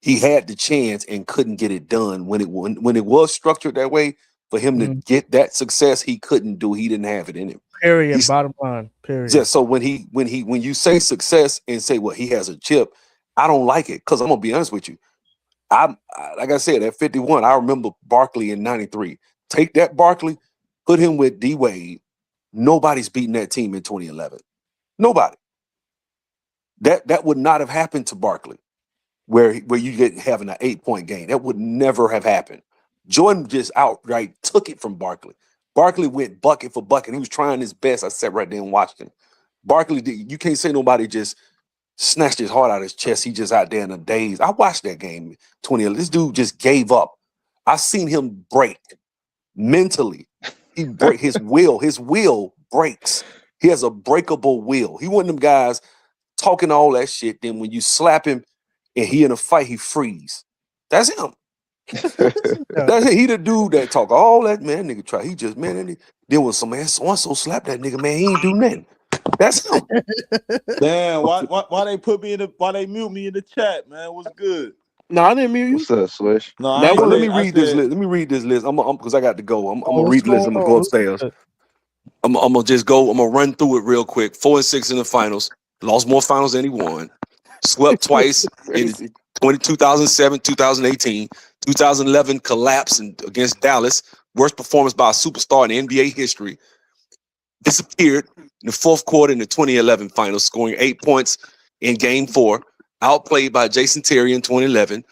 he had the chance and couldn't get it done when it was structured that way. For him to get that success, he couldn't do. He didn't have it in him. Period. Bottom line. Period. Yeah. So when you say success and say, well, he has a chip, I don't like it because I'm gonna be honest with you. Like I said, at 51, I remember Barkley in '93. Take that Barkley, put him with D Wade, nobody's beating that team in 2011. Nobody. That would not have happened to Barkley, where you get having an 8-point game. That would never have happened. Jordan just outright took it from Barkley. Barkley went bucket for bucket. He was trying his best. I sat right there and watched him. Barkley, you can't say nobody just snatched his heart out of his chest. He just out there in a daze. I watched that game 2011. This dude just gave up. I seen him break mentally. He break his will. His will breaks. He has a breakable will. He one of them guys talking all that shit. Then when you slap him and he in a fight, he freeze. That's him. That's it. He the dude that talk all that, man. Nigga try. He just, man. And then when some man so slap that nigga, man, he ain't do nothing. That's him. Damn, why they put me in the why they mute me in the chat, man? What's good? No, I didn't mute you. What's up, Swish? No, Now, let me read this list. Let me read this list. I'm because I got to go. I'm gonna read the list. I'm gonna go upstairs. I'm gonna just go. I'm gonna run through it real quick. 4-6 in the finals. Lost more finals than he won. Swept twice in 2007, 2018, 2011 collapse against Dallas. Worst performance by a superstar in NBA history. Disappeared in the fourth quarter in the 2011 finals, scoring 8 points in Game 4. Outplayed by Jason Terry in 2011.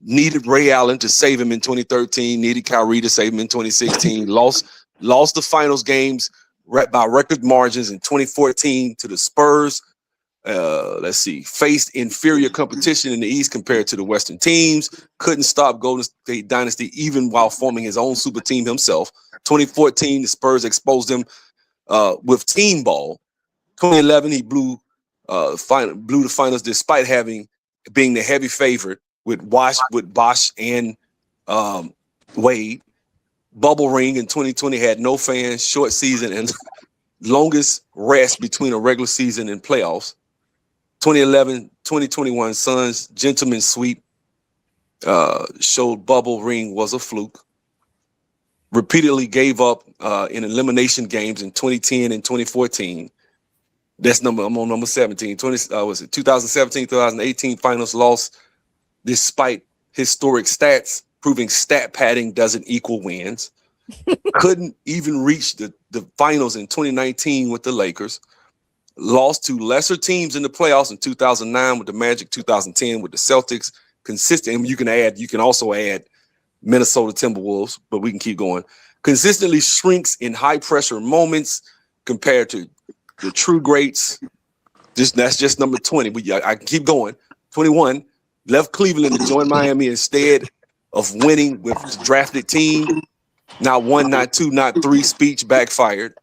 Needed Ray Allen to save him in 2013. Needed Kyrie to save him in 2016. Lost the finals games by record margins in 2014 to the Spurs. Faced inferior competition in the East compared to the Western teams. Couldn't stop Golden State Dynasty even while forming his own super team himself. 2014, the Spurs exposed him with team ball. 2011, he blew the finals despite being the heavy favorite with Bosh and Wade. Bubble ring in 2020 had no fans, short season, and longest rest between a regular season and playoffs. 2011-2021 Suns gentleman sweep showed bubble ring was a fluke. Repeatedly gave up in elimination games in 2010 and 2014. I'm on number 17. 2017, 2018 finals loss despite historic stats, proving stat padding doesn't equal wins. Couldn't even reach the finals in 2019 with the Lakers. Lost to lesser teams in the playoffs in 2009 with the Magic, 2010 with the Celtics. Consistent, and you can also add Minnesota Timberwolves, but we can keep going. Consistently shrinks in high pressure moments compared to the true greats. That's just number 20. But I can keep going. 21 left Cleveland to join Miami instead of winning with the drafted team. Not one, not two, not three. Speech backfired.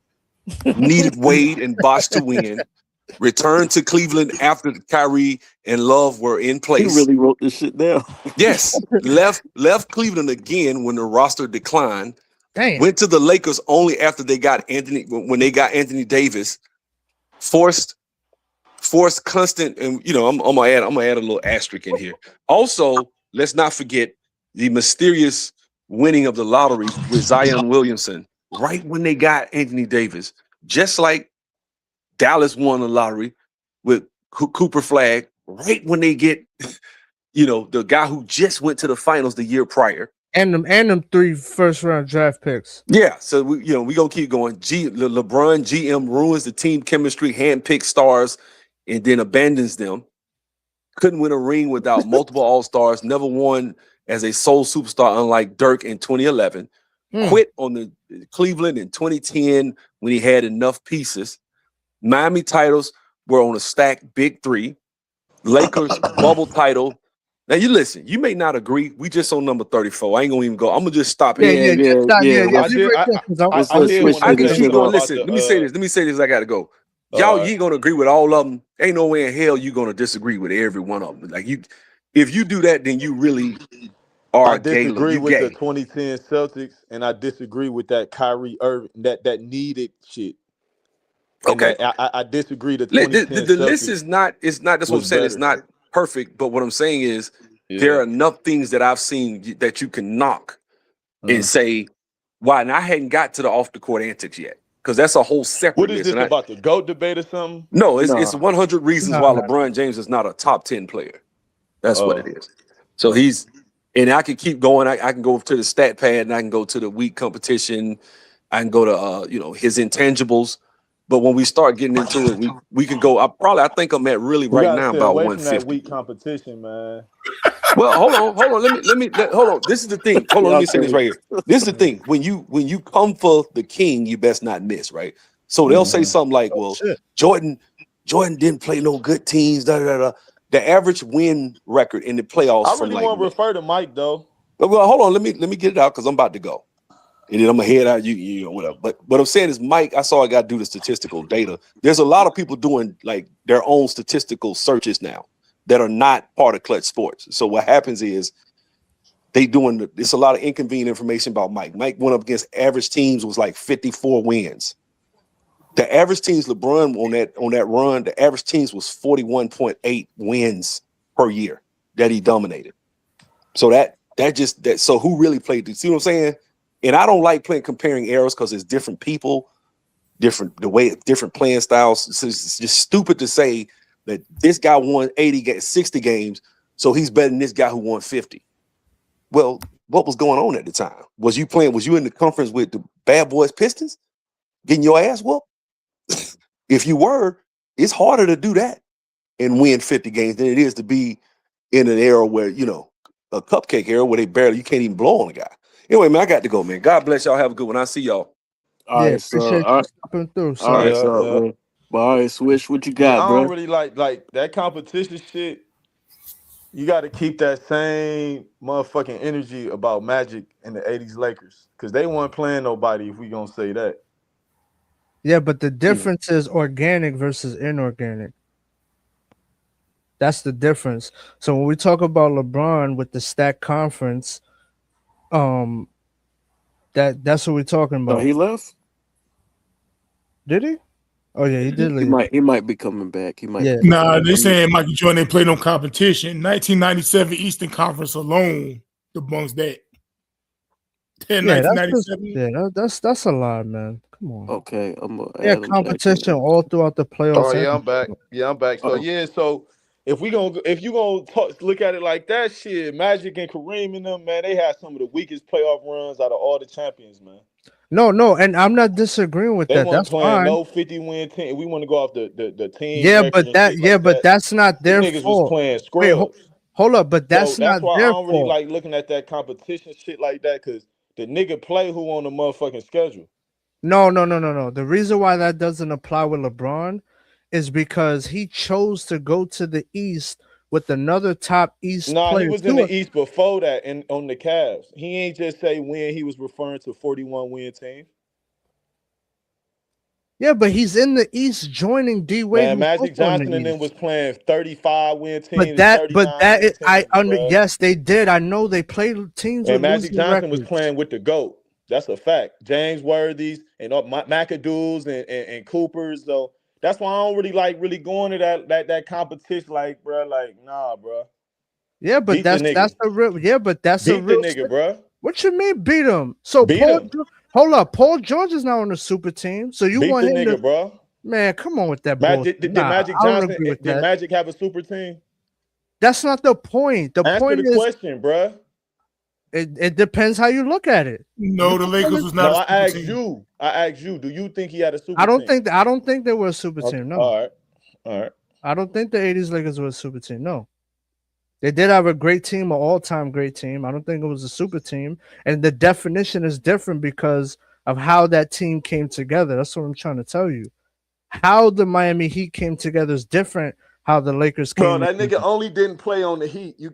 Needed Wade and Bosh to win. Returned to Cleveland after Kyrie and Love were in place. He really wrote this shit down. Yes. Left Cleveland again when the roster declined. Damn. Went to the Lakers only after they got Anthony Davis. Forced constant, and I'm gonna add a little asterisk in here. Also, let's not forget the mysterious winning of the lottery with Zion Williamson right when they got Anthony Davis, just like Dallas won the lottery with Cooper Flagg right when they get, the guy who just went to the finals the year prior. And them 3 first-round draft picks. Yeah, so we gonna keep going. LeBron GM ruins the team chemistry, handpicked stars, and then abandons them. Couldn't win a ring without multiple All-Stars. Never won as a sole superstar, unlike Dirk in 2011. Quit on the Cleveland in 2010 when he had enough pieces. Miami titles were on a stacked big 3. Lakers bubble title. Now you listen. You may not agree. We just on number 34. I ain't gonna even go. I'm gonna just stop here. Yeah. I can keep going. Listen. Let me say this. I gotta go. Y'all, you ain't gonna agree with all of them. Ain't no way in hell you gonna disagree with every one of them. Like if you do that, then you really are. I disagree with the 2010 Celtics, and I disagree with that Kyrie Irving that needed shit. Okay, I disagree. The list is not. It's not. That's what I'm saying. It's not perfect. But what I'm saying is there are enough things that I've seen that you can knock and say why. And I hadn't got to the off the court antics yet because that's a whole separate. What is this about the GOAT debate or something? No, it's 100 reasons why LeBron James is not a top 10 player. That's what it is. So and I can keep going. I can go to the stat pad and I can go to the week competition I can go to his intangibles. But when we start getting into it, we can go. I think I'm at really We right gotta now stay about away from that 150. weak competition, man. Well, hold on. Hold on. This is the thing. Hold on. Let me say this right here. This is the thing. When you come for the king, you best not miss, right? So they'll say something like, "Well, Jordan didn't play no good teams." Da da da. The average win record in the playoffs I from really want to refer to Mike though. well, hold on. Let me get it out because I'm about to go. And then I'm gonna head out, you know, whatever. But what I'm saying is, Mike, I saw I got to do the statistical data. There's a lot of people doing like their own statistical searches now that are not part of Clutch Sports. So what happens is it's a lot of inconvenient information about Mike. Mike went up against average teams, was like 54 wins. The average teams LeBron on that run, the average teams was 41.8 wins per year that he dominated. So so who really played? You see what I'm saying? And I don't like comparing eras because it's different people, different playing styles. So it's just stupid to say that this guy won 60 games, so he's better than this guy who won 50. Well, what was going on at the time? Was you in the conference with the Bad Boys Pistons, getting your ass whooped? If you were, it's harder to do that and win 50 games than it is to be in an era where, a cupcake era where you can't even blow on a guy. Anyway, man, I got to go, man. God bless y'all. Have a good one. I'll see y'all. All right, so appreciate you stopping through. All right, so all right, Swish, what you got, I bro? don't really like that competition shit. You got to keep that same motherfucking energy about Magic and the 80s Lakers because they weren't playing nobody if we going to say that. Yeah, but the difference is organic versus inorganic. That's the difference. So when we talk about LeBron with the stack conference, that's what we're talking about. Oh, he left? Did he? Oh yeah, he did leave. He might be coming back. He might. Yeah. Nah, they saying Michael Jordan ain't played no competition. 1997 Eastern Conference alone debunks that. Yeah, 1997. that's a lot, man. Come on. Okay, competition all throughout the playoffs. Oh yeah, I'm back. Yeah, I'm back. So so if you gonna look at it like that, shit, Magic and Kareem and them, man, they had some of the weakest playoff runs out of all the champions, man. No, and I'm not disagreeing with that. That's playing fine. no 50-win team. We want to go off the team. Yeah, but that's not their niggas fault. was playing Wait, scrubs. hold up, but that's not why their I don't really fault. like looking at that competition shit like that because the nigga play who on the motherfucking schedule. No. The reason why that doesn't apply with LeBron is because he chose to go to the East with another top East player. He was in the East before that and on the Cavs. He ain't just say win. He was referring to 41-win team. Yeah, but he's in the East joining D Wade. Man, Magic Johnson and them was playing 35-win teams. Yes, they did. I know they played teams. And with Magic Johnson records. was playing with the GOAT. That's a fact. James Worthy's and McAdoo's and Cooper's. So that's why I don't really going to that competition. Like, bro, nah, bro. Yeah, but that's the real. Yeah, but that's a real the nigga, bro. What you mean beat him? So hold up, Paul George is now on the super team. So you want the him nigga, bro? Man, come on with that Magic. bullshit. Did Magic Johnson? Did Magic have a super team? That's not the point. The Answer point the is question, bro. It depends how you look at it. No, the Lakers was not. I asked you. Do you think he had a super team? I don't think they were a super team. No. All right. I don't think the 80s Lakers were a super team. No. They did have a great team, an all-time great team. I don't think it was a super team. And the definition is different because of how that team came together. That's what I'm trying to tell you. How the Miami Heat came together is different. How the Lakers came. Bro, that nigga only didn't play on the Heat. He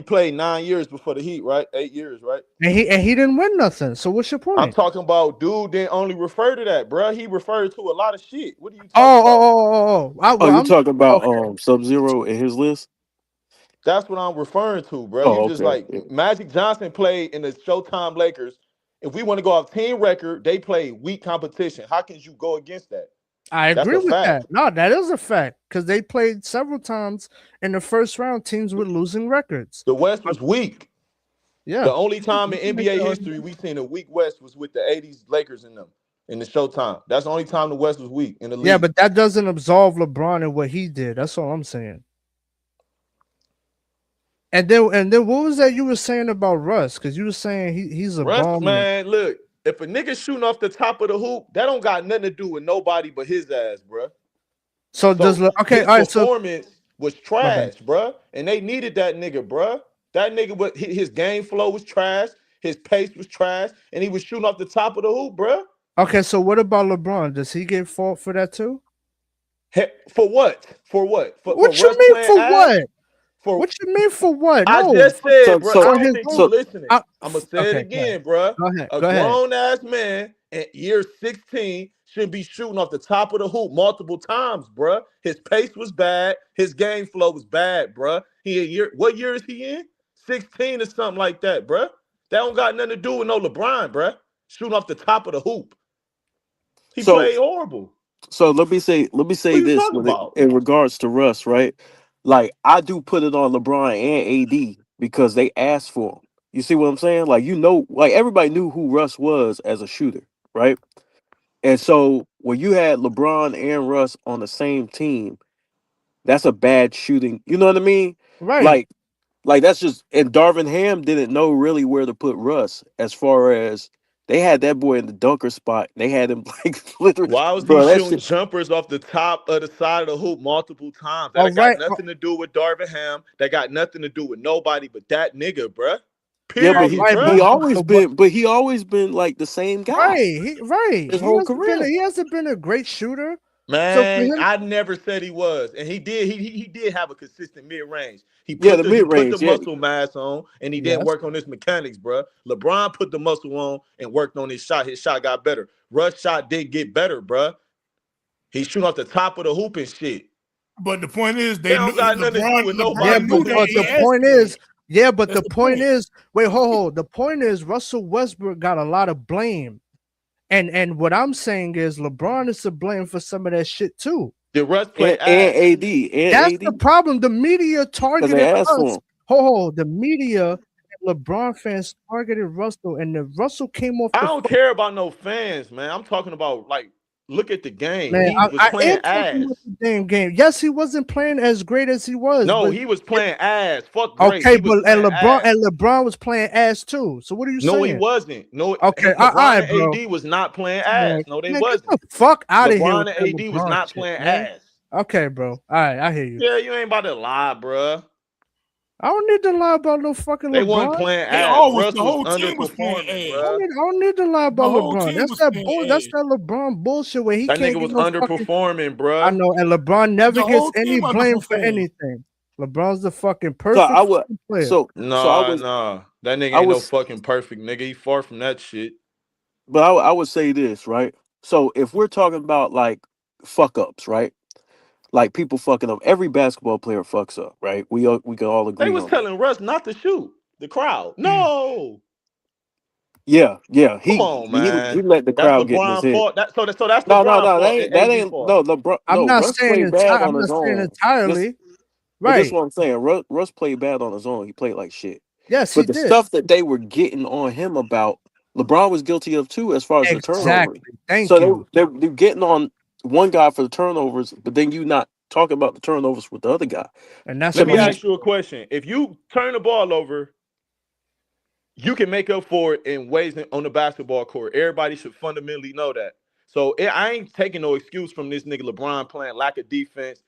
played 9 years before the Heat, right? 8 years, right? And he didn't win nothing. So what's your point? I'm talking about dude didn't only refer to that, bro. He referred to a lot of shit. What are you talking about? You talking about Sub-Zero in his list? That's what I'm referring to, bro. Magic Johnson played in the Showtime Lakers. If we want to go off team record, they play weak competition. How can you go against that? I agree with that. No, that is a fact because they played several times in the first round teams with losing records. The West was weak. Yeah. The only time in NBA history we've seen a weak West was with the 80s Lakers in them in the Showtime. That's the only time the West was weak in the league. Yeah, but that doesn't absolve LeBron and what he did. That's all I'm saying. And then what was that you were saying about Russ? Because you were saying he's a Russ, bomb. man, look, if a nigga shooting off the top of the hoop, that don't got nothing to do with nobody but his ass, bruh. So does His okay? All right. So performance was trash, bruh, and they needed that nigga, bruh. That nigga, his game flow was trash, his pace was trash, and he was shooting off the top of the hoop, bruh. okay. So what about LeBron? Does he get fault for that too? For what? For what? What for you Russ mean playing for ass? what? For What you mean for what? I No. just said, So- bro. so- I don't his think own- you listening. I- I'm gonna say okay, it go again, ahead. bro. Go ahead. A Go ahead. grown ass man at year 16 should be shooting off the top of the hoop multiple times, bro. His pace was bad. His game flow was bad, bro. What year is he in? 16 or something like that, bro. That don't got nothing to do with no LeBron, bro. Shooting off the top of the hoop. He So- played horrible. So let me say What you this talking about? in regards to Russ, right? Like I do put it on LeBron and AD because they asked for him. You see what I'm saying? Like like everybody knew who Russ was as a shooter, right? And so when you had LeBron and Russ on the same team, that's a bad shooting. You know what I mean? Right. Like that's just, and Darvin Ham didn't know really where to put Russ as far as they had that boy in the dunker spot. They had him like literally. Why was bro, he that shooting shit- jumpers off the top of the side of the hoop multiple times? That All ain't got right. nothing to do with Darvin Ham. That got nothing to do with nobody but that nigga, bruh. Yeah, Period, but Right, bruh. he always been like the same guy. Right. His whole career. He hasn't been a great shooter. Man, him- I never said he was, and he did. He did have a consistent mid range. He Yeah, put the he put mid-range, the yeah. muscle mass on, and he didn't Yes. work on his mechanics, bruh. LeBron put the muscle on and worked on his shot. His shot got better. Russ' shot did get better, bruh. He's shooting off the top of the hoop and shit. But the point is, They don't got nothing to do with nobody. Yeah, knew but that the he point asked is, yeah, but That's the the point point. is, wait, hold. The point is, Russell Westbrook got a lot of blame, and what I'm saying is, LeBron is to blame for some of that shit too. Did Russ play And ass? AD. That's the problem. The media targeted they asked for us. him. Hold. The media, LeBron fans targeted Russell, and the Russell came off. I the don't care about no fans, man. I'm talking about like, look at the game. Man, He was I playing am talking ass. about the damn game. Yes, he wasn't playing as great as he was. No, but he was playing ass. Fuck great. okay, He was but and playing LeBron ass. LeBron was playing ass too. So what are you No, saying? he wasn't. No, Okay, LeBron alright, and bro. AD was not playing Man, ass. No, they man, wasn't. get the fuck out of here. LeBron with and that AD was LeBron not shit, playing man. ass. Okay, bro. All right, I hear you. Yeah, you ain't about to lie, bruh. I don't need to lie about no fucking They LeBron. wasn't playing They ass. always- Russ the whole was team was playing underperforming, ass. I bruh. don't need to lie about whole LeBron. team That's was that playing bull. That's ass. that LeBron bullshit where he That can't nigga get was no fucking. underperforming, bruh. I know, and LeBron never The gets whole any team blame for underperformed. anything. LeBron's the fucking So perfect I would fucking player. so I was Nah. That nigga I ain't no was fucking perfect nigga. He far from that shit. but I would say this, right? So if we're talking about like fuck ups, right? Like people fucking up, every basketball player fucks up, right? We can all They agree was on that. telling Russ not to shoot. The crowd. No. Yeah. Come on, He man. let the That's crowd get in his LeBron head. fault. So that's No, LeBron fault that and that AD ain't fault. LeBron. I'm No, not Russ saying played bad I'm on not his saying own. entirely. But this is Right. what I'm saying. Russ played bad on his own. He played like shit. Yes, he But the did. stuff that they were getting on him about, LeBron was guilty of too, as far as the turnovers. Exactly. Thank So you. they're getting on one guy for the turnovers, but then you not talking about the turnovers with the other guy. And that's Let me why ask you a question. If you turn the ball over, you can make up for it in ways on the basketball court. Everybody should fundamentally know that. So I ain't taking no excuse from this nigga LeBron playing lack of defense,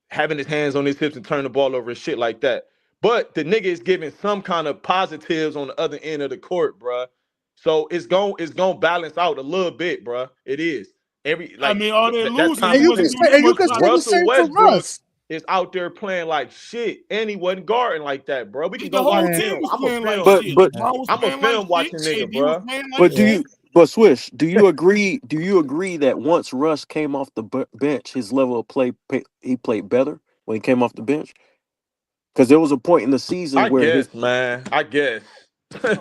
having his hands on his hips and turn the ball over and shit like that. But the nigga is giving some kind of positives on the other end of the court, bruh. So it's gonna balance out a little bit, bruh. It is. I mean, all they that's losing, time he you wasn't can doing say, and you much can like say the Russell same for Westbrook Russ. is out there playing like shit, and he wasn't guarding like that, bro. We can The go whole watch Man. team film. was I'm a playing like film. But shit. but LeBron was I'm a playing film like watching shit. nigga, AD was bro. playing like but shit. Swish, do you agree that once Russ came off the bench, his level of play he played better when he came off the bench? Because there was a point in the season I where his guess, man. I guess. Yeah,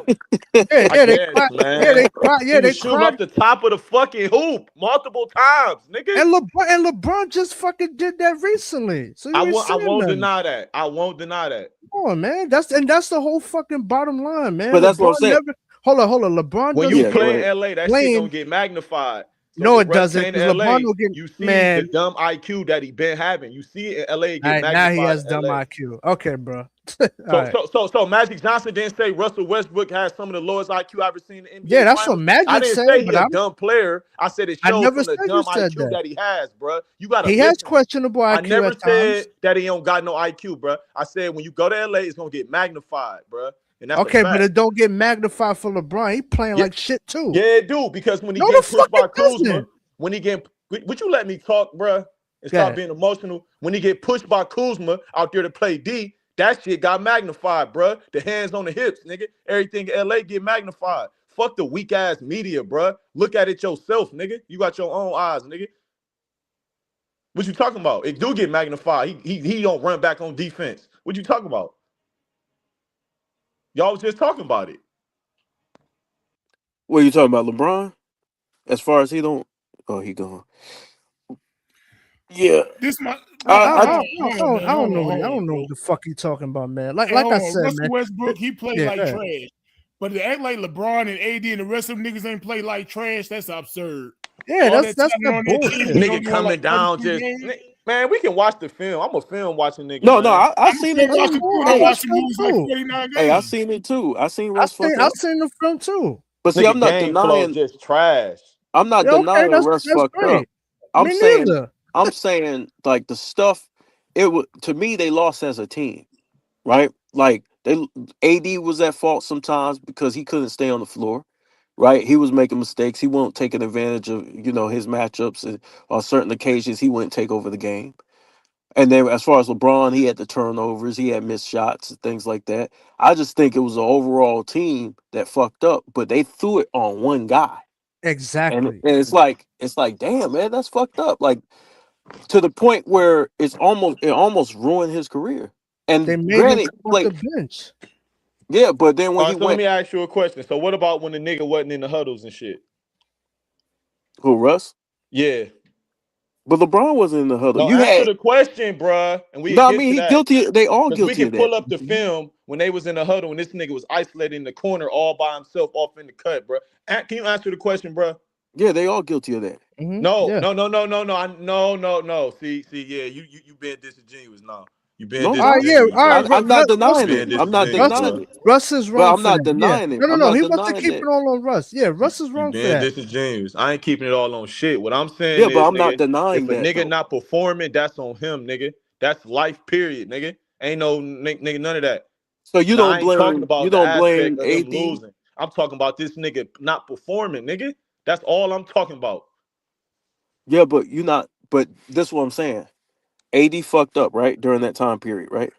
I they guess, cried. man. Yeah, they cried. He Yeah, they was shooting cried. off the top of the fucking hoop multiple times, nigga. And LeBron just fucking did that recently. So you I ain't won't saying nothing. deny that. I won't deny that. Come on, man. That's the whole fucking bottom line, man. But that's what I'm saying. Hold on. LeBron When doesn't you Yeah, go play ahead. in LA, that shit blame. gonna get magnified. No, when it Russ doesn't. came to Because LA, LeBron will get you see man. the dumb IQ that he been having. You see it in LA get All right, magnified. now he has in dumb LA. IQ. Okay, bro. All right. So Magic Johnson didn't say Russell Westbrook has some of the lowest IQ I've ever seen in the NBA Yeah, that's Finals. what Magic I didn't said, say he but a dumb player. I said it I shows never from the said you dumb said IQ that he has, bro. You gotta he listen. has questionable I IQ never at times. said that he don't got no IQ, bro. I said when you go to LA, it's gonna get magnified, bro. And that's Okay, a fact. but it don't get magnified for LeBron. He playing like shit too. Yeah, it do, because when he No, gets the pushed by fuck it Kuzma, doesn't. when he get, would you let me talk, bro? And Go stop ahead. being emotional. When he get pushed by Kuzma out there to play D, that shit got magnified, bro. The hands on the hips, nigga. Everything in LA get magnified. Fuck the weak ass media, bro. Look at it yourself, nigga. You got your own eyes, nigga. What you talking about? It do get magnified. He don't run back on defense. What you talking about? Y'all was just talking about it. What are you talking about, LeBron? As far as he don't, oh, he gone. Yeah, This my I don't know what the fuck you talking about, man. Like I said, Russell man. Westbrook, he played Yeah, like go ahead. trash. But to act like LeBron and AD and the rest of them niggas ain't play like trash, that's absurd. Yeah, All that's talent that on that team, bullshit. they Nigga only won coming like down 32 just games. man, we can watch the film. I'm a film watching nigga. No, man. no, I I'm seen still it watching too. I Hey, watched him lose like 49 hey, I games. seen it too. I seen Russ fuck I up. seen the film too. But see, Nigga, I'm not game flow denying. just trash. I'm not Yeah, okay, denying Russ that's fucked great. up. I'm Me saying, neither. like the stuff. It was, to me, they lost as a team, right? Like AD was at fault sometimes because he couldn't stay on the floor, right? He was making mistakes. He wasn't taking advantage of his matchups, and on certain occasions he wouldn't take over the game. And then as far as LeBron, he had the turnovers, he had missed shots and things like that. I just think it was an overall team that fucked up, but they threw it on one guy. Exactly. And it's like, damn, man, that's fucked up. Like, to the point where it almost ruined his career. And They made granted, him come off like, the bench. yeah, but then when All he right, so let went, me ask you a question. So what about when the nigga wasn't in the huddles and shit? who, Russ? Yeah. But LeBron wasn't in the huddle. No, You answer had the question, bruh. And we no, I get mean to he that. guilty. They all Because we guilty can of that. pull up the film when they was in the huddle and this nigga was isolated in the corner all by himself off in the cut, bruh. Can you answer the question, bruh? Yeah, they all guilty of that. No. Yeah. No. See, yeah, you being disingenuous now. You being No, All right, yeah, disingenuous. all right. I'm not denying Being it. I'm not disingenuous, denying bro. it. Russ is But wrong I'm for not that. denying it. No, I'm he not wants to denying keep that. it all on Russ. Yeah, Russ is You wrong for being that. disingenuous. I ain't keeping it all on shit. What I'm saying Yeah, but is, I'm not nigga, denying if a that nigga though. not performing, that's on him, nigga. That's life, period, nigga. Ain't no nigga, none of that. So you Now, I don't ain't talking blame about the aspect of him AD. losing. I'm talking about this nigga not performing, nigga. That's all I'm talking about. Yeah, but you not. But this is what I'm saying. AD fucked up, right, during that time period, right?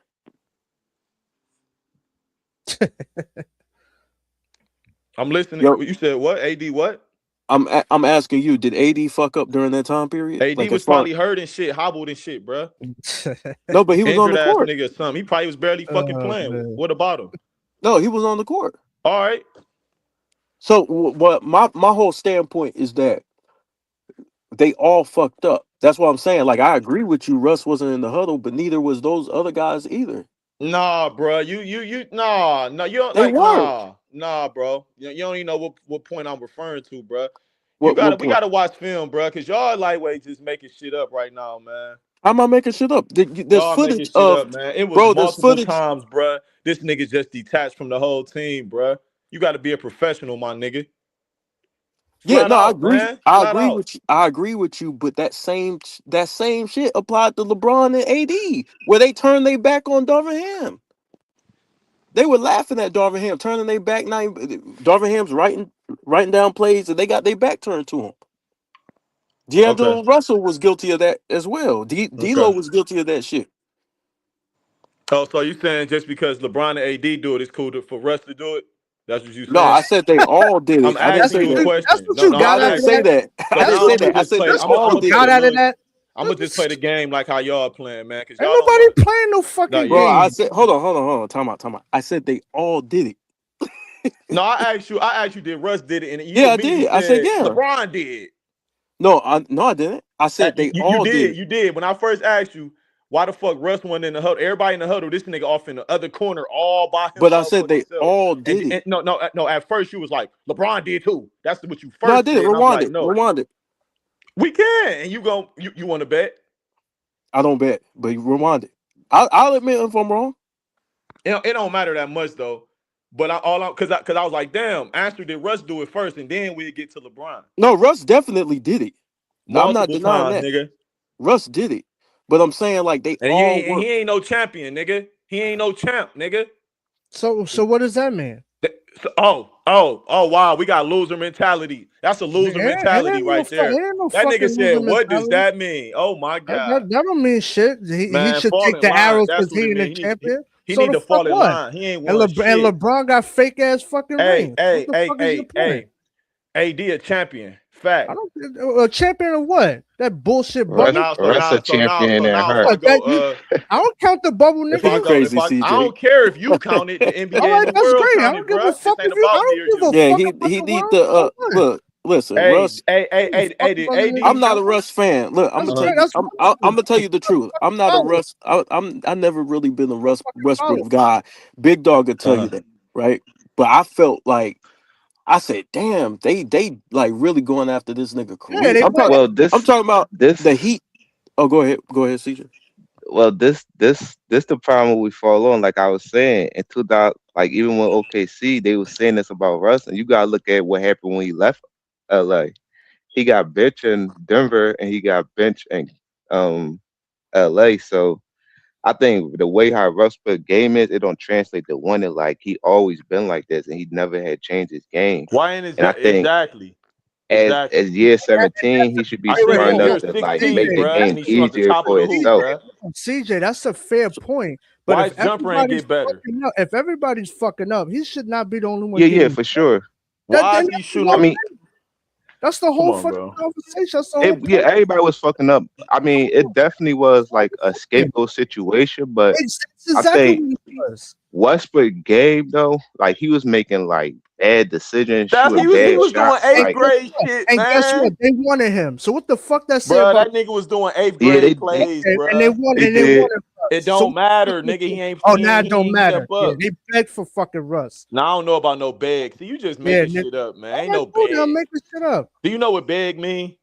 I'm listening. Yo, You said what? AD what? I'm asking you, did AD fuck up during that time period? AD Like, was as far probably hurt and shit, hobbled and shit, bro. no, but he was on Injured the ass court. nigga or something. He probably was barely fucking playing. man. What about him? No, he was on the court. All right. So what my whole standpoint is that they all fucked up. That's what I'm saying. Like, I agree with you. Russ wasn't in the huddle, but neither was those other guys either. Nah, bro. You nah, you don't They like weren't. nah, bro. You don't even know what point I'm referring to, bro. What We point? gotta watch film, bro, because y'all lightweight just making shit up right now, man. How am I making shit up? There's Y'all making footage shit of, up, man. It was bro. There's multiple footage. times, bro. This nigga just detached from the whole team, bro. You got to be a professional, my nigga. Yeah, Flat no, I out, agree. man. I Flat agree out. with you. I agree with you. But that same shit applied to LeBron and AD, where they turned their back on Darvin Ham. They were laughing at Darvin Ham, turning their back. Now Darvin Ham's writing down plays, and they got their back turned to him. D'Angelo Russell was guilty of that as well. D'Lo was guilty of that shit. Oh, so you saying just because LeBron and AD do it, it's cool for Russ to do it? That's what you saying? No, I said they all did it. I'm I didn't asking say you a that. question. That's what No, you no, got I out didn't of say that. that. I didn't say that. I said they That's what all you did got it. out of that. I'm gonna just play the game like how y'all playing, man. Cause Ain't y'all don't nobody want. playing no fucking Bro, game. I said, hold on. Time out. I said they all did it. No, I asked you, did Russ did it? And you Yeah, I immediately did. I said, yeah. LeBron did. No, I didn't. I said they all did. You did. When I first asked you, why the fuck Russ wasn't in the huddle? Everybody in the huddle, this nigga off in the other corner all by himself. But I said they all did it. No. At first you was like, LeBron did too. That's what you first No, I didn't. said. Rewind it. We can. And you want to bet? I don't bet, but rewind it. I'll admit if I'm wrong. It don't matter that much though. But because I was like, damn, Astrid, did Russ do it first, and then we'd get to LeBron. No, Russ definitely did it. I'm not Multiple denying times, that. nigga. Russ did it, but I'm saying like they And all he ain't no champion, nigga. He ain't no champ, nigga. So what does that mean? Wow, we got loser mentality. That's a loser mentality right there. That nigga said, "What does that mean?" Oh my god, that don't mean shit. He should fall take in the line. arrows That's because what he it ain't the mean. champion. He So need the to fall fuck in what? line. He ain't And won shit. LeBron got fake ass fucking rings. Hey, What the fuck is your point? AD a champion. Fact. I don't a champion of what? That bullshit Russ, bubble. Russ a champion at heart. I don't count the bubble, nigga. I don't care if you count it. The NBA All right, and the that's world great. I count don't it, give bro. a fuck This ain't if you. I about me or don't give you. a Yeah, fuck he about need LeBron. to look. Listen, Hey, Russ. AD. I'm not a Russ fan. Look, I'm gonna tell you. I'm gonna tell you the truth. I'm not a Russ. I never really been a Russ Westbrook guy. Big Dog could tell you that, right? But I felt like I said, damn, they like really going after this nigga career. Yeah, I'm talking about this the Heat. Oh, go ahead, CJ. Well, this the problem we fall on. Like I was saying in 2000, like even when OKC, they was saying this about Russ, and you gotta look at what happened when he left LA. He got benched in Denver, and he got benched in LA. So I think the way how Russ put game is, it don't translate to winning. Like he always been like this, and he never had changed his game. Why ain't And I think exactly? as year 17, he should be smart enough to like make the game easier for himself. CJ, that's a fair point. But Why if his jumper ain't get better? If everybody's fucking up, he should not be the only one. Yeah, for sure. Why is he shooting? I mean, that's the whole on, fucking bro. conversation. That's the whole yeah, everybody was fucking up. I mean, it definitely was like a scapegoat situation, but I think Westbrook game though, like he was making like bad decisions, shooting he was bad shots. doing eighth grade shit, and man. guess what? They wanted him. So what the fuck that say Bro, about that nigga was doing eighth grade plays, bro. and they wanted him. It don't matter, nigga. He ain't. Oh, he now ain't- it he don't ain't matter. step up. Yeah, they begged for fucking Russ. Now I don't know about no beg. See, you just making shit up, man. Ain't no beg. I'm making shit up. Do you know what beg mean?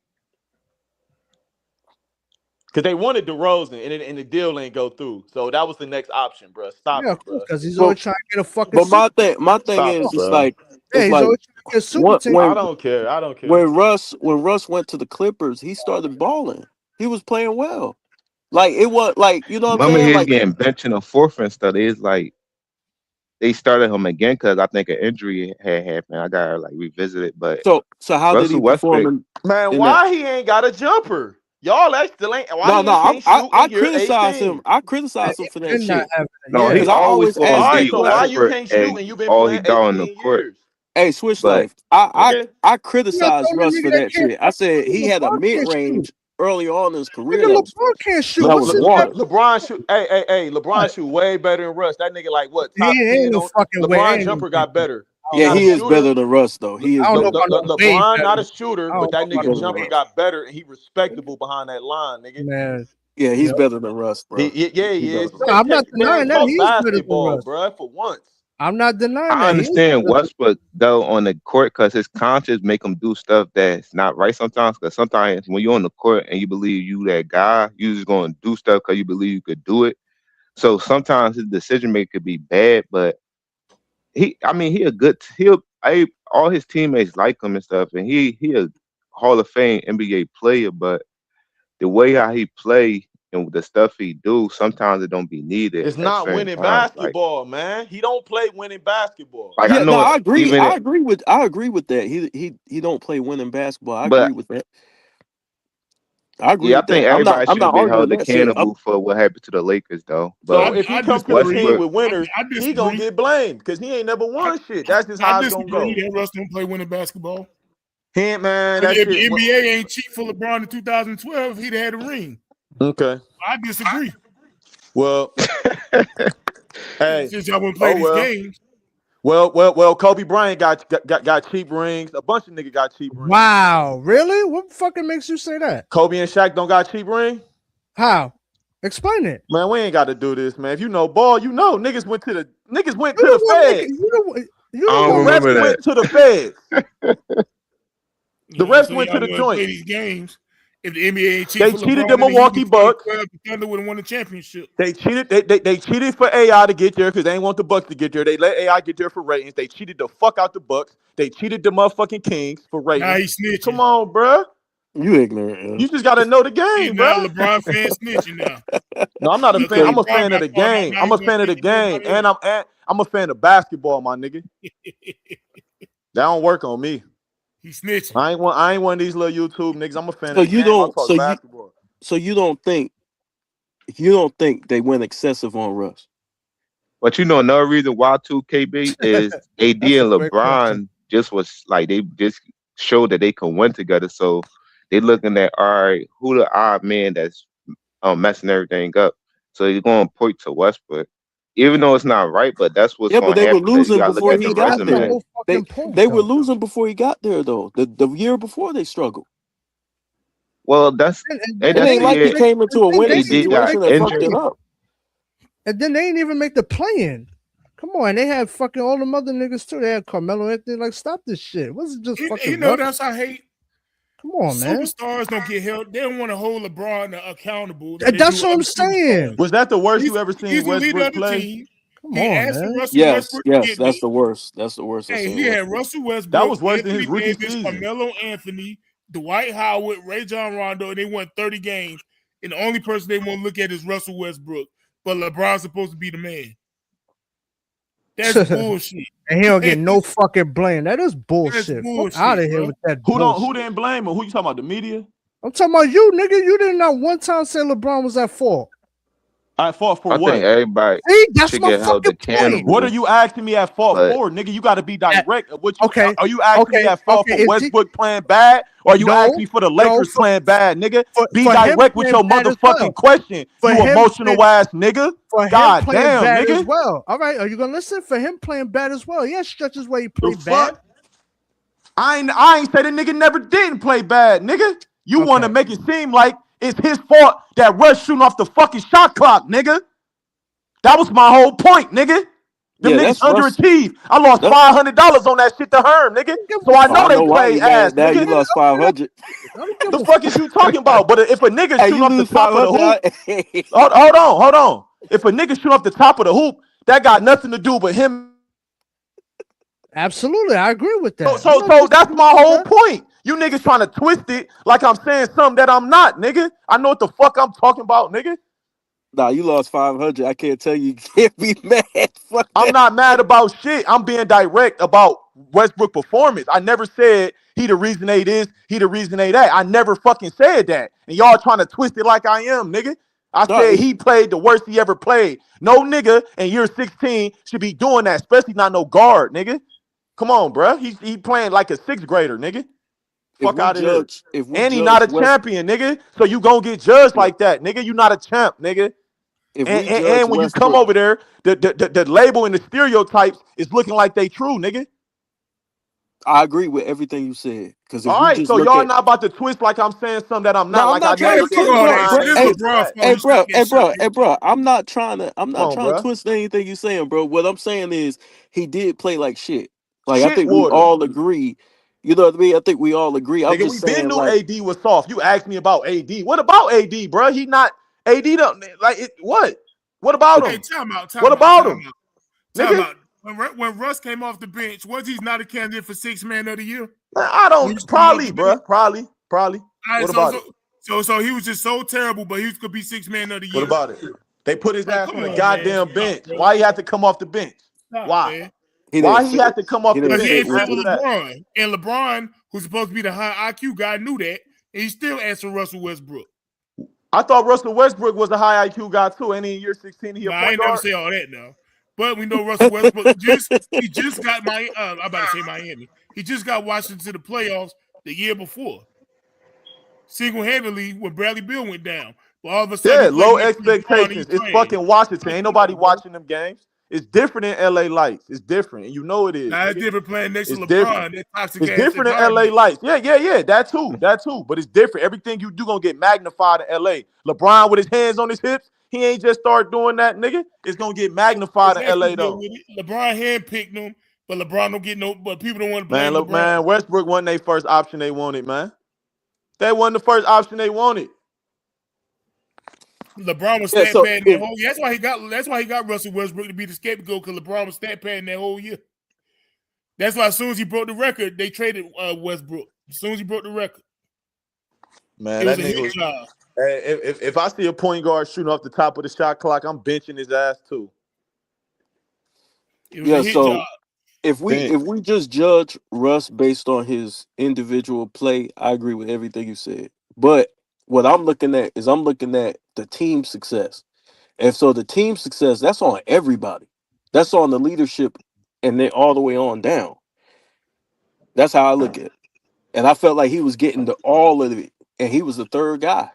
Because they wanted DeRozan and the deal ain't go through. So that was the next option, bro. Stop Yeah, it, bro. because he's always trying to get a fucking. But my thing Stop is, it, it's bro. like, Yeah, he's always trying to get a super team. I don't care. I don't care. when Russ went to the Clippers, he started balling. He was playing well. Like it was like, you know what I'm Remember saying? he's Like getting benched in the fourth and stuff. It's like they started him again because I think an injury had happened. I gotta like revisit it. But so how did Russell he perform? Westbrook, Man, in why he ain't got a jumper? Y'all that still ain't. Why No, he no, can't shoot I in year criticize 18? him. I criticize him for that shit. no, he Because I always always gonna ask All right, be that so why question. you Westbrook can't shoot and and you been all he playing got on the 18 court. years? Hey, Switch But Life. I criticize Russ for that shit. I said he had a mid range early on in his career. Nigga, That was, LeBron can't shoot. that What's was his water. LeBron shoot. Hey, LeBron shoot way better than Russ. That nigga like what? Top He 10 ain't no on fucking way. LeBron Ain't jumper no got better. Yeah, not he a is shooter. better than Russ though. He is I don't better. know about no way LeBron better. not a shooter, I but don't that know nigga about no jumper way. got better and he respectable behind that line, nigga. Man, Yeah, he's better than Russ, bro. Yeah, he He's is. better. no, I'm not denying that talk he's better than basketball, Russ. bro, for once. I'm not denying I that. understand Westbrook though on the court because his conscience make him do stuff that's not right sometimes. Because sometimes when you're on the court and you believe you that guy, you just going to do stuff because you believe you could do it. So sometimes his decision making could be bad, but all his teammates like him and stuff, and he a Hall of Fame NBA player. But the way how he play and the stuff he do, sometimes it don't be needed. It's at not certain winning times. basketball, man. He don't play winning basketball. Like Yeah, I know, no, I agree. even I agree with that. He don't play winning basketball. I But- agree with that. I agree yeah, I with think that. everybody I'm should not be arguing held that shit. accountable for what happened to the Lakers, though. So But if he I come to the disagree. team with winners, I he gonna disagree. get blamed because he ain't never won shit. That's just how I it's gonna go. disagree that Russ don't play winning basketball. He ain't, man. But That if the shit. NBA ain't cheap for LeBron in 2012, he'd had a ring. Okay. I disagree. Well, hey, Since y'all wouldn't play these games. Well. Kobe Bryant got cheap rings. A bunch of niggas got cheap rings. Wow, really? What fucking makes you say that? Kobe and Shaq don't got cheap ring. How? Explain it. Man, we ain't got to do this, man. If you know ball, you know niggas went to the You feds. I don't The refs remember went that. to the feds. The refs So went to y'all the wanna joint. play these games. if the NBA ain't They cheated for cheated LeBron, the then Milwaukee Bucks. The Thunder would have won the championship. They cheated. They cheated for AI to get there because they ain't want the Bucks to get there. They let AI get there for ratings. They cheated the fuck out the Bucks. They cheated the motherfucking Kings for ratings. Now he's snitching. Come on, bro. You ignorant. Yeah. You just gotta know the game, He's bro. now LeBron fan snitching now. No, I'm not a fan. I'm a fan of the game. I'm a fan of the game, and I'm a fan of basketball, my nigga. That don't work on me. He's snitching. I ain't one of these little YouTube niggas. I'm a fan of the game. Basketball. So you don't think they went excessive on Russ? But you know, another reason why too, KB, is AD and LeBron just was like they just showed that they can win together. So they looking at, all right, who the odd man that's messing everything up. So they're going to point to Westbrook, even though it's not right. But that's what's but they were losing before he got there. Resume. They were losing before he got there, though. The year before they struggled. Well, it ain't like he came into a winning situation and fucked it up. And then they ain't even make the play-in. Come on, they had fucking all the other niggas too. They had Carmelo Anthony. Like, stop this shit. What's it just fucking? You know, that's I hate. Come on, man. Superstars don't get held. They don't want to hold LeBron accountable. That's what I'm saying. Was that the worst you ever seen Westbrook play? Come on, man. Yes, that's the worst. That's the worst. Hey, he had Russell Westbrook. That was worse than his rookie season. Carmelo Anthony, Dwight Howard, Ray John Rondo, and they won 30 games. And the only person they want to look at is Russell Westbrook. But LeBron's supposed to be the man. That's bullshit. And he don't get no fucking blame. That is bullshit. Fuck out of here with that. Who didn't blame him? Who you talking about? The media? I'm talking about you, nigga. You didn't not one time say LeBron was at fault. At fault for I what? think everybody should get held accountable. What are you asking me at fault for, nigga? You got to be direct. Okay. Are you asking me at fault for Westbrook playing bad, or are you asking me for the Lakers playing bad, nigga? Be direct with your motherfucking question, you emotional ass nigga. God damn, nigga. As well. All right, are you gonna listen? For him playing bad as well. Yeah, stretches where he played bad. I ain't say the nigga never didn't play bad, nigga. You want to make it seem like it's his fault that Russ shooting off the fucking shot clock, nigga. That was my whole point, nigga. Them niggas underachieved. I lost $500 on that shit to Herm, nigga. So I know they played ass, now nigga. you lost 500. The fuck is you talking about? But if a nigga shoot off the top of the hoop, hold on. If a nigga shoot off the top of the hoop, that got nothing to do with him. Absolutely, I agree with that. So that's my whole point. You niggas trying to twist it like I'm saying something that I'm not, nigga. I know what the fuck I'm talking about, nigga. Nah, you lost 500. I can't tell you. You can't be mad. Fuck I'm not mad about shit. I'm being direct about Westbrook performance. I never said he the reason they this, he the reason they that. I never fucking said that. And y'all trying to twist it like I am, nigga. I said he played the worst he ever played. No nigga in year 16 should be doing that, especially not no guard, nigga. Come on, bro. He playing like a sixth grader, nigga. Fuck out of here. And he not a champion, nigga. So you gonna get judged like that, nigga. You not a champ, nigga. And when you come over there, the label and the stereotypes is looking like they true, nigga. I agree with everything you said. All right, so y'all not about to twist like I'm saying something that I'm not. Hey, bro. I'm not trying to twist anything you saying, bro. What I'm saying is he did play like shit. Like I think we all agree. You know what I mean? I think we all agree. I'm just saying, we been knew AD was soft. You asked me about AD. What about AD, bro? He not AD. Don't like it. What? What about him? Hey, time out. What about him? Time out. When Russ came off the bench, was he not a candidate for Sixth Man of the Year? I don't. Probably, bro. Probably. Right, what about it? So he was just so terrible, but he could be Sixth Man of the Year. What about it? They put his ass on the goddamn bench. Why he had to come off the bench? Why? Why he had to come off the bench? Because he ain't fit with LeBron. And LeBron, who's supposed to be the high IQ guy, knew that. And he still answered Russell Westbrook. I thought Russell Westbrook was a high IQ guy too. And in year 16, he a point I ain't never say all that now. But we know Russell Westbrook he just got I'm about to say Miami. He just got Washington to the playoffs the year before. Single-handedly when Bradley Beal went down. But all of a sudden, low expectations. It's fucking Washington. Ain't nobody watching them games. It's different in LA Lights. It's different, and you know it is. Now it's different playing next to LeBron. Different. It's different in LA Lights. Yeah. That too. But it's different. Everything you do gonna get magnified in LA. LeBron with his hands on his hips, he ain't just start doing that, nigga. It's gonna get magnified in LA though. LeBron handpicked him, but LeBron don't get no. But people don't want to play LeBron. Man, Westbrook wasn't their first option they wanted, man. That wasn't the first option they wanted. LeBron was stat padding that whole year. That's why he got Russell Westbrook to be the scapegoat, because LeBron was stat padding that whole year. That's why as soon as he broke the record, they traded Westbrook. As soon as he broke the record. Man, that nigga was, if I see a point guard shooting off the top of the shot clock, I'm benching his ass too. Yeah, so if we just judge Russ based on his individual play, I agree with everything you said. But what I'm looking at is the team success. And so the team success, that's on everybody. That's on the leadership and then all the way on down. That's how I look at it. And I felt like he was getting to all of it. And he was the third guy.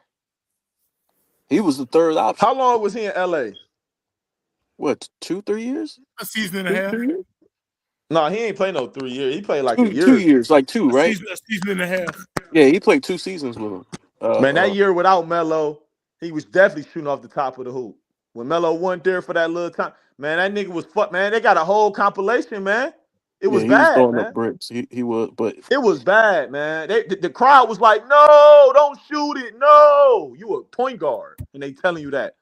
He was the third option. How long was he in LA? What, 2-3 years? A season and a half. No, he ain't played no 3 years. He played like a year. 2 years, like two, right? A season and a half. Yeah, he played 2 seasons with him. Man, that year without Melo, he was definitely shooting off the top of the hoop. When Melo wasn't there for that little time, man, that nigga was man. They got a whole compilation, man. It was bad, was throwing man. up bricks. He was, but it was bad, man. The crowd was like, "No, don't shoot it. No, you a point guard," and they telling you that.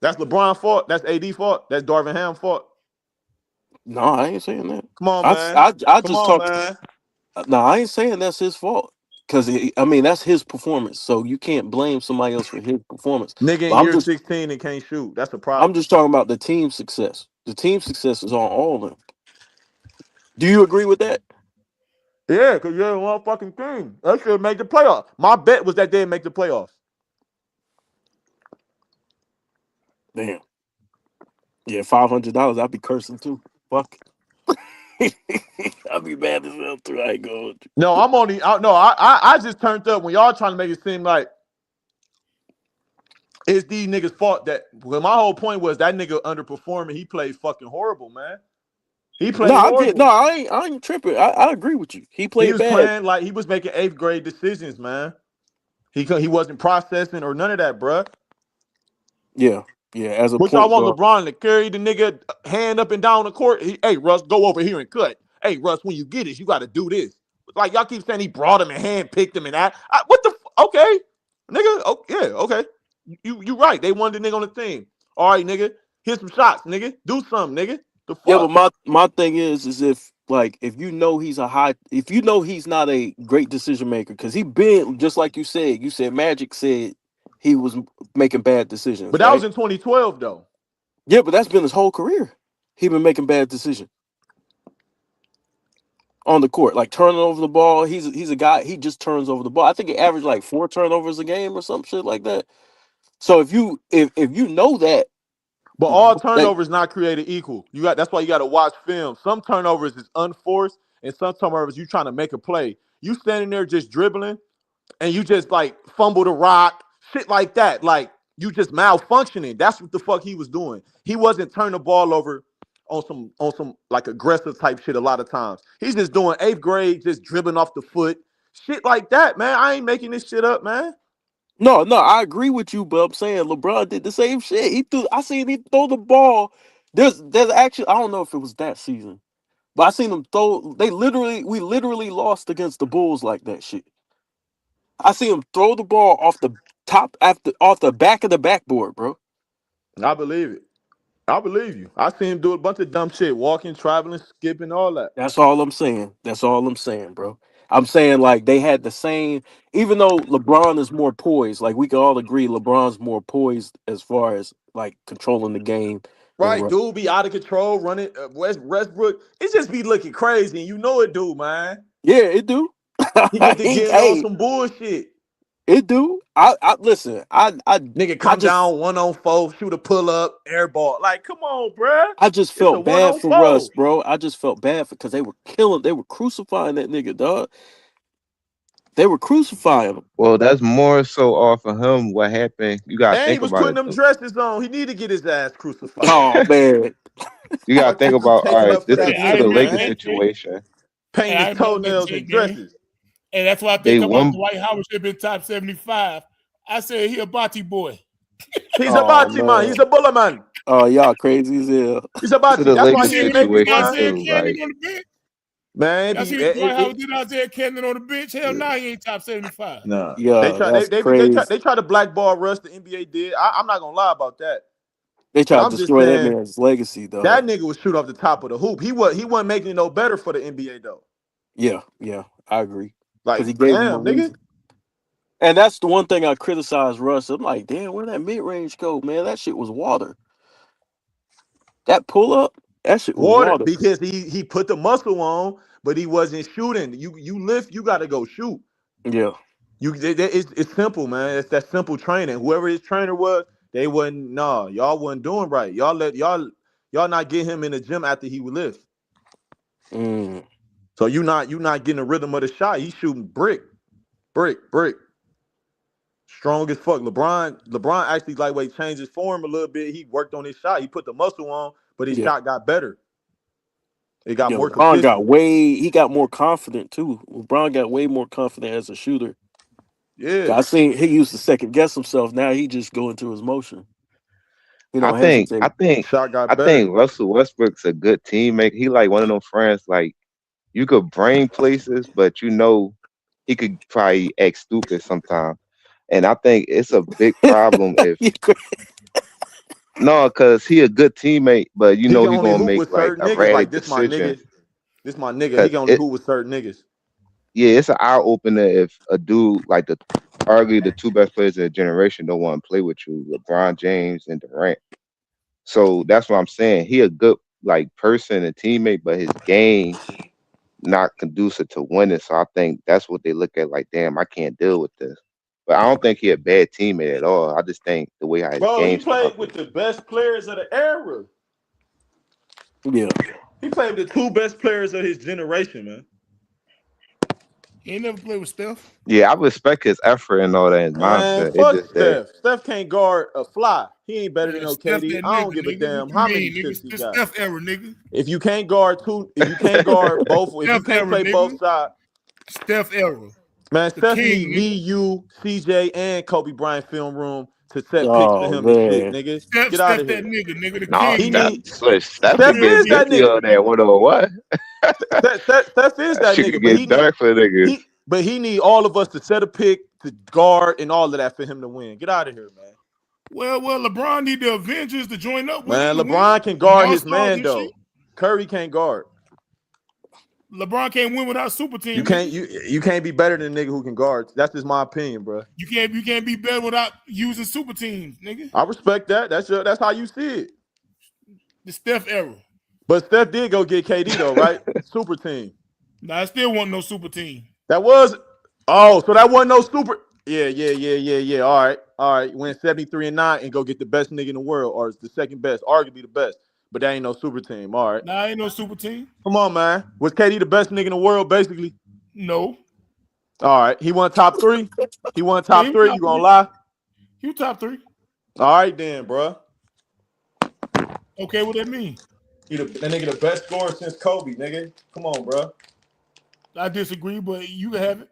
That's LeBron fault. That's AD fault. That's Darvin Ham fault. No, I ain't saying that. Come on, man. I Come just on, talk. man. No, I ain't saying that's his fault. Because, I mean, that's his performance. So you can't blame somebody else for his performance. Nigga in year 16 and can't shoot. That's a problem. I'm just talking about the team success. The team success is on all of them. Do you agree with that? Yeah, because you're one fucking team. They should make the playoffs. My bet was that they'd make the playoffs. Damn. Yeah, $500, I'd be cursing too. Fuck. I'd be mad as hell too. I ain't going. No, I just turned up when y'all trying to make it seem like it's these niggas' fault that. Well, my whole point was that nigga underperforming. He played fucking horrible, man. He played horrible. I ain't tripping. I agree with you. He played He was bad. playing like he was making 8th grade decisions, man. He wasn't processing or none of that, bruh. Yeah. Yeah, as a Which I want LeBron to carry the nigga hand up and down the court. Hey, Russ, go over here and cut. Hey, Russ, when you get it, you got to do this. Like, y'all keep saying he brought him and hand-picked him and that. What the okay. Nigga, oh, yeah, okay. You right. They wanted the nigga on the team. All right, nigga, here's some shots, nigga. Do something, nigga. The fuck? Yeah, but my thing is if you know he's not a great decision maker, because he been, just like you said Magic said he was making bad decisions. But that was in 2012, though. Yeah, but that's been his whole career. He been making bad decisions on the court, like turning over the ball. He's a guy. He just turns over the ball. I think he averaged like 4 turnovers a game or some shit like that. So if you know that, but all turnovers not created equal. That's why you got to watch film. Some turnovers is unforced, and some turnovers you trying to make a play. You standing there just dribbling, and you just like fumble the rock. Shit like that, like you just malfunctioning. That's what the fuck he was doing. He wasn't turning the ball over on some like aggressive type shit a lot of times. He's just doing 8th grade, just dribbling off the foot. Shit like that, man. I ain't making this shit up, man. No, I agree with you, but I'm saying LeBron did the same shit. I seen him throw the ball. There's actually, I don't know if it was that season, but I seen him throw. We literally lost against the Bulls like that shit. I see him throw the ball off the off the back of the backboard, bro. I believe it. I believe you. I seen him do a bunch of dumb shit, walking, traveling, skipping, all that. That's all I'm saying. Bro. I'm saying like they had the same, even though LeBron is more poised, like we can all agree LeBron's more poised as far as like controlling the game. Right, dude be out of control, running Westbrook. It just be looking crazy, and you know it do, man. Yeah, it do. He get to get on some bullshit. It do. I listen. I nigga come down 1-on-4, shoot a pull up, air ball. Like, come on, bruh. I just felt bad for Russ, bro. I just felt bad because they were crucifying that nigga, dog. They were crucifying him. Well, that's more so off of him. What happened? You gotta think he was about putting them dresses on. He need to get his ass crucified. Oh man. You gotta think about. All right, this is for the Lakers situation. Painting his toenails and dresses. And that's why I think about Dwight Howard should have been top 75. I said he a Bati boy. He's a Bati man. He's a Bulla man. Oh, y'all crazy as hell. He's a Bati. To the That's why Lakers he ain't making situation too. Like, Man, Y'all see what Dwight Howard did out there, Camden on the bench? Hell no, he ain't top 75. nah. Yeah, They try. that's They crazy. try to blackball Russ. The NBA did. I'm not gonna lie about that. They But tried to I'm just destroy that saying man's legacy, though. that nigga was shooting off the top of the hoop. He wasn't making it no better for the NBA though. Yeah, I agree. Like, Because he gave him a damn, nigga. reason. And that's the one thing I criticize Russ. I'm like, damn, where that mid range go, man? That shit was water. That pull up, that shit was Water water. because he put the muscle on, but he wasn't shooting. You lift, you got to go shoot. Yeah. It's simple, man. It's that simple training. Whoever his trainer was, they wasn't. No, y'all wasn't doing right. Y'all not getting him in the gym after he would lift. So you not getting the rhythm of the shot. He's shooting brick. Strong as fuck. LeBron actually lightweight changed his form a little bit. He worked on his shot. He put the muscle on, but his shot got better. It got more LeBron consistent. he got more confident too. LeBron got way more confident as a shooter. Yeah. I seen he used to second guess himself. Now he just go into his motion. He don't I think shot got I better. think Russell Westbrook's a good teammate. He like one of them friends like you could bring places, but you know he could probably act stupid sometimes. And I think it's a big problem if no, because he a good teammate, but you know he only gonna hoop make with like certain a niggas. rash Like this my decision. nigga. This my nigga. He can only hoop with certain niggas. Yeah, it's an eye opener if a dude like arguably the two best players of the generation don't want to play with you, LeBron James and Durant. So that's what I'm saying. He a good like person and teammate, but his game not conducive to winning. So I think that's what they look at like, damn, I can't deal with this. But I don't think he a bad teammate at all. I just think the way how his Bro, he game's played with the best players of the era. Yeah. He played with the two best players of his generation, man. He ain't never played with Steph. Yeah, I respect his effort and all that, his Man, mindset. It fuck just that Steph. Steph can't guard a fly. He ain't better than no Steph KD. that I don't nigga, give a nigga. damn What you how many mean, nigga? assists he It's got. Steph era, nigga. If you can't guard both, if you Steph can't era, play nigga. both sides, Steph era. man, The Steph king, need me, nigga. you, CJ, and Kobe Bryant film room to set picks for Oh him and shit, man. nigga. Steph Get out of that here. nigga, nigga. The no, king. Steph, Need Steph Steph could get is that 50 on nigga. that 101. Steph is that She nigga, could but get dark for niggas. he need all of us to set a pick, to guard, and all of that for him to win. Get out of here, man. Well, LeBron need the Avengers to join up with Man, him. LeBron can guard his All-Stars man and though. shit. Curry can't guard. LeBron can't win without super team. You can't nigga. you can't be better than a nigga who can guard. That's just my opinion, bro. You can't be better without using super teams, nigga. I respect that. That's how you see it. The Steph era. But Steph did go get KD though, right? Super team. Nah, I still want no super team. That was so that wasn't no super. Yeah. All right. Win 73-9 and go get the best nigga in the world, or the second best, arguably the best. But that ain't no super team. All right. Nah, ain't no super team. Come on, man. Was KD the best nigga in the world, basically? No. All right. He won top 3. He won top 3. You gonna lie? You top 3. All right, then, bro. Okay, what that mean? That nigga the best scorer since Kobe, nigga. Come on, bro. I disagree, but you can have it.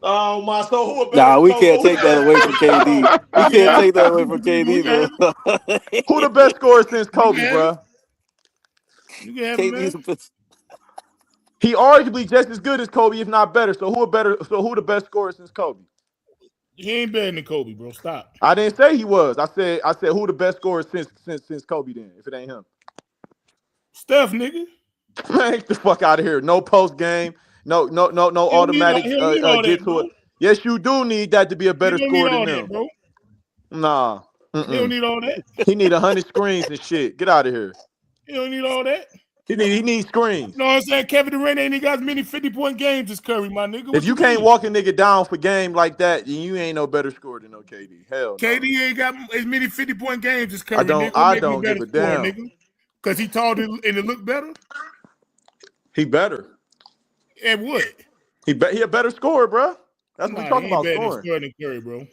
Oh my! So who? Nah, we can't take that away from KD. We can't take that away from KD, bro. Who the best scorer since Kobe, bro? You can have it, man. He arguably just as good as Kobe, if not better. So who the best scorer since Kobe? He ain't better than Kobe, bro. Stop. I didn't say he was. I said who the best scorer since Kobe then, if it ain't him. Steph, nigga. Man, get the fuck out of here. No post game. No automatic get to it. Yes, you do need that to be a better scorer than them. Bro. Nah. He don't need all that. He need 100 screens and shit. Get out of here. He don't need all that. He needs screens. You know what I'm saying? Kevin Durant ain't got as many 50-point games as Curry, my nigga. What If you can't walk a nigga down for game like that, then you ain't no better scorer than no KD. Hell no. KD ain't got as many 50-point games as Curry. I don't give a damn. Because he taller and it look better? He better. And what? He a better scorer, bro. That's what we talking about, scoring. Than Curry, bro.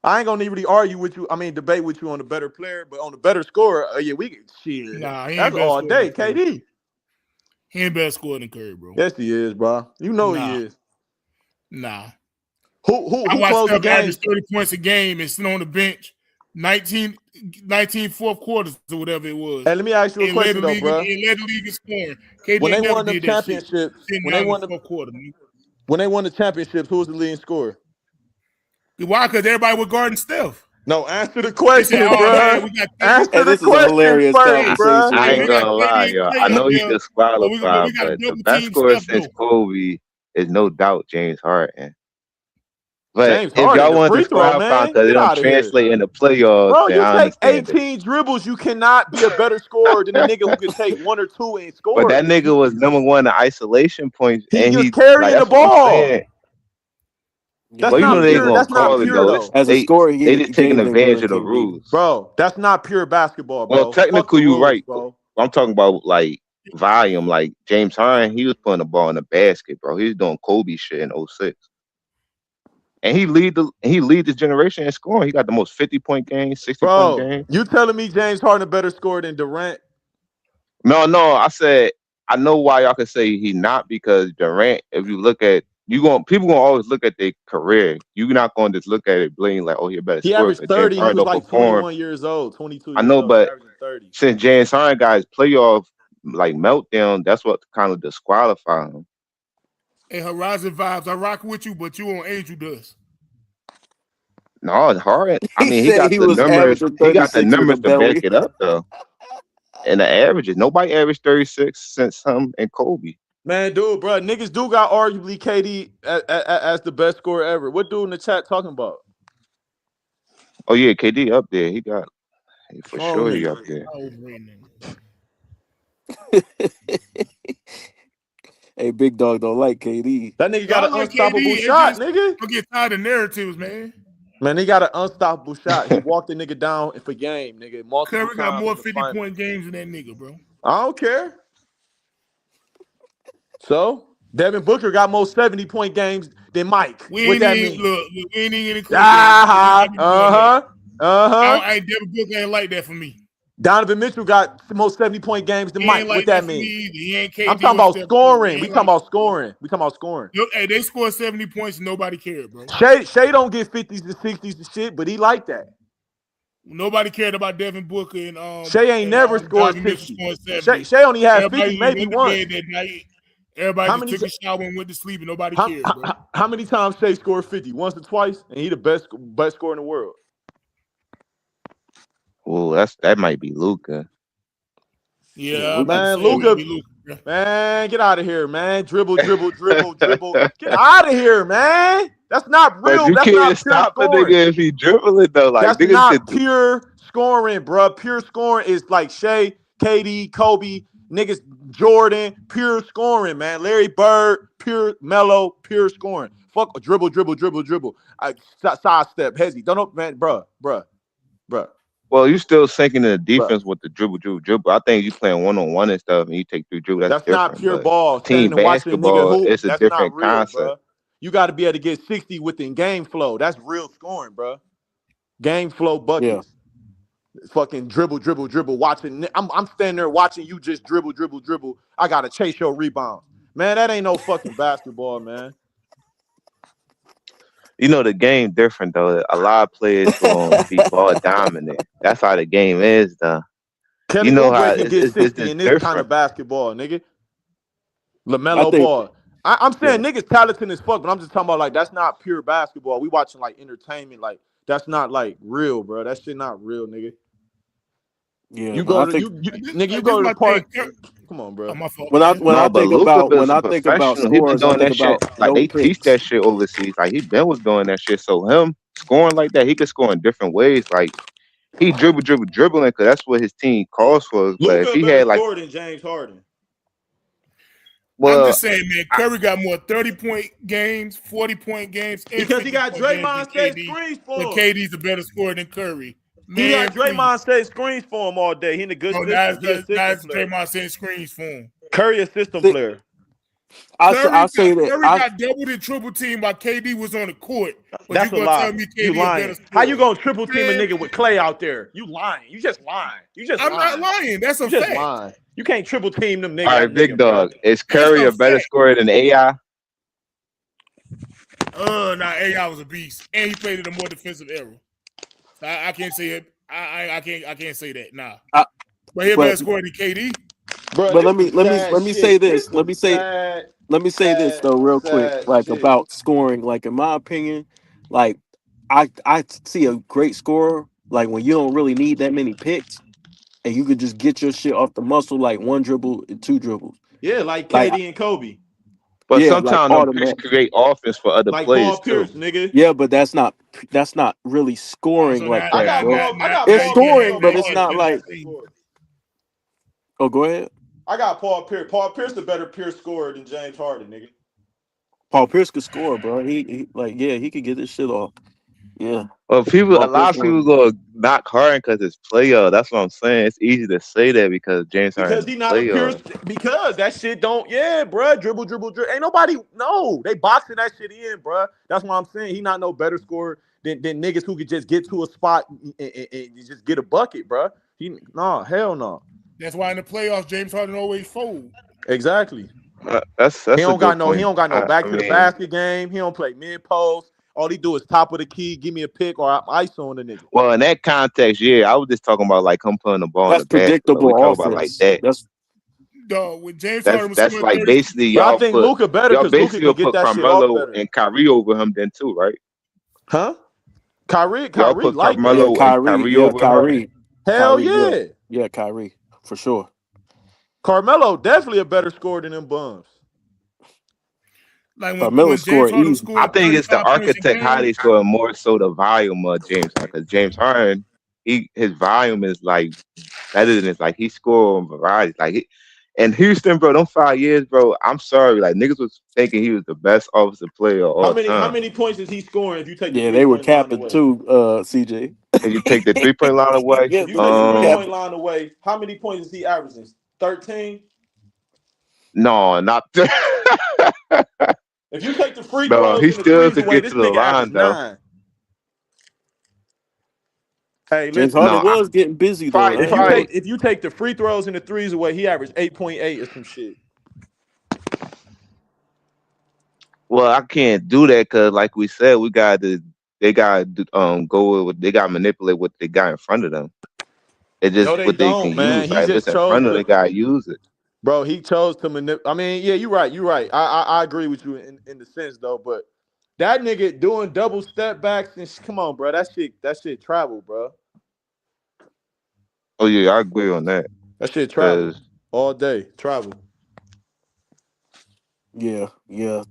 I ain't gonna really argue with you. I mean, debate with you on the better player, but on the better scorer, yeah, we can shit. Nah, he that's ain't all day, KD. He ain't better scorer than Curry, bro. Yes, he is, bro. You know he is. Nah. Who I watched closed the Steph game? average 30 points a game and sit on the bench 19 fourth quarters or whatever it was. Hey, let me ask you a question though, bro. It led the league in scoring. KD When they never won the did that shit. championships, Sitting when down they in won the the fourth quarter. when they won the championships, who was the leading scorer? Why? Because everybody was guarding Steph. No, answer the question, They said, bro. man, we got Answer Hey, the this is a question hilarious first, bro. conversation. I ain't We got gonna lie, KD y'all. Clay I know up he there, but disqualified, we got but a the double best team scorer Steph since though. Kobe is no doubt James Harden. But James if Harden, y'all the want to free throw, disqualify man. because they Get don't out of here. translate in the playoffs, Bro, then you I take understand it. 18 dribbles, you cannot be a better scorer than a nigga who could take 1 or 2 and But that score. nigga was number one in isolation points, He and was he carrying like the that's what I'm ball. saying. That's Well, you know not they ain't pure. gonna That's not call it pure though. though. As a scorer, They just taking James ain't better advantage than of the KD. rules. Bro, that's not pure basketball, Well, bro. Fuck the technically you rules, right. bro. I'm talking about like volume. Like James Harden, he was putting the ball in the basket, bro. He was doing Kobe shit in 06. And he lead this generation in scoring. He got the most 50-point games, 60-point Bro, games. you telling me James Harden a better scorer than Durant? No, I said I know why y'all could say he not, because Durant, if you look at people gonna always look at their career. You're not gonna just look at it blatantly like, oh, he a better He scorer. averaged Because James 30. He Harden was don't like perform. 21 years old, 22 I years know, old, but averaging 30. since James Harden got his playoff like meltdown, that's what kind of disqualified him. Hey, Horizon Vibes, I rock with you, but you on Angel Dust. No, it's Harden. I He mean, he said got he the was numbers. averaging He got the 36 with a numbers to back belly. it up though. And the averages, nobody averaged 36 since him and Kobe. Man, dude, bro, niggas do got arguably KD as the best scorer ever. What dude in the chat talking about? Oh yeah, KD up there. He got for Oh, sure. He nigga. up there. I was reading Hey, big dog don't like KD. That nigga got I an like unstoppable KD. shot, nigga. I get tired of narratives, man. Man, he got an unstoppable shot. He walked the nigga down for game, nigga, multiple Curry got times more in the finals. 50-point games than that nigga, bro. I don't care. So, Devin Booker got more 70-point games than Mike. What that mean? Look, we ain't even getting close. Devin Booker ain't like that for me. Donovan Mitchell got the most 70-point games than He Mike. ain't What like that for me mean? either. He ain't KD. I'm talking about scoring. We talking about scoring. Look, hey, they scored 70 points and nobody cared, bro. Shea don't get 50s and 60s and shit, but he like that. Nobody cared about Devin Booker and Shea ain't never scored 60. Shea only had 50 maybe once. That night. Everybody just took a shower and went to sleep and nobody cared, bro. How many times Shea scored 50? Once or twice? And he the best scorer in the world. Well, that might be Luka. Yeah, man, Luka. Man, get out of here, man. Dribble. Get out of here, man. That's not real. But you That's can't not stop pure a scoring. nigga if he dribbling though. Like That's niggas not pure scoring, bro. Pure scoring is like Shea, KD, Kobe, niggas, Jordan. Pure scoring, man. Larry Bird, pure Melo, pure scoring. Fuck dribble. Sidestep, hezzy. Don't know, man, bruh. Well, you still sinking in the defense with the dribble. I think you playing one-on-one and stuff, and you take 3 dribbles. That's different. Not pure ball. Team Standing watching a nigga basketball, hoop. it's a That's different not real, concept. bro. You got to be able to get 60 within game flow. That's real scoring, bro. Game flow buckets. Yeah. Fucking dribble. Watching. I'm standing there watching you just dribble. I gotta chase your rebound. Man, that ain't no fucking basketball, man. You know the game different though. A lot of players gonna be ball dominant. That's how the game is, though. Kelly you know how Oubre can get 60 in this different kind of basketball, nigga. LaMelo Ball. I'm saying niggas talented as fuck, but I'm just talking about like that's not pure basketball. We watching like entertainment, like that's not like real, bro. That shit not real, nigga. Yeah, you go to nigga. You go to the park. Come on, bro. When I think about scores, I think about like no they picks. teach that shit overseas. Like Ben was doing that shit. So him scoring like that, he could score in different ways. Like he dribbling because that's what his team calls for. But if he had like scored than James Harden. Well, I'm just saying, man, Curry got more 30-point games, 40-point games, because he got Draymond setting screens for him. But KD's a better scorer than Curry. Man, he got Draymond setting screens for him all day. He in a good system. That's Draymond setting screens for him. Curry a system player. I'll say that Curry got doubled and triple team while KD was on the court. But that's you a gonna lie. tell me KD You lying? a better scorer? How you gonna triple team a nigga with Clay out there? You lying? You just lying. I'm not lying. That's a fact. Lying. You can't triple team them niggas. All right, big dog. Is Curry a better scorer than AI? AI was a beast, and he played in a more defensive era. I can't say it. I can't say that. Nah. I- But he but- better score than KD. Bro, But this let me say this. Let me say this sad, though, real quick, sad like shit. about scoring. Like in my opinion, like I see a great scorer like when you don't really need that many picks, and you could just get your shit off the muscle, like one dribble and two dribbles. Yeah, like Like, KD and Kobe. But yeah, like sometimes them picks automatic. create offense for other Like players Paul Pierce, too. nigga. Yeah, but that's not really scoring So like now- that, I got bro. Paul. I got It's Paul scoring, Pierce but over it's all not the like. Pierce scorer. Oh, go ahead. I got Paul Pierce. Paul Pierce the better pure scorer than James Harden, nigga. Paul Pierce could score, bro. He he could get this shit off. Yeah. Well, Paul a lot Pierce of people go knock Harden because it's player. That's what I'm saying. It's easy to say that because James Harden Because is he not a pure. player. Because that shit don't. Yeah, bruh. Dribble. Ain't nobody. No, they boxing that shit in, bruh. That's what I'm saying. He not no better scorer than niggas who could just get to a spot and just get a bucket, bruh. Hell no. That's why in the playoffs, James Harden always fold. Exactly. That's He don't got no. point. He don't got no I back to the mean, basket game. He don't play mid post. All he do is top of the key, give me a pick or ice on the nigga. Well, in that context, yeah, I was just talking about like him putting the ball That's in the basket. predictable We talk offense. about like that. That's Dog, when James Harden was That's scoring like 30, basically But I y'all think put Luka better y'all because Luka basically can get put that shit off Carmelo better. and Kyrie over him then too, right? Huh? Kyrie Y'all put like that. Carmelo and Kyrie. Kyrie Yeah, over Harden. Kyrie. Hell Kyrie, yeah. Yeah, Kyrie for sure. Carmelo definitely a better scorer than them bums. like Carmelo when James scored Harden easy. I scored think it's the 35 points a architect how game, they score more so the volume of James Harden. Because James Harden, his volume is like better than it's like he score on varieties. Like and Houston, bro, them 5 years, bro. I'm sorry, like niggas was thinking he was the best offensive player of all How time. many points is he scoring if you take the Yeah, they were 3-point line capping away? too, CJ. And you take the 3-point line away. Yeah, If you take the they 3-point capping. line away, how many points is he averaging? 13? No, not If you take the free no. throws He and the still threes could away, get this to the nigga average line though. 9. Hey, James listen. Harden was getting busy though. If you take the free throws and the threes away, he averaged 8.8 or some shit. Well, I can't do that because, like we said, they got go with they got to manipulate what they got in front of them. It's just No, they what they don't, can man. use. He Like if just it's in chose front of to. them, they got to use it. Bro, he chose to manipulate. I mean, yeah, you're right. I agree with you in the sense though, but that nigga doing double step backs and come on, bro. That shit travel, bro. Oh yeah, I agree on that. That shit travel 'Cause all day. Travel. Yeah.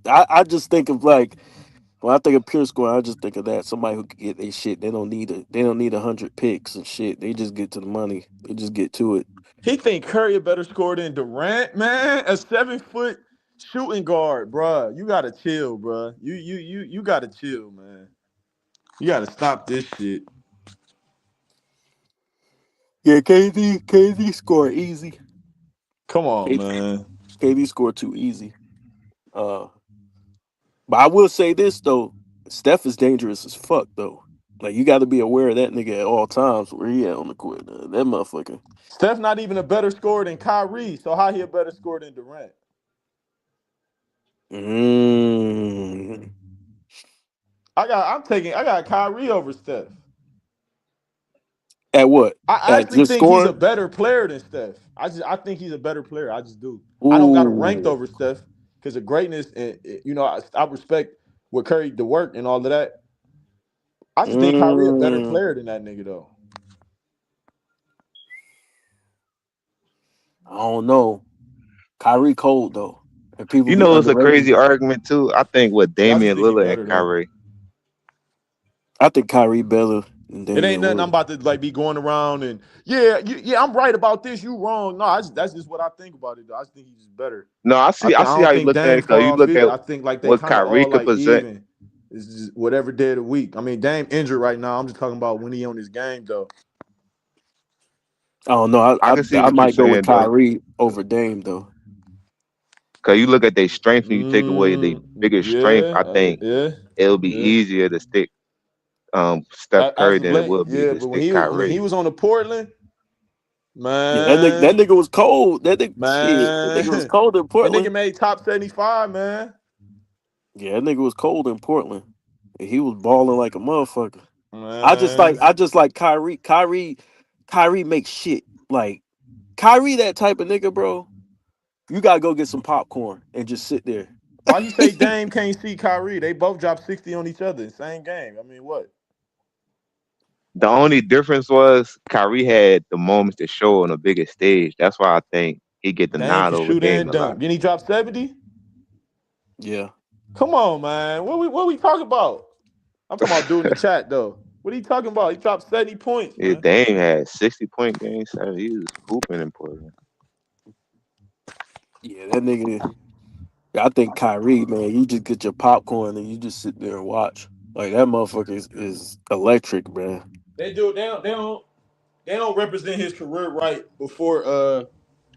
I just think of like when I think of pure scoring, I just think of that somebody who can get their shit. They don't need 100 picks and shit. They just get to the money. They just get to it. He think Curry a better scorer than Durant, man. A 7-foot shooting guard, bro. You gotta chill, bro. You gotta chill, man. You gotta stop this shit. Yeah, KD score easy. Come on, man. KD scored too easy. But I will say this though, Steph is dangerous as fuck though. Like you got to be aware of that nigga at all times where he at on the court. That motherfucker. Steph not even a better scorer than Kyrie, so how he a better scorer than Durant? I got Kyrie over Steph. At what? I At actually just think he's a scoring? better player than Steph. I think he's a better player. I just do. Ooh. I don't got him ranked over Steph because of greatness and I respect what Curry the work and all of that. I just think Kyrie a better player than that nigga though. I don't know. Kyrie cold though. And people you be know it's a underrating. crazy argument too. I think with Damian think he Lillard better, and though. Kyrie. I think Kyrie better than It Damian ain't nothing Lillard. I'm about to like be going around and yeah, I'm right about this. You wrong. No, that's just what I think about it. Though. I just think he's just better. No, I see don't how you think look at Dame it because you far off look either. at I think like they what kind of Kyrie all could like present. even. It's just whatever day of the week. I mean, Dame injured right now. I'm just talking about when he on his game though. I don't know. I can see I what you're might go with saying though. Kyrie over Dame though. Because you look at their strength and you take away their biggest strength, I think it'll be easier to stick Steph Curry than it will be to but when stick Kyrie. he was on the Portland, man, Yeah, that nigga was cold. That nigga, man, that nigga was cold in that Portland. nigga made top 75, man. Yeah, that nigga was cold in Portland. And he was balling like a motherfucker. I just like Kyrie. Kyrie makes shit. Like Kyrie, that type of nigga, bro. You gotta go get some popcorn and just sit there. Why you say Dame can't see Kyrie? They both dropped 60 on each other in the same game. I mean, what? The only difference was Kyrie had the moments to show on a bigger stage. That's why I think he get the Dame nod can over shoot Dame and a dunk. lot. Didn't he drop 70? Yeah. Come on, man. What we talking about? I'm talking about dude in the chat though. What are you talking about? He dropped 70 points, Yeah, man. Dame had 60-point games. So he was hooping in Portland. Yeah, that nigga. I think Kyrie, man, you just get your popcorn and you just sit there and watch. Like that motherfucker is electric, man. They don't represent his career right before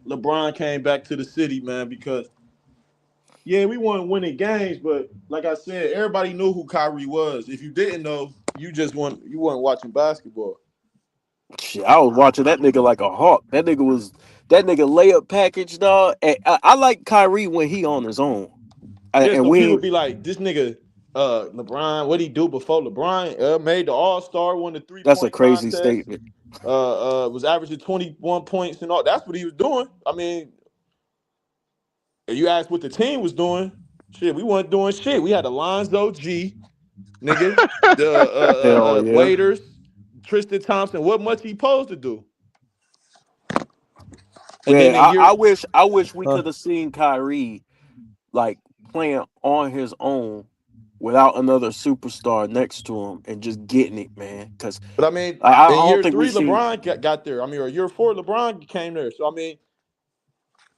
LeBron came back to the city, man, because yeah, we weren't winning games, but like I said, everybody knew who Kyrie was. If you didn't know, you weren't watching basketball. Shit, I was watching that nigga like a hawk. That nigga layup package, dog. And I like Kyrie when he on his own. So people be like, this nigga, LeBron, what'd he do before LeBron made the All-Star, won the 3-point That's a crazy contest, statement. was averaging 21 points and all. That's what he was doing. I mean, if you asked what the team was doing, shit, we weren't doing shit. We had Alonzo G, nigga, the yeah. Waiters, Tristan Thompson. What much he supposed to do? And Yeah, then I wish we could have seen Kyrie like playing on his own without another superstar next to him and just getting it, man. But I mean, I in don't year think 3, we seen. LeBron got there. I mean, or year 4, LeBron came there. So I mean,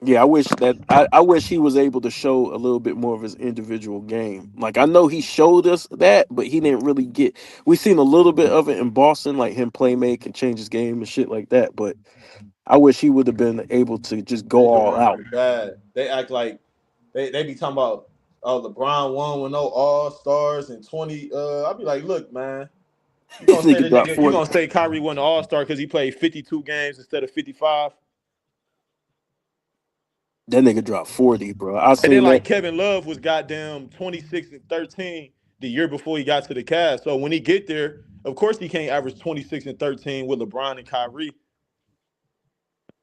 Yeah, I wish he was able to show a little bit more of his individual game. Like I know he showed us that, but he didn't really get. We seen a little bit of it in Boston, like him play make and change his game and shit like that. But I wish he would have been able to just go all out. bad. They act like they be talking about LeBron won with no All-Stars and 20. I'll be like, look, man, you gonna say Kyrie won the All-Star because he played 52 games instead of 55? That nigga dropped 40, bro. I seen And then like that. Kevin Love was goddamn 26 and 13 the year before he got to the Cavs. So when he get there, of course he can't average 26 and 13 with LeBron and Kyrie.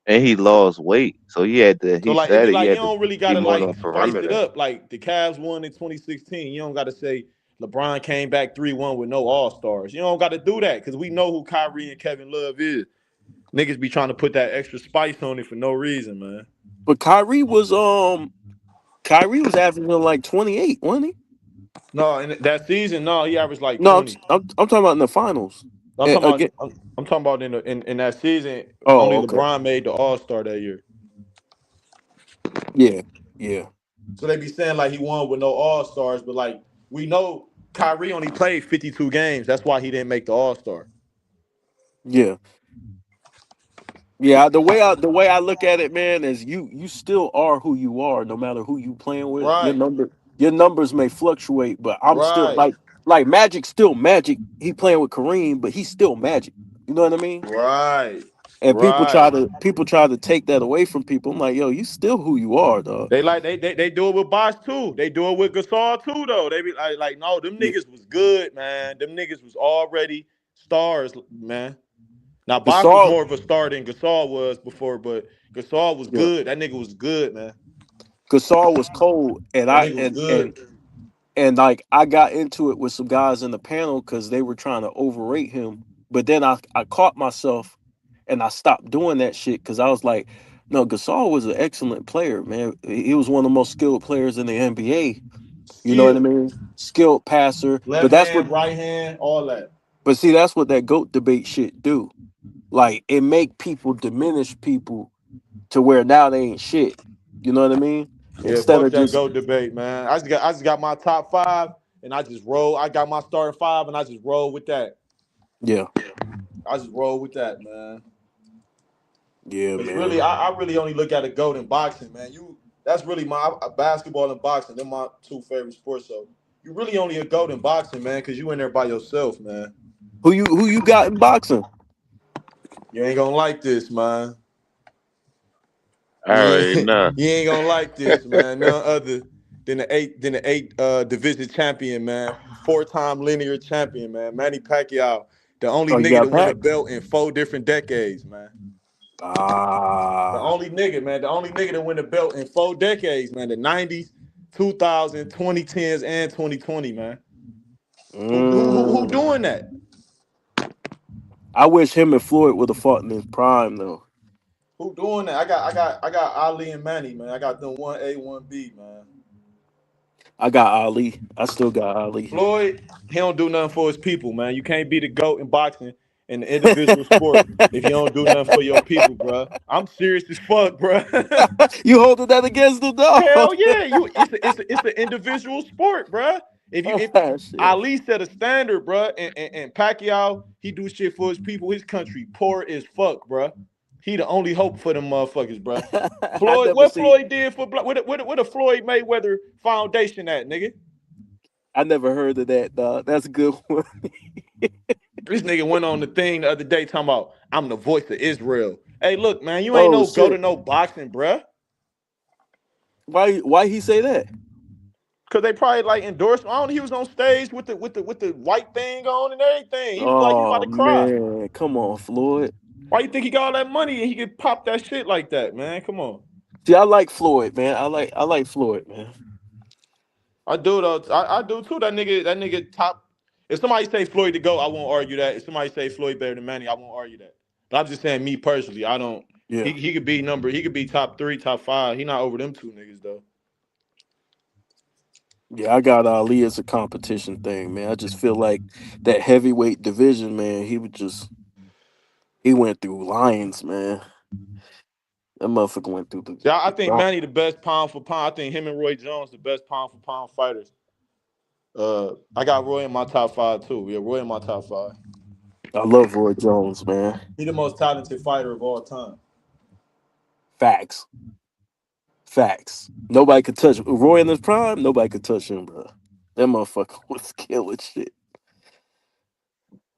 And he lost weight, so he had to. So He like, said you he had don't to really be gotta more on like the spice it perimeter. up. Like the Cavs won in 2016. You don't gotta say LeBron came back 3-1 with no All-Stars. You don't gotta do that because we know who Kyrie and Kevin Love is. Niggas be trying to put that extra spice on it for no reason, man. But Kyrie was averaging like 28, wasn't he? No, in that season, no, he averaged like No, 20. I'm talking about in the finals. I'm talking about in that season. Oh, only okay. LeBron made the All-Star that year. Yeah. So they be saying like he won with no All-Stars, but like we know Kyrie only played 52 games. That's why he didn't make the All-Star. Yeah. Yeah, the way I look at it, man, is you still are who you are, no matter who you playing with. Right. Your numbers may fluctuate, but I'm still Right. like Magic's still Magic. He playing with Kareem, but he's still Magic. You know what I mean? Right. And people try to take that away from people. I'm like, yo, you still who you are, dog. They do it with Bosh too. They do it with Gasol too, though. They be like no, them niggas was good, man. Them niggas was already stars, man. Now Bosh was more of a star than Gasol was before, but Gasol was good. That nigga was good, man. Gasol was cold, and and like I got into it with some guys in the panel because they were trying to overrate him. But then I caught myself and I stopped doing that shit because I was like, no, Gasol was an excellent player, man. He was one of the most skilled players in the NBA. You know what I mean? Skilled passer. Left hand, right hand, all that. But see, that's what that GOAT debate shit do. Like it make people diminish people to where now they ain't shit. You know what I mean? Yeah, Instead fuck of that just GOAT debate, man. I just got my top 5 and I just roll. I got my starting 5 and I just roll with that. Yeah. I just roll with that, man. Yeah, man. Really, I really only look at a GOAT in boxing, man. That's really my basketball and boxing. They're my 2 favorite sports. So you really only a GOAT in boxing, man, because you in there by yourself, man. Who you got in boxing? You ain't gonna like this, man. All right, nah. You ain't gonna like this, man. None other than the eight division champion, man. 4-time linear champion, man. Manny Pacquiao, the only Oh, you nigga got to win a Pac? belt in 4 different decades, man. The only nigga, man. The only nigga to win a belt in 4 decades, man. The 90s, 2000, 2010s, and 2020, man. Who doing that? I wish him and Floyd would have fought in his prime, though. Who doing that? I got Ali and Manny, man. I got them 1A, 1B, man. I got Ali. I still got Ali. Floyd, he don't do nothing for his people, man. You can't be the GOAT in boxing in the individual sport if you don't do nothing for your people, bro. I'm serious as fuck, bro. You holding that against the dog? Hell yeah, it's an individual sport, bro. If Ali set a standard, bro, and Pacquiao, he do shit for his people, his country, poor as fuck, bro. He the only hope for them motherfuckers, bro. Floyd, what Floyd did for what a Floyd Mayweather Foundation at, nigga? I never heard of that, dog. That's a good one. This nigga went on the thing the other day talking about I'm the voice of Israel. Hey, look, man, you ain't go to no boxing, bruh. Why he say that? Cause they probably like endorsed him. I don't know, he was on stage with the white thing on and everything. He was like he was about to cry. Man, come on, Floyd. Why you think he got all that money and he could pop that shit like that, man? Come on. See, I like Floyd, man. I like Floyd, man. I do though. I do too. That nigga top. If somebody say Floyd to go, I won't argue that. If somebody say Floyd better than Manny, I won't argue that. But I'm just saying, me personally, I don't. Yeah. He could be he could be top 3, top 5. He not over them 2 niggas though. Yeah, I got Ali as a competition thing, man. I just feel like that heavyweight division, man, he went through lions, man. That motherfucker went through the. Yeah, I think Manny the best pound for pound. I think him and Roy Jones the best pound for pound fighters. I got Roy in my top 5 too. Yeah, Roy in my top 5. I love Roy Jones, man. He the most talented fighter of all time. Facts. Nobody could touch Roy in his prime. Nobody could touch him, bro. That motherfucker was killing shit.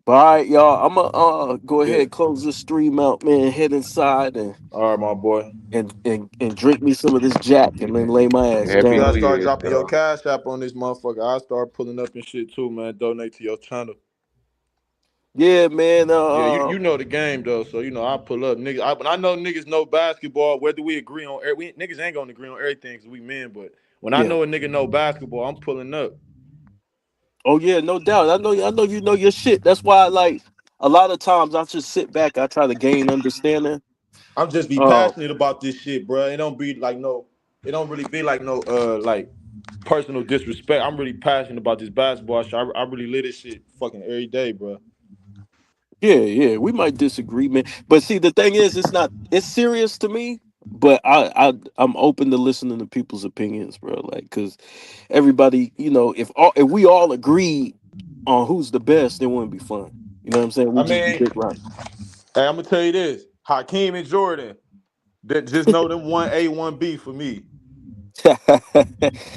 But all right, y'all. I'm gonna go ahead and close this stream out, man. Head inside and all right, my boy, and drink me some of this Jack and then lay my ass down. You gotta start dropping your cash app on this motherfucker. I'll start pulling up and shit too, man. Donate to your channel. Yeah, man. Yeah, you know the game though, so you know I pull up, niggas. When I know niggas know basketball, whether we agree on, niggas ain't gonna agree on everything because we men. But when I know a nigga know basketball, I'm pulling up. Oh yeah, no doubt. I know you know your shit. That's why, like, a lot of times I just sit back. I try to gain understanding. I'm just be passionate about this shit, bro. It don't be like no. It don't really be like no like personal disrespect. I'm really passionate about this basketball shit. I really live this shit fucking every day, bro. Yeah, we might disagree, man. But see, the thing is, it's serious to me. But I'm open to listening to people's opinions, bro. Like, because everybody, you know, if we all agree on who's the best, it wouldn't be fun. You know what I'm saying? Hey, I'm gonna tell you this: Hakeem and Jordan, just know them 1A, 1B for me.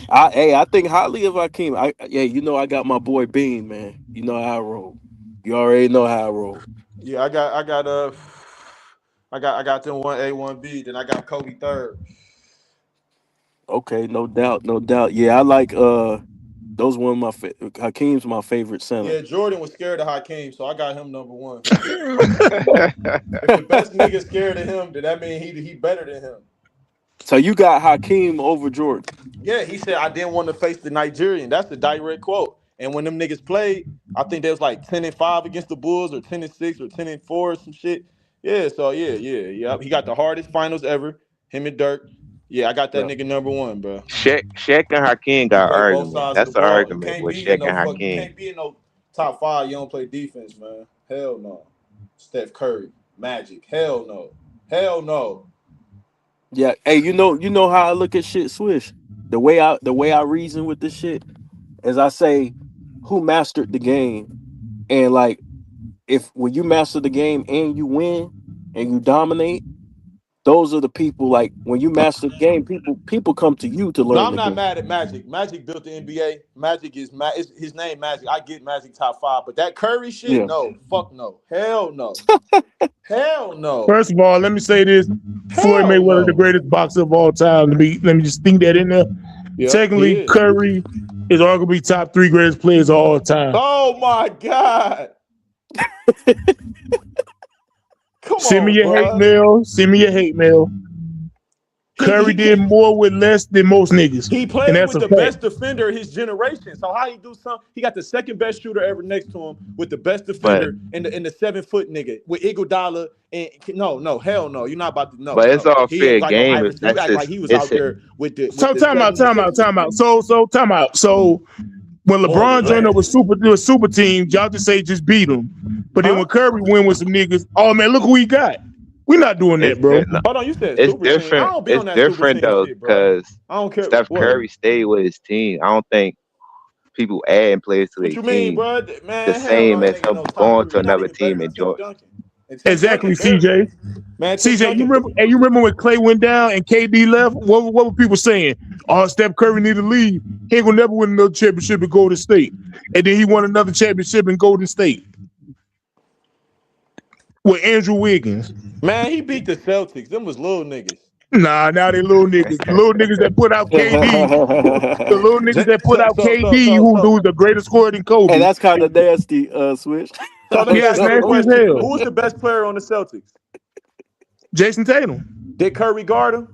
I think highly of Hakeem. You know, I got my boy Bean, man. You know how I roll. You already know how I roll. Yeah, I got them 1A, 1B. Then I got Kobe 3rd. Okay, no doubt. Yeah, I like those one of my Hakeem's my favorite center. Yeah, Jordan was scared of Hakeem, so I got him number 1. If the best nigga scared of him, then that means he better than him. So you got Hakeem over Jordan? Yeah, he said I didn't want to face the Nigerian. That's the direct quote. And when them niggas played, I think they was like 10-5 against the Bulls, or 10-6, or 10-4, or some shit. Yeah, so yeah. He got the hardest finals ever. Him and Dirk. Yeah, I got that nigga number 1, bro. Shaq and Hakeem got argument. That's the argument with Shaq and Hakeem. You can't be in no top 5. You don't play defense, man. Hell no. Steph Curry, Magic. Hell no. Yeah. Hey, you know how I look at shit, Swish. The way I reason with this shit is I say, who mastered the game, and like, when you master the game and you win and you dominate, those are the people. Like, when you master the game, people come to you to learn. No, I'm not mad at Magic. Magic built the NBA. Magic is his name. Magic. I get Magic top 5, but that Curry shit, no, fuck no, hell no, hell no. First of all, let me say this: Floyd Mayweather, the greatest boxer of all time. Let me just think that in there. Yeah, technically, he is. Curry is arguably top 3 greatest players of all time. Oh my God! Come Send me on, your bro. hate mail. Send me your hate mail. Curry did more with less than most niggas. He and played that's with a the fact. best defender of his generation. So how he do something? He got the second best shooter ever next to him with the best defender and the 7-foot nigga with Iguodala. And no, hell no. You're not about to know. But it's all He fair ain't like no game. Iverson. You act like he was out there with the. So with the time out. 76ers. So time out. So when LeBron joined up with super teams, y'all just say just beat them. But then when Curry win with some niggas, oh man, look who he got. We're not doing that, bro. Hold on, you said It's super team. I different. don't be on It's that super different team though shit, bro. because I don't care. Steph What? Curry stayed with his team. I don't think people adding players to What their you mean, team bro? Man, the hell same no, as that nigga him no top going 3. to He not another even better team than and Tim join. Duncan. And Tim Exactly, Duncan barely- CJ. Man, Tim CJ, you Duncan- remember when Clay went down and KD left? What were people saying? Oh, Steph Curry need to leave. He ain't gonna never win another championship in Golden State. And then he won another championship in Golden State with Andrew Wiggins. Man, he beat the Celtics. Them was little niggas. Nah, now they little niggas. The little niggas that put out KD. The little niggas that put out KD, who's the greatest scorer than Kobe. Hey, that's kind of nasty, Switch. So let me Yeah, ask you a nasty as question. hell. Who was the best player on the Celtics? Jason Tatum. Did Curry guard him?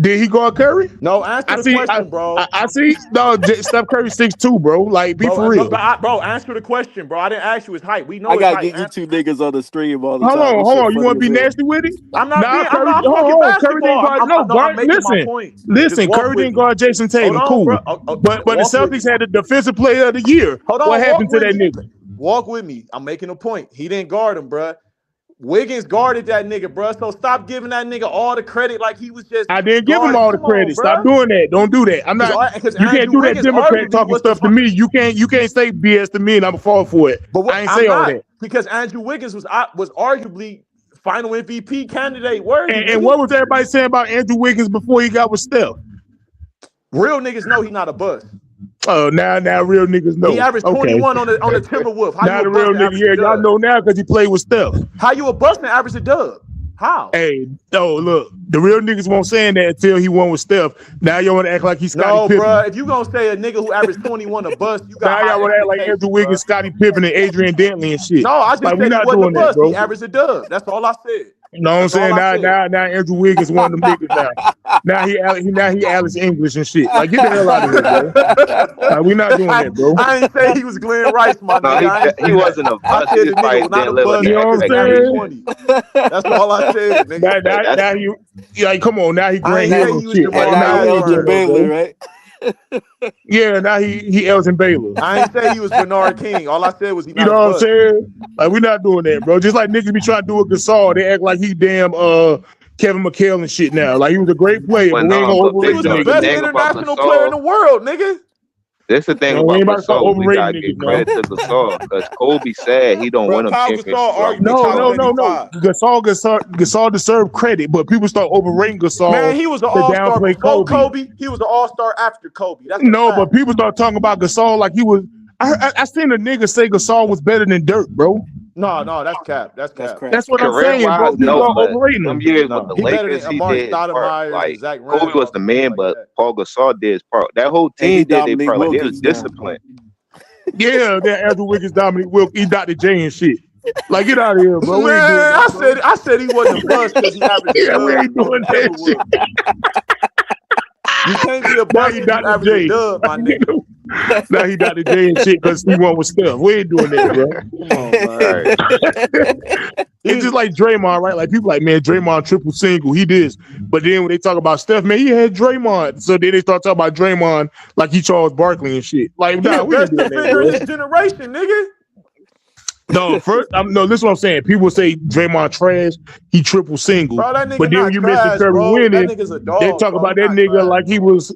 Did he guard Curry? No, answer the question, bro. I see. No, Steph Curry 6'2", bro. Like, be for real. Bro, answer the question, bro. I didn't ask you his height. We know I his gotta height. get you 2 niggas on the stream all the Hold time. on. You want to be nasty with it? I'm not being. Curry, I'm hold talking on. basketball. Curry didn't guard. I'm making my point. Listen. Just walk Curry with didn't me. guard Jason Tatum. Hold on, Cool. bro. But the walk with Celtics me. had the defensive player of the year. Hold on. What happened to walk that with nigga? me. Walk with me. I'm making a point. He didn't guard him, bro. Wiggins guarded that nigga, bro. So stop giving that nigga all the credit like he was just. I didn't give him all the credit. Come on, Stop doing that. Don't do that. I'm not. Because You can't do that Democrat talking stuff to me. You can't say BS to me, and I'm fall for it. But I ain't say all that. Because Andrew Wiggins was arguably final MVP candidate worthy. And what was everybody saying about Andrew Wiggins before he got with Steph? Real niggas know he's not a bust. Oh, now real niggas know. He averaged 21 on the Timberwolves. How now you the a bust real and nigga, average yeah, a y'all dub? know now because he played with Steph. How you a bust and average a dub? How? Hey, look, the real niggas won't saying that until he won with Steph. Now y'all want to act like he's Scottie No, Pippen. bro. If you gonna say a nigga who averaged 21 a bust, you got Now y'all want to act like Andrew Wiggins, Scottie Pippen, and Adrian Dantley and shit. No, I just like, said we he not wasn't a doing that, bust. bro. He averaged a dub. That's all I said. You know what I'm saying? Now Andrew Wiggins one of them niggas now. Now he Alex English and shit. Like, get the hell out of here, bro. Like, we not doing that, bro. I ain't say he was Glenn Rice, my nigga. No, he wasn't a bust. I He said the just probably nigga was not a didn't live up bust. to You know what I'm expectations. saying? That's all I said, nigga. Now he like, come on, now he I Grant ain't Hill say and he was shit. Jamal Like, now Murray. we ain't Elgin doing that, Baylor, bro. right? Yeah, now he Elgin Baylor. I ain't say he was Bernard King. All I said was he You not know a what I'm bust. saying? Like, we not doing that, bro. Just like niggas be trying to do with Gasol, they act like he damn Kevin McHale and shit now. Like, he was a great player, Well, but we ain't no, gonna but He overrate was the the Victor, nigga. best thing about international Gasol- player in the world, nigga. This the thing No, we about ain't about to start Gasol. We overrating gotta niggas, give man. credit to Gasol because Kobe said he don't Bro, win them Kyle championships. Gasol without arguably No. top 75. Gasol deserved credit, but people start overrating Gasol. Man, he was an to all-star downplay before Kobe. He was an all-star after Kobe. That's a No, fact. but people start talking about Gasol like he was. I seen a nigga say Gasol was better than Dirk, bro. No, that's cap. That's cap. That's what I'm Career saying, bro. wise, People no, are but overrating them him. years No. with the He better Lakers, than he Amari did his part. Stoudemire and Like Zach Kobe was Randolph the and man, shit like but that. Paul Gasol did his part. That whole And he team did their Dominique part. Like they was Wilkins now. disciplined. Yeah, that Andrew Wiggins, Dominic Wilkins, he Dr. J and shit. Like, get out of here, bro. We ain't doing Man, that, bro. I said he wasn't a bust because he averaged Yeah, we a ain't dub on doing the that Timberwolves. You can't be a Now bust he if you Dr. average J. a dub, my nigga. Now he Dr. J and shit because he won with Steph. We ain't doing that, bro. Come on, man. It's just like Draymond, right? Like, people like, man, Draymond triple single, he did. But then when they talk about Steph, man, he had Draymond. So then they start talking about Draymond like he Charles Barkley and shit. Like, He nah, the we ain't best doing that, defender bro. in his generation, nigga. No, first, no, this is what I'm saying. People say Draymond trash, he triple single. Bro, that nigga But then not when you trash, mention Curry bro. winning, That nigga's a dog, they talk bro. about He that not nigga trash, like he bro. was.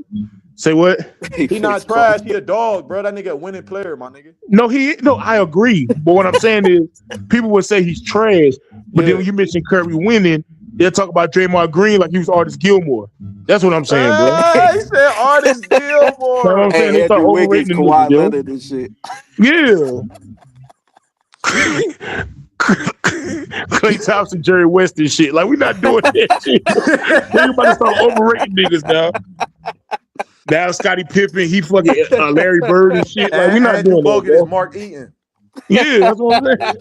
Say what? He not trash. He a dog, bro. That nigga a winning player, my nigga. No, I agree. But what I'm saying is, people would say he's trash, but then when you mention Curry winning, they'll talk about Draymond Green like he was Artis Gilmore. That's what I'm saying, bro. He said Artis Gilmore. That's what I'm saying. They Hey, start Andrew Wiggins, overrating the Kawhi nigga, yo. Leonard and shit. Yeah. Klay Thompson, Jerry West and shit. Like, we not doing that shit. We about to start overrating niggas now. Now Scottie Pippen, he fucking Larry Bird and shit. Like we not Andrew doing that, Bogut bro. is Mark Eaton. Yeah, that's what I'm saying.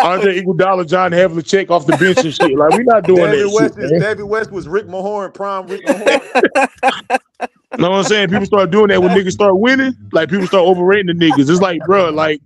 Andre Iguodala, John Havlicek off the bench and shit. Like we not doing that shit, man. David West was Rick Mahorn, prime Rick Mahorn. Know what I'm saying? People start doing that when niggas start winning. Like people start overrating the niggas. It's like, bro, like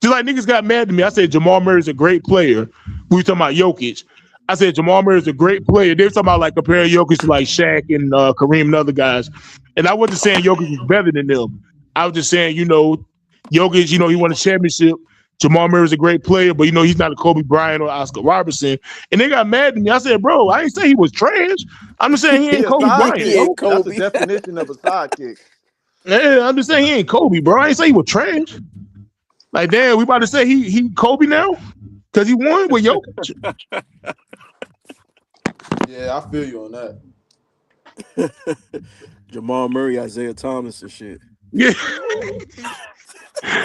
just like niggas got mad at me. I said Jamal Murray's a great player. We were talking about Jokic. I said Jamal Murray's a great player. They were talking about like comparing Jokic to like Shaq and Kareem and other guys. And I wasn't saying Jokic was better than them. I was just saying, Jokic, he won a championship. Jamal Murray's a great player, but he's not a Kobe Bryant or Oscar Robertson. And they got mad at me. I said, bro, I ain't say he was trash. I'm just saying he ain't Kobe Bryant. Bro. That's the definition of a sidekick. Yeah, I'm just saying he ain't Kobe, bro. I ain't say he was trash. Like, damn, we about to say he Kobe now? Because he won with Jokic. Yeah, I feel you on that. Jamal Murray, Isaiah Thomas and shit. Yeah.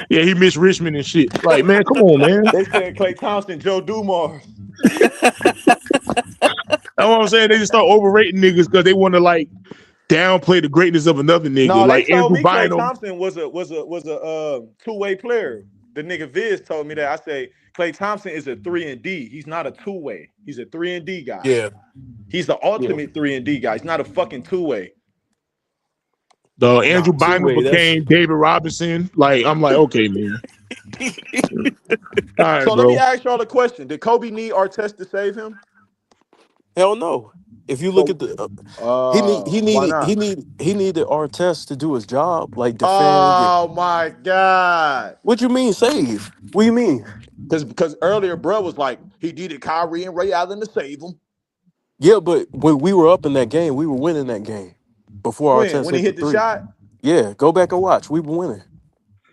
Yeah, he missed Richmond and shit. Like, man, come on, man. They said Klay Thompson, Joe Dumars. That's what I'm saying. They just start overrating niggas because they want to like downplay the greatness of another nigga. No, like they told me Klay Bynum. Thompson was a two-way player. The nigga Viz told me that. I say Klay Thompson is a 3-and-D. He's not a two-way. He's a 3-and-D guy. Yeah. He's the ultimate 3-and-D guy. He's not a fucking two-way. Andrew Bynum became David Robinson. Like, I'm like, okay, man. All right, So bro. let me ask y'all a question. Did Kobe need Artest to save him? Hell no. If you look at the he needed Artest to do his job, like defend. Oh my God. What you mean save? What do you mean? Because earlier, bro was like he needed Kyrie and Ray Allen to save him. Yeah, but when we were up in that game, we were winning that game before Artest When he hit the three. shot. Yeah, go back and watch. We were winning.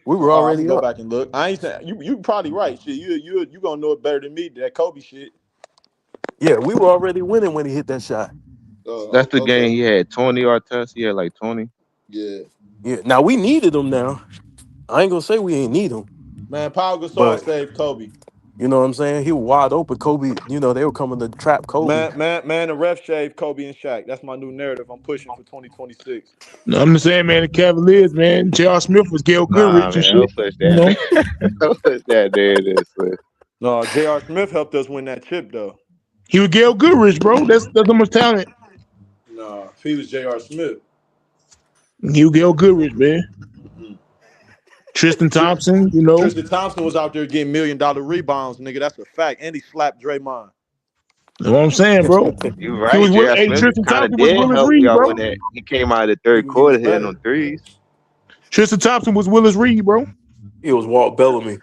We were already go up. back and look. I ain't saying you probably right. Shit, you gonna know it better than me. That Kobe shit. Yeah, we were already winning when he hit that shot. That's the game he had 20 Artest. He had like 20. Yeah. Yeah. Now we needed him. Now I ain't gonna say we ain't need him. Man, Paul Gasol But- saved Kobe. You know what I'm saying? He was wide open. Kobe. They were coming to trap Kobe. Man, the ref shaved Kobe and Shaq. That's my new narrative. I'm pushing for 2026. No, I'm just saying, man, the Cavaliers, man. J.R. Smith was Gail Goodrich and shit. Don't push that. Don't push that. There it is. Man. No, J.R. Smith helped us win that chip though. He was Gail Goodrich, bro. That's how much talent. No, he was J.R. Smith. He was Gail Goodrich, man. Tristan Thompson, Tristan Thompson was out there getting $1 million rebounds, nigga. That's a fact. And he slapped Draymond. That's what I'm saying, bro. You're right. He was J.R. hey, Smith Tristan kinda Thompson was did Willis help Reed, y'all bro. when that he came out of the third quarter hitting them threes. Tristan Thompson was Willis Reed, bro. He was Walt Bellamy.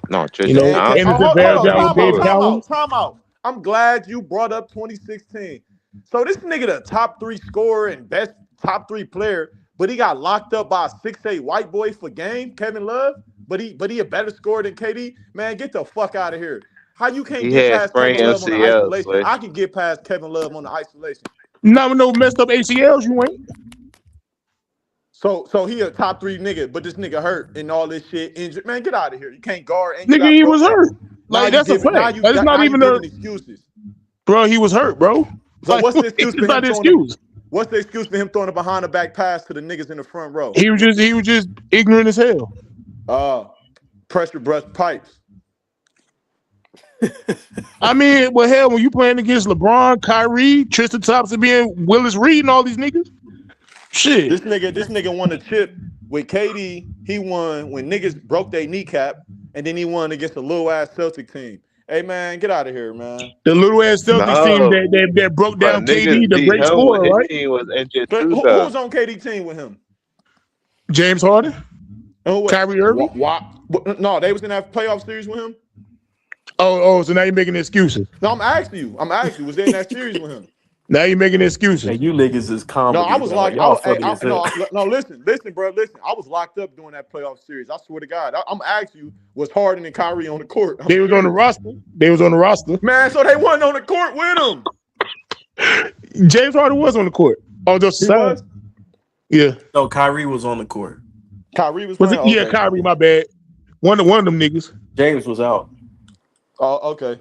No, Tristan Thompson. Time out. I'm glad you brought up 2016. So this nigga the top 3 scorer and best top 3 player, but he got locked up by a 6'8" white boy for game, Kevin Love. But he a better scorer than KD. Man, get the fuck out of here. How you can't He get had past sprained Kevin Love on the MCLs, isolation? boy. I can get past Kevin Love on the isolation. No messed up ACLs, you ain't. So he a top 3 nigga, but this nigga hurt and all this shit injured. Man, get out of here. You can't guard. And Nigga, he was hurt. Like, that's a fact. It's not even a excuses. Bro, he was hurt, bro. So Like, what's the excuse for it's him not an throwing excuse. What's the excuse for him throwing a behind the back pass to the niggas in the front row? He was just ignorant as hell. Pressure breast pipes. I mean, well, hell, when you playing against LeBron, Kyrie, Tristan Thompson being Willis Reed and all these niggas, shit. This nigga won a chip with KD. He won when niggas broke their kneecap, and then he won against a little ass Celtic team. Hey man, get out of here, man. The little ass Celtics team that broke down KD, the great scorer, right? Team was injured Who too, was on KD team with him? James Harden, Kyrie Irving. No, they was in that playoff series with him. Oh, so now you're making excuses. No, I'm asking you. Was they in that series with him? Now you're making excuses. Hey, you niggas is comedy. No, I was like, listen, bro, listen. I was locked up during that playoff series. I swear to God. I'm asking you, was Harden and Kyrie on the court? They was on the roster. Man, so they wasn't on the court with him. James Harden was on the court. Oh, just was? Yeah. No, Kyrie was on the court. Kyrie was it? playing? Yeah, Okay. Kyrie, my bad. One of them niggas. James was out. Oh, okay.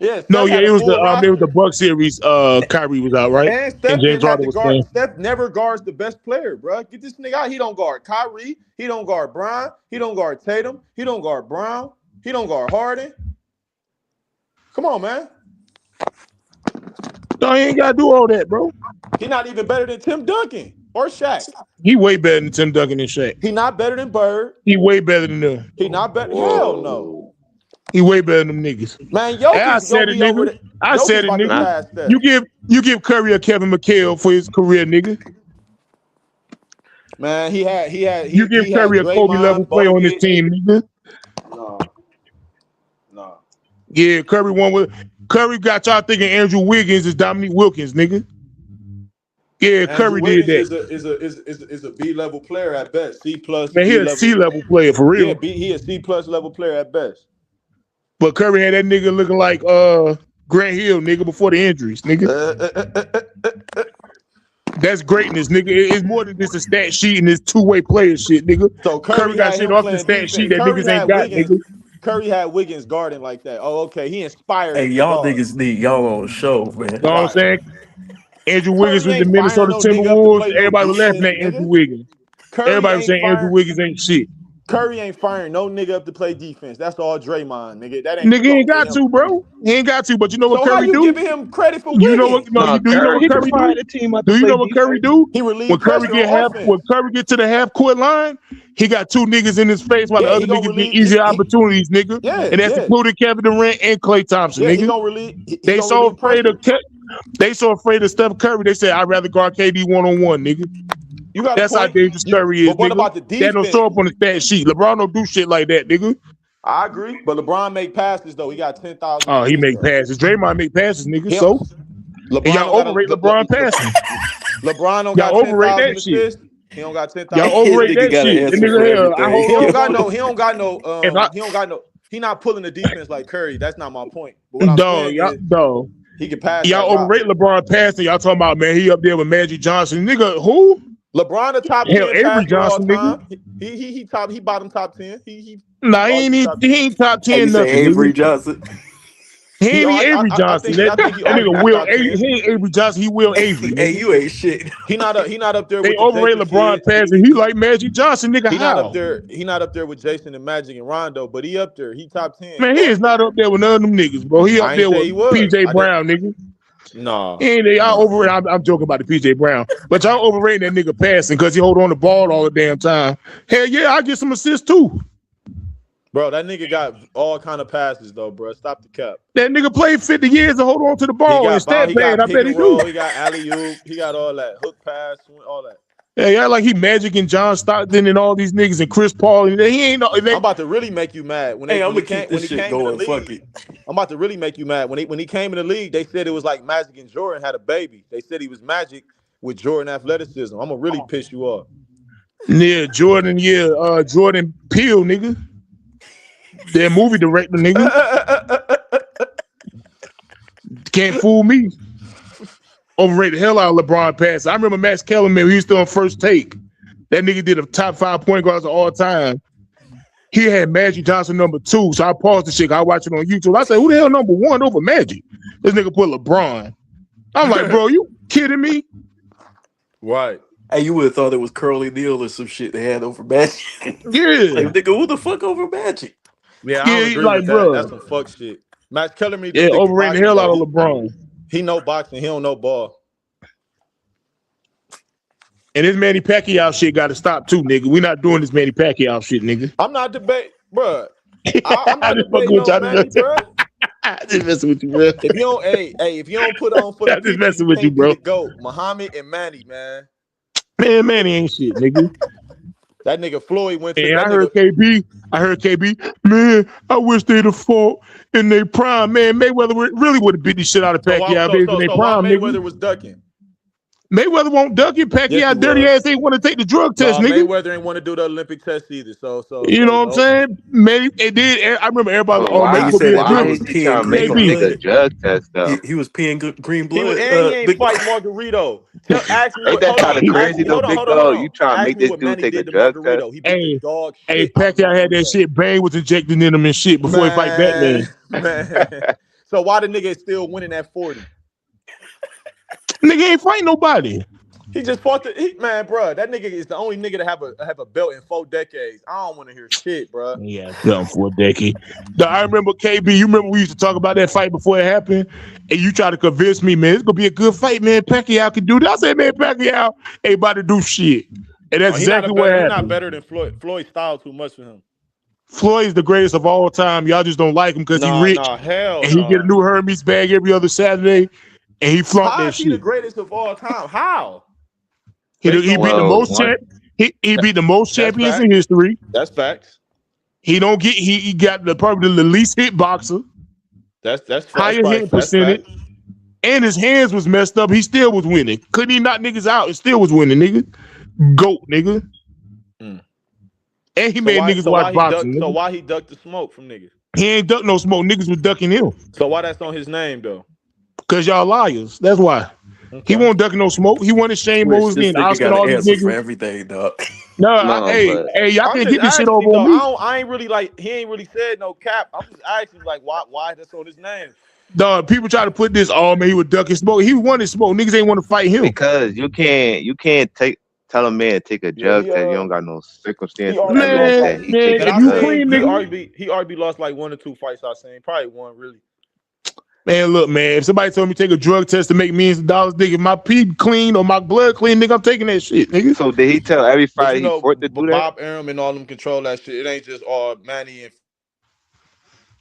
Yeah. No, Steph yeah, had it a was full the roster. Buck series. Kyrie was out, right? And Steph And James didn't have Harden to was guard. playing. Steph never guards the best player, bro. Get this nigga out. He don't guard Kyrie. He don't guard Bron. He don't guard Tatum. He don't guard Brown. He don't guard Harden. Come on, man. No, he ain't got to do all that, bro. He not even better than Tim Duncan or Shaq. He way better than Tim Duncan and Shaq. He not better than Bird. He way better than them. He not better. Hell no. He way better than them niggas. Man, Jokic I said it, nigga. I said it, nigga. You give Curry a Kevin McHale for his career, nigga. Man, he had. You give Curry a Kobe level play on this team, nigga. No. Yeah, Curry won with. Curry got y'all thinking Andrew Wiggins is Dominique Wilkins, nigga. Yeah, Andrew Curry Wiggins did that. Is a B level player at best. C plus. Man, he a C level player for real. He a C plus level player at best. But Curry had that nigga looking like Grant Hill, nigga, before the injuries, nigga. That's greatness, nigga. It's more than just a stat sheet and this two-way player shit, nigga. So Curry got shit off the stat sheet that niggas ain't got, nigga. Curry had Wiggins guarding like that. Oh, okay. He inspired. Hey, y'all niggas need y'all on show, man. You know what I'm saying? Andrew Wiggins was the Minnesota Timberwolves. Everybody was laughing at Andrew Wiggins. Everybody was saying Andrew Wiggins ain't shit. Curry ain't firing no nigga up to play defense. That's all Draymond, nigga. That ain't nigga ain't got to, bro. He ain't got to. But you know what so Curry how you do? Giving him credit for winning? You know what? No, do you know what Curry do? Do you know what Curry do? He relieved when Curry get to the half court line, he got two niggas in his face while the other niggas get easier opportunities, nigga. Yeah, and that's including Kevin Durant and Klay Thompson, nigga. He gonna relieve. They so afraid of Steph Curry. They said I'd rather guard KD 1-on-1, nigga. That's how dangerous Curry is. But what nigga. about the defense? That don't show up on the stat sheet. LeBron don't do shit like that, nigga. I agree, but LeBron make passes though. He got 10,000. Oh, he make passes. Draymond make passes, nigga. Him. So LeBron and y'all overrate LeBron passing. LeBron don't y'all got overrate 10,000 that shit. assists. He don't got 10,000. Y'all overrate that shit. He don't got no. He don't got no. He not pulling the defense like Curry. That's not my point. But what I'm saying is, he can pass. Y'all overrate LeBron passing. Y'all talking about, man, he up there with Magic Johnson. Nigga, who? LeBron the top 10 Avery Johnson, nigga. He bottom top 10. He ain't top 10 nothing. Avery Johnson. He ain't Avery Johnson. That nigga Will Avery. He ain't Avery Johnson. He Will Avery. Hey, you ain't shit. He not up there. They with overrate LeBron passing. He like Magic Johnson, nigga. He how? not up there. He not up there with Jason and Magic and Rondo, but he up there. He top 10. Man, he is not up there with none of them niggas, bro. He up there with PJ Brown, nigga. No. Y'all overrate. I'm joking about the PJ Brown, but y'all overrating that nigga passing because he hold on the ball all the damn time. Hell yeah, I get some assists too. Bro, that nigga got all kind of passes though, bro. Stop the cap. That nigga played 50 years to hold on to the ball and stat pad. I bet he do. He got alley-oop. He got all that. Hook pass, all that. Yeah, like he Magic and John Stockton and all these niggas and Chris Paul. And he ain't. I'm about to really make you mad. I'm gonna keep this shit going. Fuck it. I'm about to really make you mad. When he came in the league, they said it was like Magic and Jordan had a baby. They said he was Magic with Jordan athleticism. I'm gonna really piss you off. Yeah, Jordan Peele, nigga. That movie director, nigga. Can't fool me. Overrated the hell out of LeBron pass. I remember Max Kellerman, he was still on First Take. That nigga did a top 5 point guards of all time. He had Magic Johnson #2. So I paused the shit. I watched it on YouTube. I said, who the hell #1 over Magic? This nigga put LeBron. I'm like, bro, you kidding me? Right. Hey, you would have thought it was Curly Neal or some shit they had over Magic. Yeah. Like, nigga, who the fuck over Magic? Yeah, I don't agree with that. Bro. That's some fuck shit. Max Kellerman. Yeah, overrated the hell out of LeBron. He know boxing. He don't know ball. And this Manny Pacquiao shit got to stop too, nigga. We not doing this Manny Pacquiao shit, nigga. I'm not debating, bro. I'm not debating on Manny, bro. Just messing with you, bro. If you don't, if you don't put on for the just messing with you, bro. Go Muhammad and Manny, man. Man, Manny ain't shit, nigga. That nigga Floyd went to. And I heard KB. Man, I wish they'd have fought in their prime. Man, Mayweather really would have beat the shit out of Pacquiao in their prime. Mayweather was ducking. Mayweather won't duck it. Pacquiao Yes, he dirty will. ass ain't want to take the drug test, Nah, nigga. Mayweather ain't want to do the Olympic test either. You know what I'm saying? It did. I remember everybody. But Oh, why? maybe He he'll said be a that Why nigga drug. was is he peeing trying to make green him take a blood. drug test though? He was peeing green He blood. ain't Big fight Margarito. Ask me Ain't what. that Hold kind on. of Ask crazy me. though, Hold on. big Hold on. dog? Hold You on. trying to Ask make me this what dude Manny take a did to drug test? Margarito. He beat the dog Hey, shit out of Pacquiao had that Margarito. shit. Bang was injecting in him and shit before he fight Batman. Man. So why the nigga is still winning at 40? Nigga ain't fighting nobody. He just fought man, bro. That nigga is the only nigga to have a belt in 4 decades. I don't want to hear shit, bro. Yeah, done for a decade. I remember KB. You remember we used to talk about that fight before it happened, and you try to convince me, man, it's gonna be a good fight, man. Pacquiao can do that. I said, man, Pacquiao ain't about to do shit, and that's exactly what He's not happened. better than Floyd. Floyd's style too much for him. Floyd's the greatest of all time. Y'all just don't like him because he rich Hell and he get a new Hermes bag every other Saturday, and he flaunt How that is he the shit. greatest of all time? How? He beat the most he beat the most champions in history. That's facts. He got probably the least hit boxer. That's higher hitting percentage. And his hands was messed up. He still was winning. Couldn't he knock niggas out? It still was winning, nigga. GOAT, nigga. And he made niggas watch boxing. So why he ducked the smoke from niggas? He ain't duck no smoke. Niggas was ducking him. So why that's on his name though? Cause y'all liars. That's why. He won't duck no smoke. He wanted Shane Mosley and Oscar and all these niggas for everything, dog. Hey, y'all can't get this shit over on me. I ain't really he ain't really said no cap. I'm just asking like why that's on his name. Dog, people try to put this, oh man, he was ducking smoke. He wanted smoke. Niggas ain't want to fight him. Because you can't tell a man to take a drug test. You don't got no circumstance. He already lost like 1 or 2 fights I seen. Probably 1 really. Man, look, man, if somebody told me to take a drug test to make millions of dollars, nigga, my pee clean or my blood clean, nigga, I'm taking that shit, nigga. So did he tell every fighter he fought to do that? Bob Arum and all them control that shit. It ain't just all Manny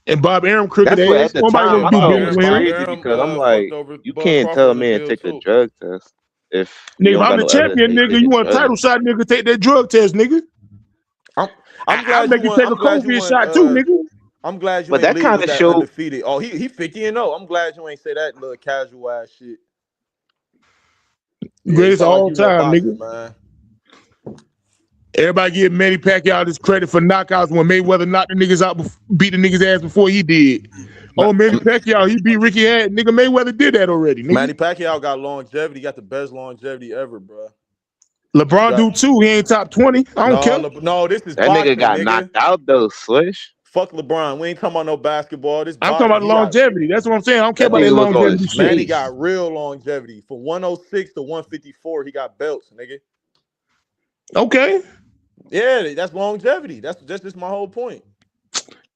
and Bob Arum crooked That's what ass. at the time I do thought business was with crazy him. because I'm like, you can't tell a man to take a drug test if you Nigga, don't if I'm got the no champion, evidence nigga, you want a title shot, nigga, take that drug test, nigga. I'm make you take a COVID shot too, nigga. I'm glad you But ain't that lead kinda with that show- undefeated. Oh, he 50-0. I'm glad you ain't say that little casual ass shit. Greatest of sound like all you know time, boxing, nigga. man. Everybody give Manny Pacquiao this credit for knockouts when Mayweather knocked the niggas out, beat the niggas ass before he did. Oh, Manny Pacquiao, he beat Ricky Hatton. Nigga, Mayweather did that already, nigga. Manny Pacquiao got longevity. He got the best longevity ever, bro. LeBron do too. He ain't top 20. I don't care. No, this is That boxing, nigga got knocked out though, Swish. Fuck LeBron. We ain't talking about no basketball. This I'm talking about longevity. That's what I'm saying. I don't care about that longevity shit. Manny got real longevity. From 106 to 154, he got belts, nigga. Okay. Yeah, that's longevity. That's just my whole point.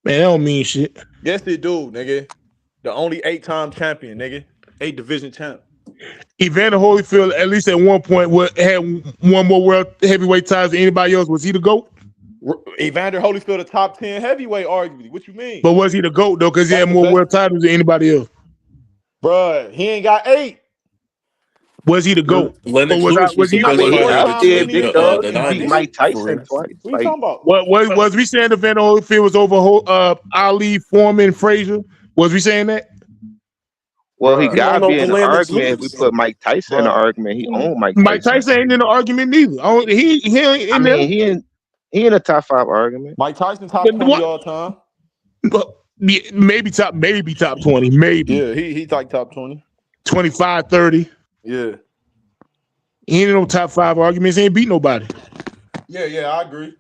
Man, that don't mean shit. Yes, it do, nigga. The only 8-time champion, nigga. 8 division champ. Evander Holyfield, at least at one point, had 1 more world heavyweight titles than anybody else. Was he the GOAT? Evander Holyfield, a top 10 heavyweight, arguably. What you mean? But was he the GOAT though? Because he had more world titles than anybody else. Bruh, he ain't got 8. Was he the GOAT? Lennox Or Lewis was he the best fighter of the 90s. What you talking about? Was we saying Evander Holyfield was over Ali, Foreman, Frazier? Was we saying that? Well, he Bruh. got to You be don't in know the Lennox argument. If we Lewis. put Mike Tyson in the argument, he owned Mike Tyson. Mike Tyson ain't in the argument neither. He ain't in there. He in a top 5 argument. Mike Tyson top 20 all time. Maybe top 20. Maybe. Yeah, he like top 20. 25, 30. Yeah. He ain't in no top 5 arguments. He ain't beat nobody. Yeah, I agree.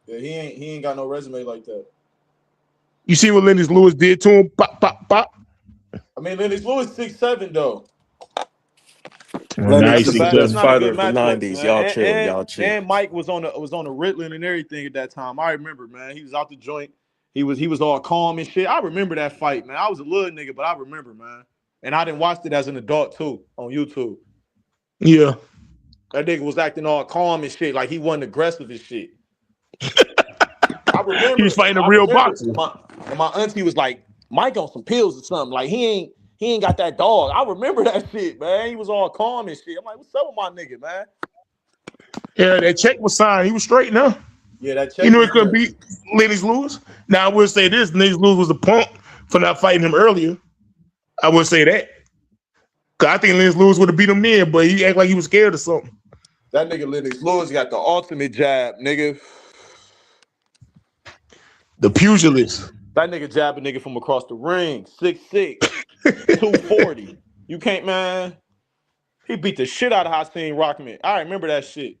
Yeah, he ain't got no resume like that. You see what Lennox Lewis did to him? Pop, pop, pop. I mean, Lennox Lewis 6'7" though. Lennox is the That's best not a fighter good of the matchup, 90s. man. Y'all chill. And, Y'all chill. And Mike was on the Ritalin and everything at that time. I remember, man. He was out the joint. He was all calm and shit. I remember that fight, man. I was a little nigga, but I remember, man. And I didn't watch it as an adult too on YouTube. Yeah. That nigga was acting all calm and shit, like he wasn't aggressive and shit. I remember He was fighting a real boxer. And my auntie was like, Mike on some pills or something. Like he ain't got that dog. I remember that shit, man. He was all calm and shit. I'm like, what's up with my nigga, man? Yeah, that check was signed. He was straight now. Yeah, that check. He knew he couldn't beat Lennox Lewis. Now I will say this: Lennox Lewis was a punk for not fighting him earlier. I will say that. 'Cause I think Lennox Lewis would have beat him then, but he act like he was scared or something. That nigga Lennox Lewis got the ultimate jab, nigga. The pugilist. That nigga jab a nigga from across the ring. 6'6", 240. You can't, man. He beat the shit out of Hakeem Rockman. I remember that shit.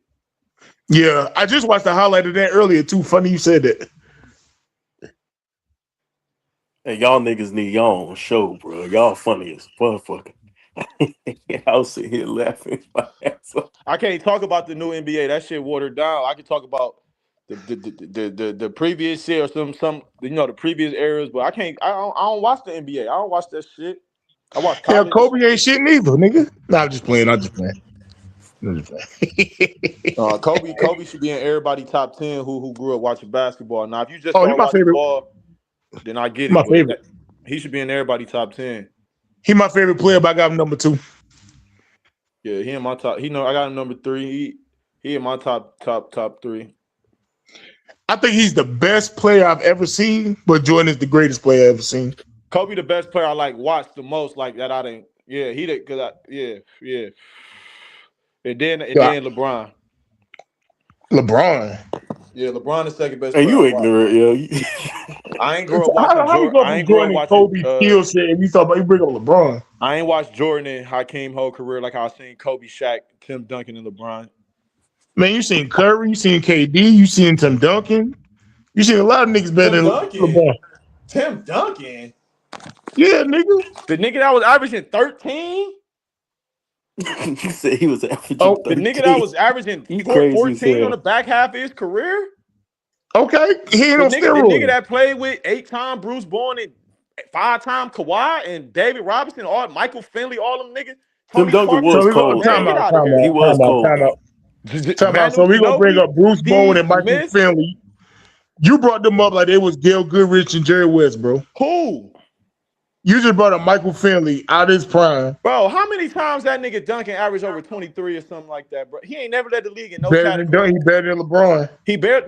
Yeah, I just watched the highlight of that earlier too. Funny you said that. Hey, y'all niggas need y'all own show, bro. Y'all funny as motherfucker. I was sitting here laughing my ass off. I can't talk about the new NBA. That shit watered down. I can talk about the previous year or some the previous eras, but I don't watch the NBA. I don't watch that shit. I watch college. Hell, Kobe ain't shit neither, nigga. Nah, I'm just playing. Kobe should be in everybody top 10 who grew up watching basketball. Now, if you just Oh, he start my watching favorite. ball, then I get it. My but favorite. he should be in everybody top 10. He my favorite player, but I got him number 2. Yeah, he in my top. I got him number 3. He in my top 3. I think he's the best player I've ever seen, but Jordan is the greatest player I've ever seen. Kobe the best player I watched the most that I didn't. Yeah, he did yeah. And then LeBron. LeBron. Yeah, LeBron the second best. Hey, player you I ignorant, yo. I ain't grow up watching Jordan. I ain't grow up watching Kobe skill set, and you talk about you bring up LeBron. I ain't watched Jordan and Hakeem whole career like I seen Kobe, Shaq, Tim Duncan, and LeBron. Man, you seen Curry, you seen KD, you seen Tim Duncan. You seen a lot of niggas better than LeBron. Tim Duncan? Yeah, nigga. The nigga that was averaging 13? You said he was averaging the 13. nigga that was averaging 14 on the back half of his career? Okay, he ain't on The steroids. nigga that played with 8-time Bruce Bowen and 5-time Kawhi and David Robinson, Michael Finley, all them niggas. Tim Duncan was cold. He was cold. Time out. So we gonna bring up Bruce Bowen and Michael Finley. You brought them up like they was Gail Goodrich and Jerry West, bro. Who? You just brought up Michael Finley out of his prime. Bro, how many times that nigga Duncan averaged over 23 or something like that, bro? He ain't never led the league in no category. He better than LeBron.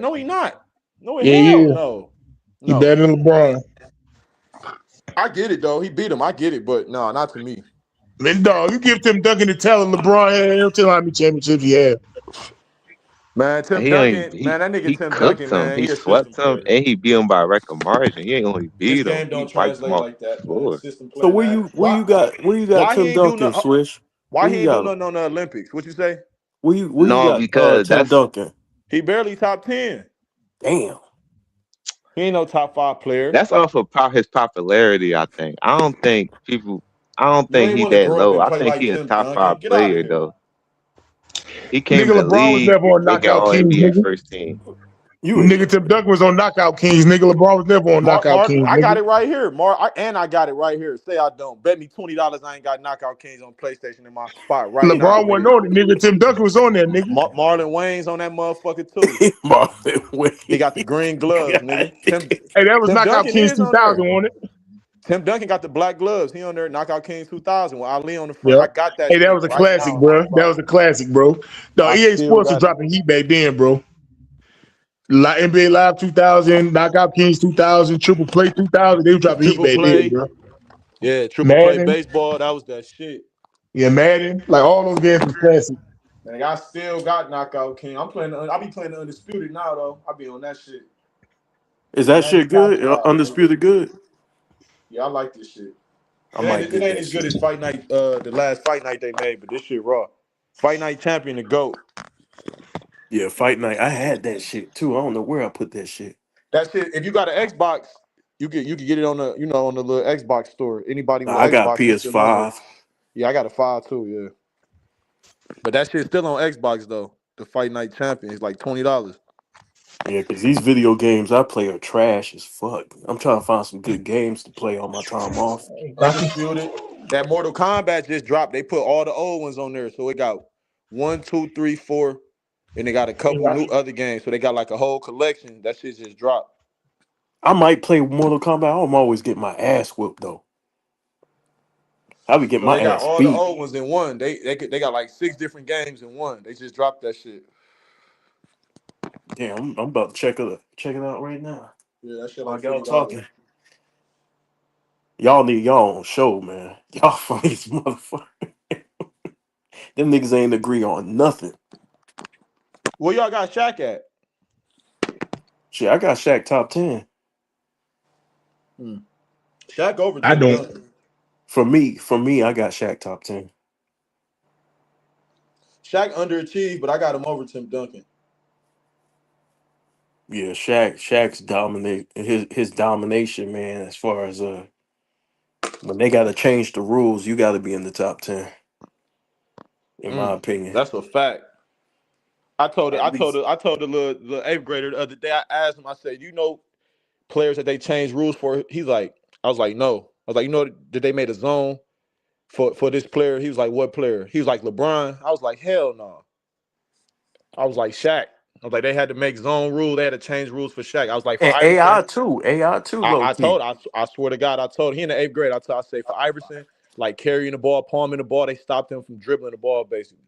No, he not. No, No. He better than LeBron. I get it though. He beat him. I get it, but no, not to me. Man, dog, you give Tim Duncan the talent LeBron had. He'll tell how many championships he had. Man, Tim Duncan, man, that nigga Tim Duncan, man, he swept him, and he beat him by record margin. He ain't only beat this him. game don't He wiped translate him off like that, the floor. So where you got Tim Duncan, Swish? Why Where he you ain't got doing him? nothing on the Olympics? What you say? Where you got because Tim Duncan? He barely top 10. Damn. He ain't no top 5 player. That's off of his popularity, I think. I don't think he that low. I think he a top 5 player though. He came to the LeBron was league. never on They got Knockout all Kings, NBA nigga. first team. Nigga, Tim Duncan was on Knockout Kings. Nigga, LeBron was never on Knockout Kings. I nigga. got it right here. I got it right here. Say I don't. Bet me $20 I ain't got Knockout Kings on PlayStation in my spot right now. LeBron wasn't on it, nigga. Tim Duncan was on there, nigga. Marlon Wayne's on that motherfucker too. Marlon Wayne. He got the green gloves, nigga. Hey, that was Tim Knockout Duncan Kings is on 2000 there. on it. Tim Duncan got the black gloves. He on there. Knockout Kings 2000 with Ali on the front. Yeah. I got that. Hey, that shit was a right classic, now. bro. That was a classic, bro. No, I EA still Sports was got it. dropping heat back then, bro. NBA Live 2000, Knockout Kings 2000, Triple Play 2000. They were dropping heat Triple back play. then, bro. Yeah, triple Madden. play baseball. That was that shit. Yeah, Madden. Like all those games was classic. Man, I still got Knockout King. I be playing the Undisputed now though. I be on that shit. Is that shit good? Undisputed good? Yeah, I like this shit. I might It get ain't that as good shit. as Fight Night, the last Fight Night they made, but this shit raw. Fight Night Champion, the GOAT. Yeah, Fight Night. I had that shit too. I don't know where I put that shit. That shit. If you got an Xbox, you can get it on the on the little Xbox store. Anybody with I Xbox, got it's still on there. PS5. Yeah, I got a 5 too. Yeah, but that shit's still on Xbox though. The Fight Night Champion is like $20. Yeah, because these video games I play are trash as fuck. I'm trying to find some good games to play on my time off. Undisputed. That Mortal Kombat just dropped. They put all the old ones on there, so it got 1, 2, 3, 4, and they got a couple new other games. So they got like a whole collection. That shit just dropped. I might play Mortal Kombat. I'm always getting my ass whooped though. I be getting So my they got ass all beat. the old ones in one. They got like 6 different games in one. They just dropped that shit. Damn, I'm about to check it out right now. Yeah, that shit While like y'all $50. talking. Y'all need y'all own show, man. Y'all funny as motherfucker. Them niggas ain't agree on nothing. Where y'all got Shaq at? Shit, I got Shaq top 10. Shaq over I Tim don't. Duncan. For me, I got Shaq top 10. Shaq underachieved, but I got him over Tim Duncan. Yeah, Shaq's dominate his domination, man, as far as when they gotta change the rules, you gotta be in the top 10, in my opinion. That's a fact. I told At least. the little eighth grader the other day. I asked him. I said, "You know, players that they changed rules for?" He's like, "I was like, no." I was like, "You know, did they made a zone for this player?" He was like, "What player?" He was like, "LeBron." I was like, "Hell no." I was like, "Shaq." I was like, "They had to make zone rule. They had to change rules for Shaq." I was like, "For And Iverson." AI too, low I key. swear to God, I told he in the eighth grade. I say for Iverson, like carrying the ball, palming the ball, they stopped him from dribbling the ball basically.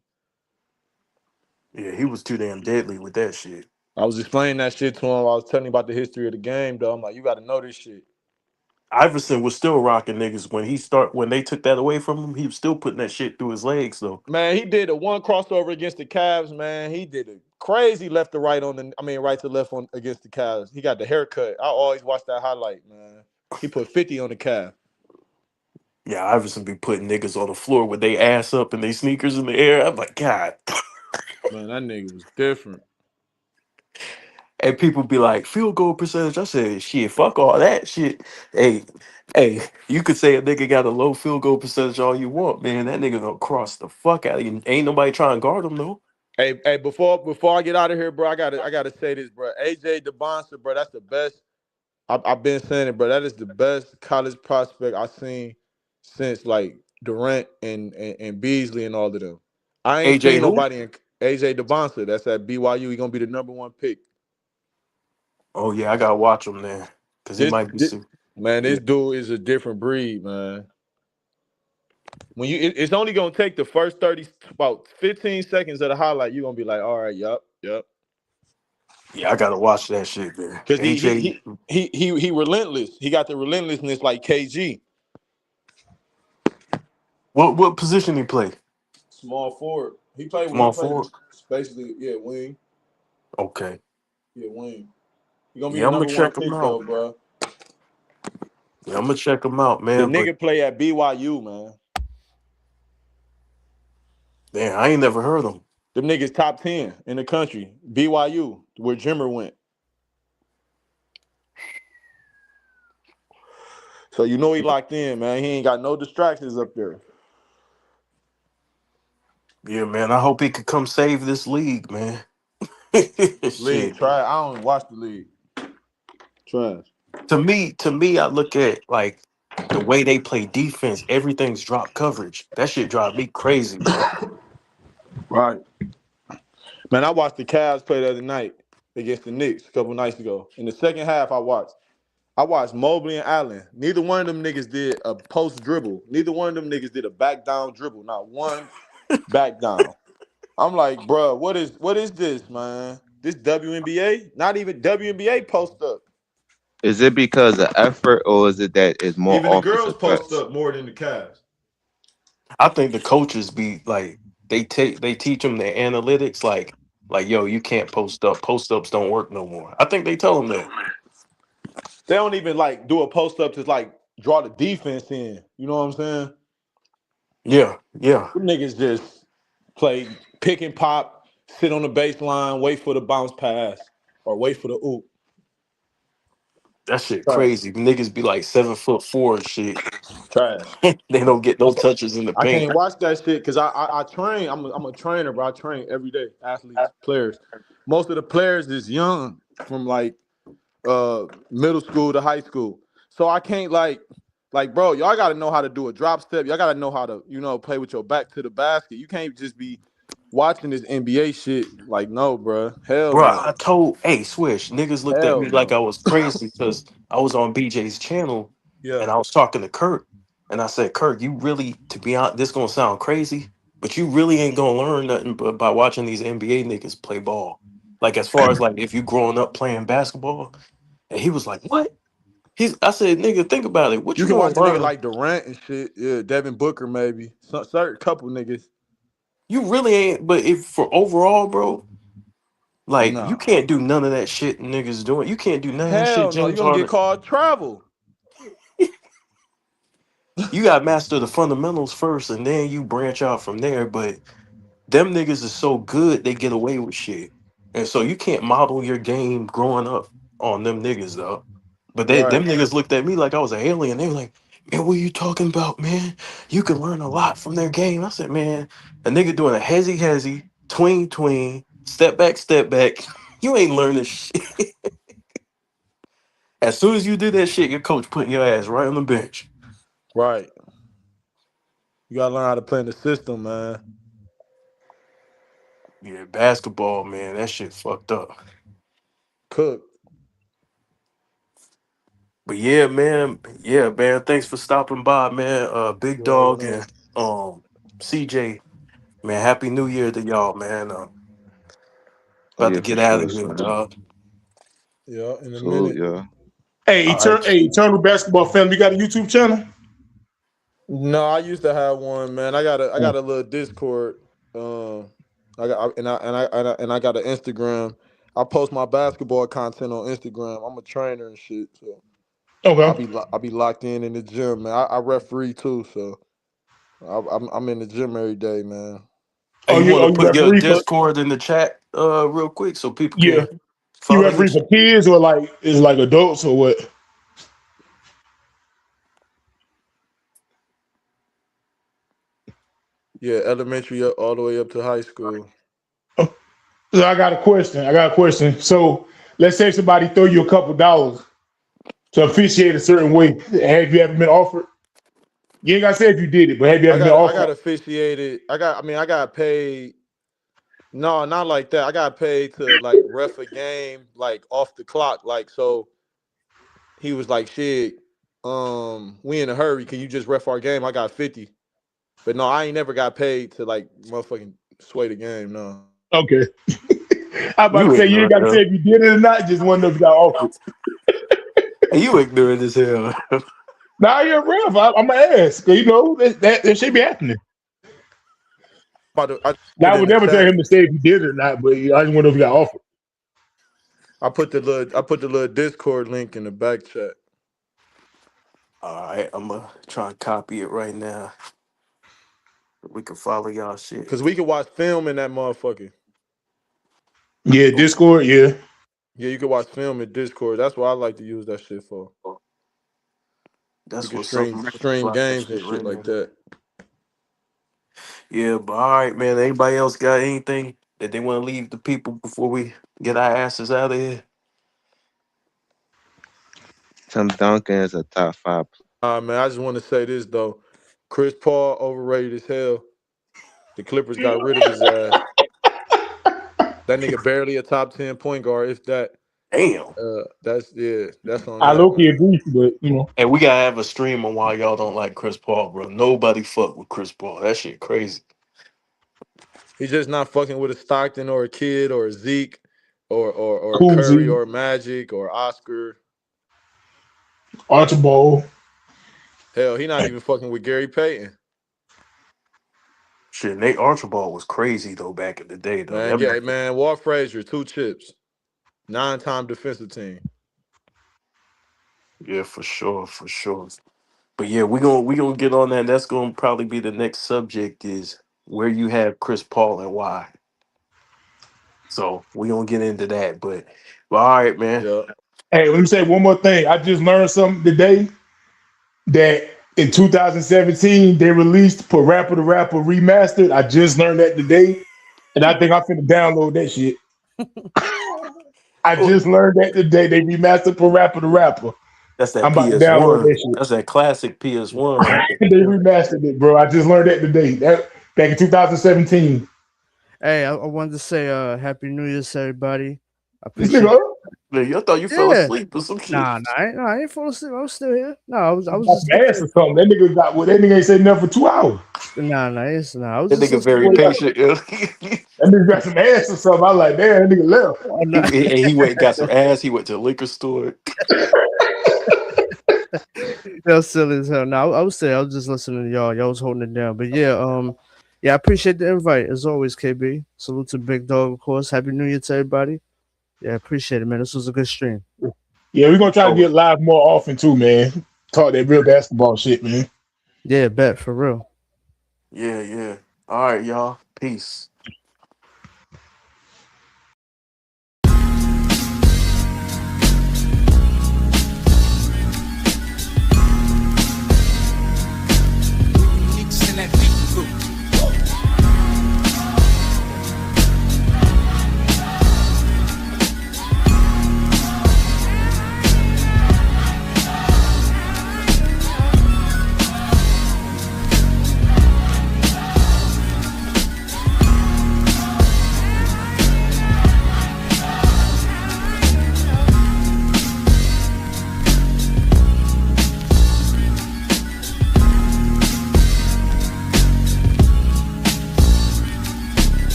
Yeah, he was too damn deadly with that shit. I was explaining that shit to him. I was telling him about the history of the game, though. I'm like, you got to know this shit. Iverson was still rocking niggas when they took that away from him. He was still putting that shit through his legs though. Man, he did a one crossover against the Cavs, man. He did a crazy left to right right to left on against the Cavs. He got the haircut. I always watch that highlight, man. He put 50 on the Cavs. Yeah, Iverson be putting niggas on the floor with they ass up and they sneakers in the air. I'm like, God. Man, that nigga was different. And people be like, field goal percentage. I said, shit, fuck all that shit. Hey, you could say a nigga got a low field goal percentage all you want, man. That nigga gonna cross the fuck out of you. Ain't nobody trying to guard him though. Hey, before I get out of here, bro, I gotta say this, bro. AJ DeBonster, bro, that's the best. I've been saying it, bro. That is the best college prospect I've seen since like Durant and Beasley and all of them. I ain't AJ seen who? nobody in AJ DeBonster. That's at BYU. He gonna be the number one pick. Oh yeah, I gotta watch him then. Cause he might be This dude is a different breed, man. When it's only gonna take the first about 15 seconds of the highlight, you're gonna be like, all right, yup. Yeah, I gotta watch that shit, man. Because AJ, he relentless. He got the relentlessness like KG. what position he play? Small forward. He played Small forward. Basically, yeah, wing. Okay. Yeah, wing. He gonna be Yeah, the I'm number gonna one check him pick out. though, bro. Yeah, I'm gonna check him out, The man. nigga But play at BYU, man. damn, I ain't never heard him. Them niggas top 10 in the country. BYU, where Jimmer went. So you know he locked in, man. He ain't got no distractions up there. Yeah, man. I hope he could come save this league, man. League, Shit. try. I don't watch the league. Trash. To me, I look at like the way they play defense. Everything's drop coverage. That shit drive me crazy, bro. Right. Man, I watched the Cavs play the other night against the Knicks a couple nights ago. In the second half, I watched Mobley and Allen. Neither one of them niggas did a post dribble. Neither one of them niggas did a back down dribble. Not one back down. I'm like, bro, what is this, man? This WNBA? Not even WNBA post up. Is it because of effort, or is it that it's more Even the offensive girls post threats? up more than the Cavs. I think the coaches be like they teach them the analytics. Like yo, you can't post up. Post ups don't work no more. I think they tell them that. They don't even like do a post up to like draw the defense in. You know what I'm saying? Yeah. Them niggas just play pick and pop, sit on the baseline, wait for the bounce pass, or wait for the oop. That shit Trash. crazy. Niggas be like 7'4" and shit. Trash. They don't get no touches in the I paint. can't watch that shit because I train. I'm a trainer, bro. I train every day. Athletes, players. Most of the players is young, from like middle school to high school. So I can't like bro, y'all gotta know how to do a drop step. Y'all gotta know how to, play with your back to the basket. You can't just be watching this NBA shit. Like, no, bro. Hell Bro, no. I told Swish, niggas looked at Hell me like no. I was crazy because I was on BJ's channel Yeah. and I was talking to Kurt. And I said, Kurt, you really, to be honest, this gonna sound crazy, but you really ain't gonna learn nothing but by watching these NBA niggas play ball. Like as far as like if you growing up playing basketball. And he was like, what? I said, nigga, think about it. What You you can gonna watch a nigga learn? like Durant and shit. Yeah, Devin Booker maybe. Certain couple niggas. You really ain't. But if for overall, bro, like you Nah. can't do none of that shit niggas doing. You can't do none of that shit Hell no, you're James gonna Harden. get called travel. You got to master the fundamentals first, and then you branch out from there. But them niggas is so good they get away with shit, and so you can't model your game growing up on them niggas though. But them Right. niggas looked at me like I was an alien. They were like, "Man, what are you talking about, man? You can learn a lot from their game." I said, "Man, a nigga doing a hezzy, tween, step back. You ain't learning shit." As soon as you do that shit, your coach putting your ass right on the bench. Right. You gotta learn how to play in the system, man. Yeah, basketball, man, that shit fucked up. Cook. But yeah, man. Thanks for stopping by, man. Big Dog and CJ, man. Happy New Year to y'all, man. Oh About yeah, to for get out sure, of here, son. dog. Yeah, in a Salute, minute. y'all. Hey, All right. Eternal Basketball Family, you got a YouTube channel? No, I used to have one, man. I got a little Discord. I got and I got an Instagram. I post my basketball content on Instagram. I'm a trainer and shit, so Okay. I'll be locked in the gym, man. I referee too, so I'm in the gym every day, man. Hey, you want to You put your referee for? Discord in the chat, real quick, so people Yeah. can You follow you? referee for kids or like is like adults or what? Yeah, elementary all the way up to high school. So I got a question. So let's say somebody throw you a couple dollars to officiate a certain way. Have you ever been offered? You ain't gotta say if you did it, but have you I ever been got offered? officiated. I got paid. No, not like that. I got paid to like ref a game like off the clock. Like so he was like, shit, we in a hurry. Can you just ref our game? I got 50. But no, I ain't never got paid to like motherfucking sway the game, no. Okay. I'm about You to say you ain't ignorant, gotta say though. if you did it or not, just want to know if you got offered. You ignorant as hell. Nah, you're a ref. I'm gonna ask. 'Cause, you know, that should be happening. I Now, put I in would the never tell chat. him to say if he did it or not, but I just want to know if he got offered. I put the little Discord link in the back chat. All right, I'm gonna try and copy it right now. We can follow y'all shit. Cause we can watch film in that motherfucker. Yeah, Discord, yeah. Yeah, you can watch film in Discord. That's what I like to use that shit for. That's You can what's up. stream Fly that games and shit shit right like now. that. Yeah, but all right, man. Anybody else got anything that they want to leave the people before we get our asses out of here? Tim Duncan is a top 5 Man, I just want to say this though. Chris Paul overrated as hell. The Clippers got rid of his ass. That nigga barely a top 10 point guard. If that, Damn. that's on I that, low key man. agree, but you know. And we gotta have a stream on why y'all don't like Chris Paul, bro. Nobody fuck with Chris Paul. That shit crazy. He's just not fucking with a Stockton or a Kid or a Zeke or a Curry Cousy, or a Magic or Oscar. Archibald. Hell, he not even fucking with Gary Payton. Shit, Nate Archibald was crazy though back in the day, though. Man, yeah, man. Walt Frazier, 2 chips. 9-time defensive team. Yeah, for sure. But yeah, we gonna get on that. That's gonna probably be the next subject is where you have Chris Paul and why. So we gonna get into that. But all right, man. Yeah. Hey, let me say one more thing. I just learned something today that in 2017 they released Parappa the Rapper Remastered. I just learned that today, and I think I'm finna download that shit. I just learned that today. They remastered Parappa the Rapper. That's that I'm about to download PS1. that shit. That's that classic PS1 right They there. remastered it, bro. I just learned that today. That back in 2017. Hey, I wanted to say Happy New Year to everybody. I This appreciate nigga, I thought you fell Yeah. asleep or some shit. Nah, I ain't fall asleep. I was still here. No, I was got just some ass or something. That nigga got what? That nigga ain't said nothing for 2 hours. Nah, I was That just nigga very patient. That nigga got some ass or something. I like, damn, that nigga left. he went and got some ass. He went to the liquor store. That was silly as hell. No, I was just listening to y'all. Y'all was holding it down. But yeah, Yeah, I appreciate the invite as always, KB. Salute to Big Dog, of course. Happy New Year to everybody. Yeah, appreciate it, man. This was a good stream. Yeah, we're gonna try to get live more often too, man. Talk that real basketball shit, man. Yeah, bet for real. Yeah. All right, y'all. Peace.